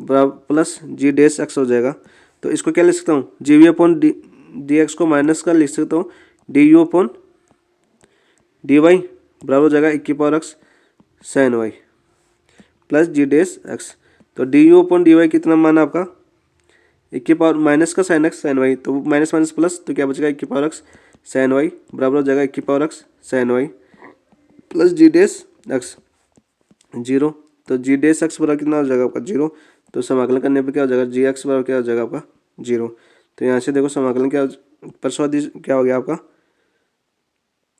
बराबर प्लस जी डैश एक्स हो जाएगा। तो इसको क्या लिख सकता हूँ g v upon D x को माइनस का लिख सकता हूँ d you upon D Y बराबर हो जाएगा e की power x sine y plus g dash x. तो D you upon D y कितना माना आपका e की पावर माइनस का साइन एक्स साइन वाई, तो माइनस माइनस प्लस, तो क्या बचेगा e की पावर एक्स साइन वाई बराबर हो जाएगा e की power x sine y plus g dash x 0। तो जी डैश एक्स बराबर कितना हो जाएगा आपका 0। तो समाकलन करने पे क्या हो जाएगा जी एक्स बराबर क्या हो जाएगा आपका 0। तो यहाँ से देखो समाकलन क्या परस्वादी क्या हो गया आपका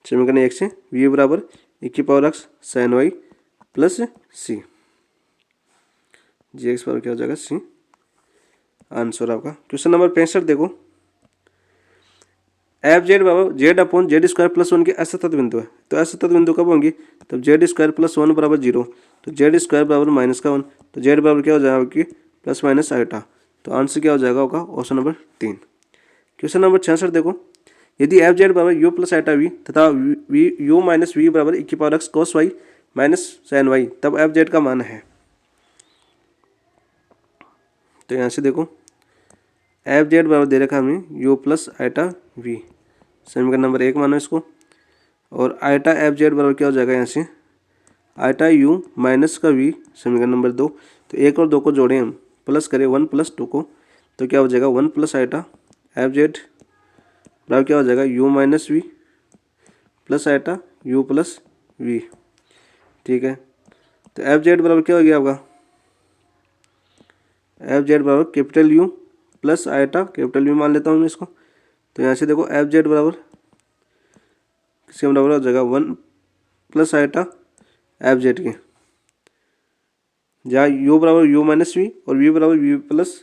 समीकरण 1 से वी बराबर e की power x sine y plus c, g x बराबर क्या हो जाएगा सी आंसर आपका। क्वेश्चन नंबर 65 देखो, एफ जेड बराबर z upon z square plus 1 के असतत बिंदु है। तो असतत बिंदु कब होंगी तब जेड स्क्वायर प्लस 1 बराबर 0। तो जेड स्क्वायर बराबर माइनस का 1, तो जेड बराबर क्या हो जाएगा कि प्लस माइनस आइटा। तो आंसर क्या हो जाएगा होगा ऑप्शन नंबर 3। क्वेश्चन नंबर 66 देखो, यदि एफ जेड बराबर यू प्लस आइटा वी तथा वी यू माइनस वी बराबर e की power X cos Y minus sine Y, तब एफ जेड का मान है। तो यहाँ से देखो एफ जेड बराबर दे रखा हमें यू प्लस आइटा वी, समीकरण नंबर 1 मानो इसको, और आइटा एफ जेड बराबर क्या हो जाएगा यहाँ से आइटा यू माइनस का वी समीकरण नंबर 2। तो 1 और 2 को जोड़ें हम प्लस करें 1 प्लस 2 को, तो क्या हो जाएगा 1 प्लस आइटा एफ जेड बराबर क्या हो जाएगा U minus V plus iota U plus V. ठीक है, तो एफ जेड बराबर क्या हो गया आपका एफ जेड बराबर capital U plus iota capital U मान लेता हूँ मैं इसको। तो यहाँ से देखो एफ जेड बराबर किसके बराबर हो जाएगा 1 प्लस आइटा एफ जेड की, जहाँ यू बराबर यू माइनस वी और वी बराबर वी प्लस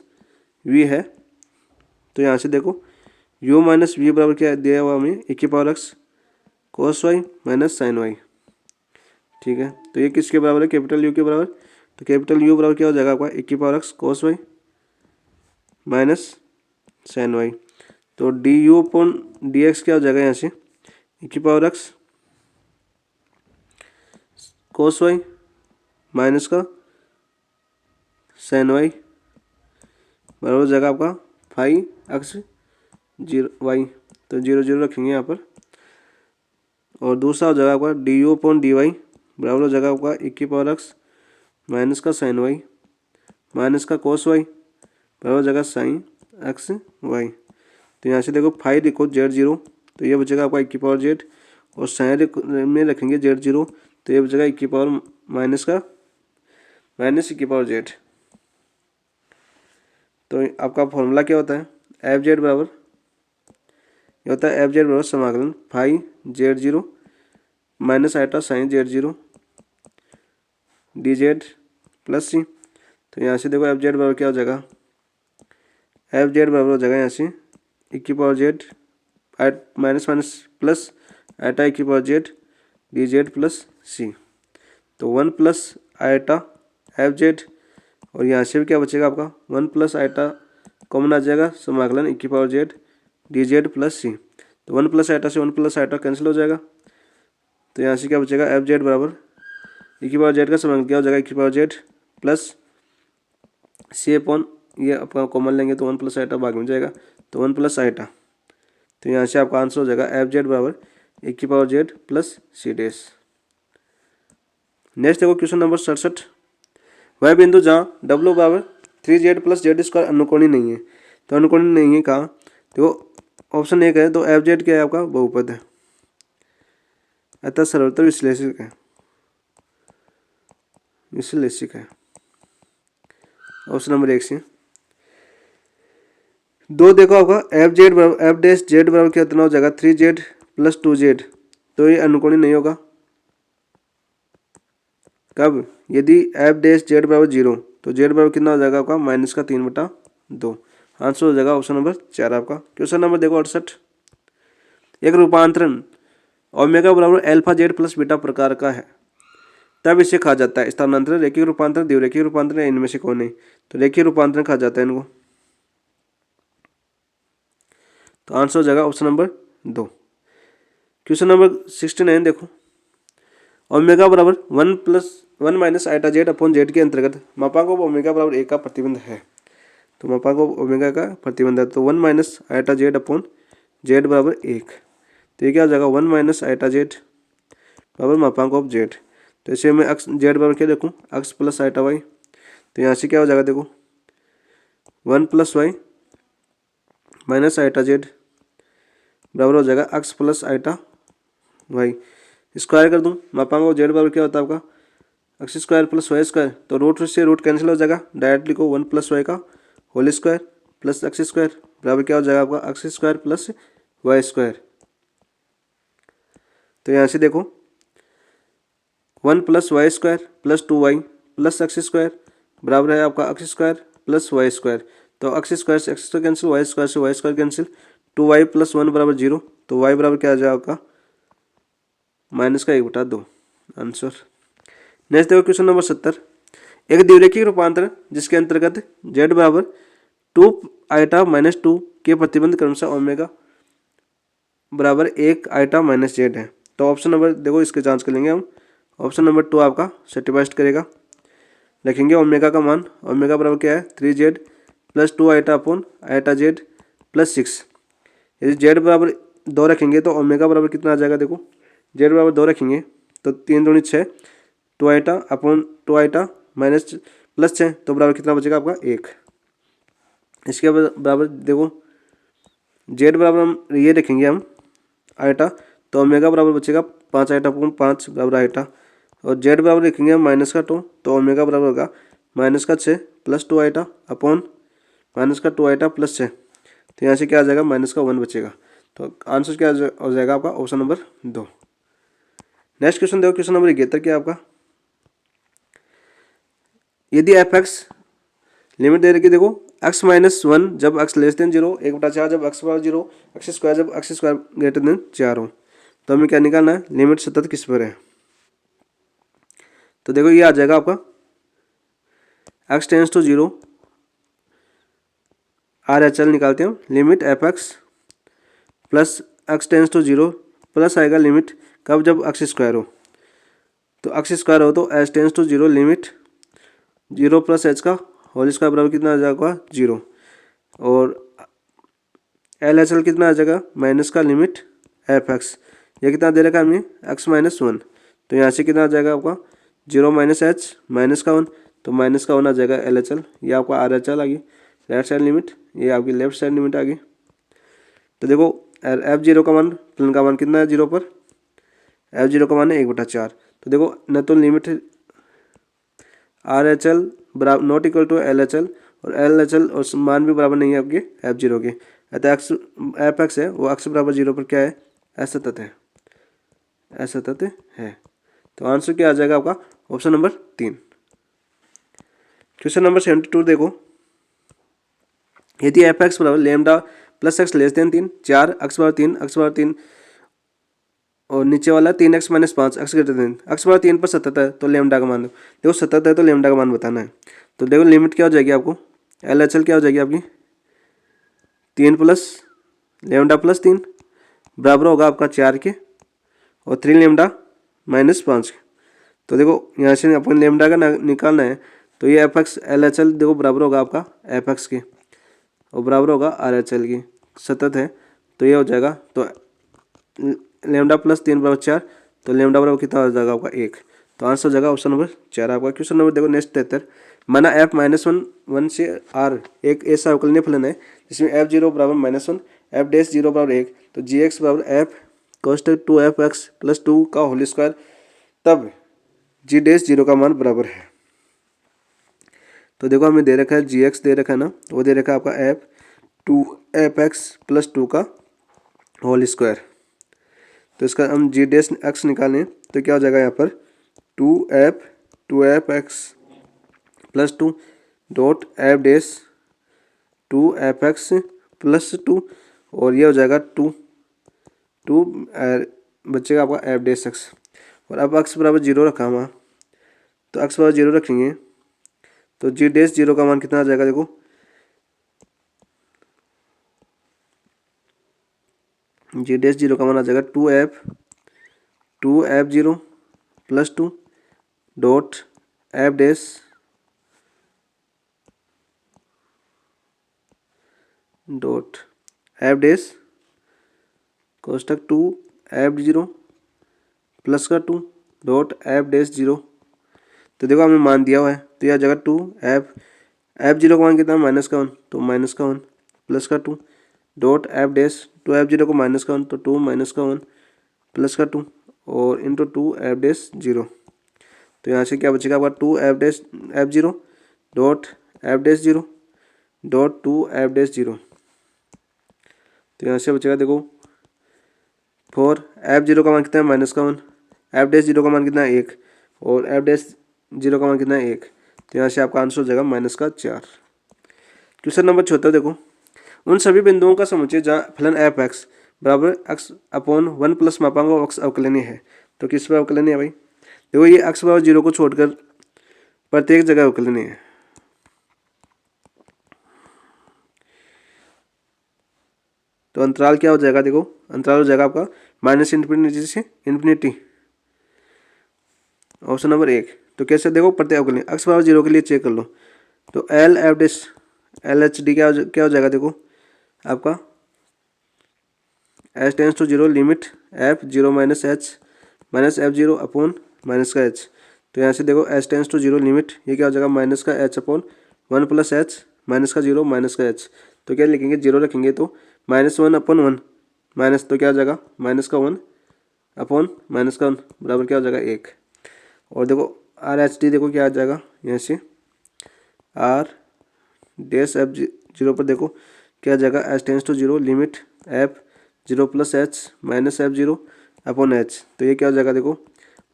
वी है। तो यहाँ से देखो यू माइनस वी बराबर क्या दिया हुआ हमें, ए की power X cos Y minus sine Y. ठीक है, तो ये किसके बराबर है, कैपिटल यू के बराबर। तो कैपिटल यू बराबर क्या हो जाएगा आपका, ए की power X cos Y minus sine Y. तो D you upon D X क्या हो जाएगा यहाँ से, ए की power X cos Y minus का साइन वाई बराबर हो जाएगा आपका फाइव एक्स जीरो वाई। तो जीरो जीरो रखेंगे यहाँ पर। और दूसरा हो जाएगा आपका D you upon D Y बराबर हो जाएगा आपका ए की पावर एक्स माइनस का साइन वाई माइनस का कोस वाई बराबर हो जाएगा साइन एक्स वाई। तो यहाँ से देखो फाइव लिखो जेड जीरो, तो ये बचेगा आपका ए की पावर जेड, और साइन में रखेंगे जेड जीरो, तो ये बचेगा ए की पावर माइनस का माइनस ए की पावर जेड। तो आपका फॉर्मूला क्या होता है, एफ जेड बराबर ये होता है एफ जेड बराबर समाकलन five z zero minus iota sine z zero d z plus c. तो यहाँ से देखो एफ जेड बराबर क्या हो जाएगा, एफ जेड बराबर हो जाएगा यहाँ से ए की power z minus minus plus iota a की power z d z plus c. तो one plus iota f z, और यहाँ से भी क्या बचेगा आपका वन प्लस आइटा कॉमन आ जाएगा, समाकलन ए की power z d z plus c. तो वन प्लस आइटा से वन प्लस आइटा कैंसिल हो जाएगा। तो यहाँ से क्या बचेगा एफ जेड बराबर ए की पावर जेड का समाकलन क्या हो जाएगा, ए की पावर जेड प्लस सी अपॉन ये आपका कॉमन लेंगे तो वन प्लस आइटा भाग में जाएगा, तो वन प्लस आइटा। तो यहाँ से आपका आंसर हो जाएगा एफ जेड बराबर ए की power Z plus C dash. Next देखो क्वेश्चन नंबर 67, वह बिंदु जहाँ डब्ल्यू बराबर 3z प्लस जेड स्क्वायर अनुकोणीय नहीं है। तो अनुकोणीय नहीं है कहाँ, देखो ऑप्शन एक है, तो एफ जेड क्या है आपका बहुपद है, अतः सर्वोत्तर विश्लेषक है, विश्लेषक है। ऑप्शन नंबर एक से दो देखो आपका एफ जेड बराबर एफ डैश जेड बराबर क्या कितना हो जाएगा 3z प्लस 2z। तो ये अनुकोणीय नहीं होगा कब, यदि एफ डैश जेड बराबर 0, तो जेड बराबर कितना हो जाएगा आपका माइनस का 3/2। आंसर हो जाएगा ऑप्शन नंबर 4 आपका। क्वेश्चन नंबर देखो 68, एक रूपांतरण ओमेगा बराबर अल्फा जेड प्लस बीटा प्रकार का है, तब इसे कहा जाता है स्थानांतरण, रेखीय रूपांतरण, द्विरेखीय रूपांतरण, इनमें से कौन नहीं। तो रेखीय रूपांतरण कहा जाता है इनको। तो आंसर हो जाएगा ऑप्शन नंबर 2। क्वेश्चन नंबर 69 देखो, ओमेगा बराबर 1 minus iota Z upon Z के अंतर्गत मापांक ऑफ ओमेगा बराबर 1 का प्रतिबंध है। तो मापांक ऑफ ओमेगा का प्रतिबंध है, तो 1 minus iota Z upon Z बराबर 1। तो ये क्या हो जाएगा 1 माइनस आइटा जेड बराबर मापांक ऑफ जेड। तो इसे मैं अक्स जेड बराबर क्या देखूँ, अक्स प्लस आइटा वाई। तो यहाँ से क्या हो जाएगा देखो 1 plus Y minus iota Z बराबर हो जाएगा X plus iota Y. Square कर दूँ, मापांक ऑफ जेड बराबर क्या होता है आपका X square plus Y square. तो रूट से रूट कैंसिल हो जाएगा, डायरेक्ट लिखो 1 प्लस वाई का whole square plus X square बराबर क्या हो जाएगा आपका X square plus Y square. तो यहाँ से देखो 1 plus Y square plus 2y plus X square बराबर है आपका X square plus Y square. तो एक्स स्क्वायर से X square cancel, Y square से Y square cancel, 2y plus 1 बराबर 0। तो y बराबर क्या आ जाएगा आपका माइनस का 1/2 आंसर। नेक्स्ट देखो क्वेश्चन नंबर 70, एक द्विरेखीय रूपांतरण जिसके अंतर्गत z बराबर 2 आइटा माइनस 2 के प्रतिबंध क्रमशः ओमेगा बराबर 1 आइटा माइनस जेड है। तो ऑप्शन नंबर देखो इसके जांच कर लेंगे हम, ऑप्शन नंबर 2 आपका सेटिस्फाइड करेगा। लिखेंगे ओमेगा का मान, ओमेगा बराबर क्या है 3z plus 2 iota upon iota Z plus 6। यदि जेड बराबर 2 रखेंगे तो ओमेगा बराबर कितना आ जाएगा, देखो जेड बराबर 2 रखेंगे तो 3 दूनी 6, 2 iota upon 2 iota minus plus 6, तो बराबर कितना बचेगा आपका 1। इसके बराबर देखो जेड बराबर हम ये रखेंगे हम आइटा, तो ओमेगा बराबर बचेगा 5 आइटा अपॉन 5 बराबर आइटा, और जेड बराबर लिखेंगे हम माइनस का 2, तो ओमेगा बराबर होगा माइनस का 6 प्लस 2 आइटा अपॉन माइनस का 2 आइटा प्लस 6। तो यहाँ से क्या आ जाएगा माइनस का 1 बचेगा। तो आंसर क्या हो जाएगा आपका ऑप्शन नंबर 2। नेक्स्ट क्वेश्चन देखो क्वेश्चन नंबर 71 क्या आपका, यदि एफ एक्स लिमिट दे रखी देखो x माइनस वन जब x लेस देन जीरो, 1/4 जब x बराबर जीरो, एक्स स्क्वायर जब x स्क्वायर ग्रेटर देन 4 हो। तो हमें क्या निकालना है, लिमिट सतत किस पर है। तो देखो ये आ जाएगा आपका x tends to zero, R H L निकालते हैं limit F X plus x tends to zero plus आएगा लिमिट कब, जब x स्क्वायर हो। तो x स्क्वायर हो तो h tends to zero limit zero plus h का होल स्क्वायर बराबर कितना आ जाएगा, जीरो। और एल एच एल कितना आ जाएगा, माइनस का लिमिट एफ एक्स, ये कितना दे रखा है हमें, x माइनस वन। तो यहाँ से कितना आ जाएगा आपका, जीरो माइनस एच माइनस का वन, तो माइनस का वन आ जाएगा एल एच एल, ये आपका आर एच एल आ गई राइट साइड लिमिट, ये आपकी लेफ्ट साइड लिमिट आ गई। तो देखो एफ जीरो का मान, प्लन का मान कितना है जीरो पर, एफ जीरो का मान है 1/4। तो देखो न तो लिमिट आर एच एल बराबर not equal to L H L, और एल एच एल और मान भी बराबर नहीं है आपके एफ जीरो के, अतः एक्स एफ एक्स है वो एक्स बराबर जीरो पर क्या है, असतत है, असतत है। तो आंसर क्या आ जाएगा आपका, ऑप्शन नंबर 3। क्वेश्चन नंबर 72 देखो, यदि एफ एक्स बराबर lambda plus x less than 3, 4 x बराबर 3, एक्स बराबर 3 और नीचे वाला 3x minus 5 x greater than, x बराबर 3 पर सतत है तो लेमडा का मान दो। देखो सतत है तो लेमडा का मान बताना है। तो देखो लिमिट क्या हो जाएगी आपको, एल एच एल क्या हो जाएगी आपकी, 3 प्लस लेमडा प्लस 3 बराबर होगा आपका 4 के, और 3 लेमडा माइनस 5 के। तो देखो यहाँ से अपन लेमडा का निकालना है, तो ये F x L H L देखो बराबर होगा आपका एफ एक्स के, और बराबर होगा आर एच एल की, सतत है तो ये हो जाएगा। तो लेमडा प्लस 3 बराबर 4, तो लेमडा बराबर कितना हो जाएगा आपका 1। तो आंसर हो जाएगा ऑप्शन नंबर 4 आपका। क्वेश्चन नंबर देखो नेक्स्ट 73, माना एफ माइनस वन से आर एक ऐसा अवकलनीय फलन है जिसमें एफ जीरो बराबर minus one, F dash zero बराबर 1, तो जी एक्स बराबर एफ कोष्टक 2f(x) प्लस 2 का होल स्क्वायर, तब जी डैश जीरो का मान बराबर है। तो देखो हमें दे रखा है जी एक्स दे रखा है ना, वो दे रखा है आपका एफ 2f(x) प्लस 2 का होल स्क्वायर। तो इसका हम जी डैश एक्स निकालें तो क्या हो जाएगा यहाँ पर 2f(x) plus 2 dot f dash 2f(x) plus 2, और ये हो जाएगा 2 बचेगा आपका एफ डैश एक्स। और अब एक्स बराबर जीरो रखा हुआ, तो एक्स बराबर जीरो रखेंगे तो जी डैश जीरो का मान कितना आ जाएगा, देखो जी डैश जीरो का मान आ जाएगा 2f zero plus 2 dot f dash कोष्टक 2f जीरो प्लस का 2 डॉट एफ डैश जीरो। तो देखो हमें मान दिया हुआ है, तो यह जगह 2f जीरो का मान कितना, माइनस का 1, तो माइनस का 1 प्लस का 2 dot f dash 2f zero को माइनस का 1, तो 2 माइनस का 1 प्लस का 2 और इंटू 2f डैश जीरो। तो यहाँ से क्या बचेगा आपका 2f dash F zero dot f dash zero dot 2f dash zero. तो यहाँ से बचेगा देखो 4f जीरो का मान कितना है, माइनस का 1, एफ डैश जीरो का मान कितना है 1, और एफ डैश जीरो का मान कितना है 1। तो यहाँ से आपका आंसर हो जाएगा -4। क्वेश्चन नंबर 74 देखो, उन सभी बिंदुओं का समुच्चय जहाँ फलन एफ एक्स बराबर एक्स अपॉन 1 प्लस मापांक एक्स अवकलनीय है। तो किस पर अवकलनीय है भाई, देखो ये एक्स बराबर जीरो को छोड़कर प्रत्येक जगह अवकलनीय है। तो अंतराल क्या हो जाएगा, देखो अंतराल हो जाएगा आपका -इन्फिनिटी से इन्फिनिटी, ऑप्शन नंबर 1। तो कैसे, देखो प्रत्येक अवकलनीय एक्स बराबर जीरो के लिए चेक कर लो, तो L F dash L H D क्या हो जाएगा, देखो आपका H tends to zero limit F zero minus F zero upon minus का एच। तो यहाँ से देखो H tends to zero limit ये क्या हो जाएगा, माइनस का H upon 1 plus H minus का जीरो माइनस का एच। तो क्या लिखेंगे, जीरो रखेंगे तो -1 अपॉन 1 माइनस, तो क्या हो जाएगा माइनस का 1 अपॉन माइनस का 1 बराबर क्या हो जाएगा 1। और देखो आर एच डी देखो क्या आ जाएगा, यहाँ से आर डैश एफ जीरो पर देखो क्या आ जाएगा, H tends to zero limit F zero plus H minus F zero upon H. तो ये क्या हो जाएगा, देखो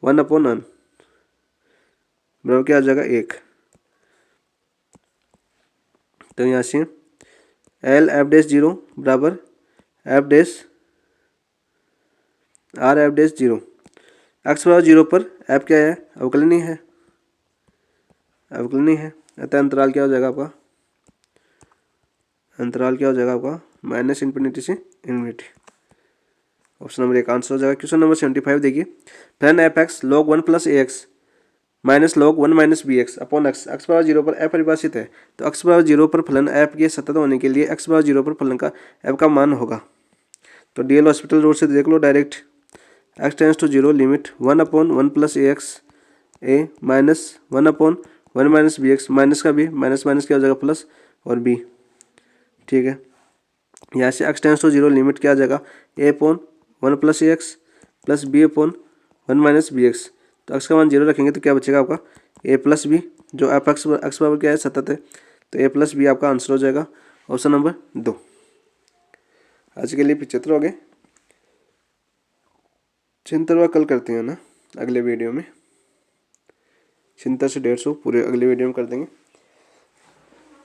1 अपॉन 1 बराबर क्या आ जाएगा 1। तो यहाँ से एल एफ डैश 0 बराबर F dash R F dash 0। X बराबर 0 पर एफ क्या है, अवकलनीय है, अवकलनीय है। अतः अंतराल क्या हो जाएगा आपका, अंतराल क्या हो जाएगा आपका माइनस इन्फिनिटी से इन्फिनिटी। ऑप्शन नंबर 1 आंसर हो जाएगा। क्वेश्चन नंबर 75 देखिए, फलन f x log 1 plus a x minus log 1 minus b x upon x, x बराबर 0 पर एफ परिभाषित है। तो एक्स बराबर 0 पर फलन एफ के सतत होने के लिए एक्स बराबर 0 पर फलन का एफ का मान होगा। तो डीएल हॉस्पिटल रोड से देख लो direct, x tends to 0 limit 1/1 plus a x a minus 1/1 minus b x, minus का भी माइनस माइनस क्या हो जाएगा प्लस और बी। ठीक है, यहाँ से एक्स टेंस टू 0 लिमिट क्या आ जाएगा a/1 plus a x plus b/1 minus b x. तो एक्स का मान 0 रखेंगे तो क्या बचेगा आपका a प्लस बी, जो एफ एक्स बराबर क्या है सतत है, तो a प्लस बी आपका आंसर हो जाएगा ऑप्शन नंबर 2। आज के लिए 75 हो गए, 76वां कल करते हैं ना अगले वीडियो में, 76 से 150 पूरे अगले वीडियो में कर देंगे।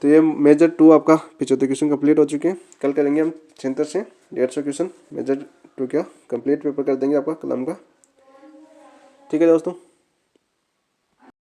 तो ये मेजर 2 आपका 75 क्वेश्चन कंप्लीट हो चुके हैं। कल करेंगे हम 76 से 150 क्वेश्चन मेजर 2 का कंप्लीट पेपर कर देंगे आपका कलम का। ठीक है दोस्तों।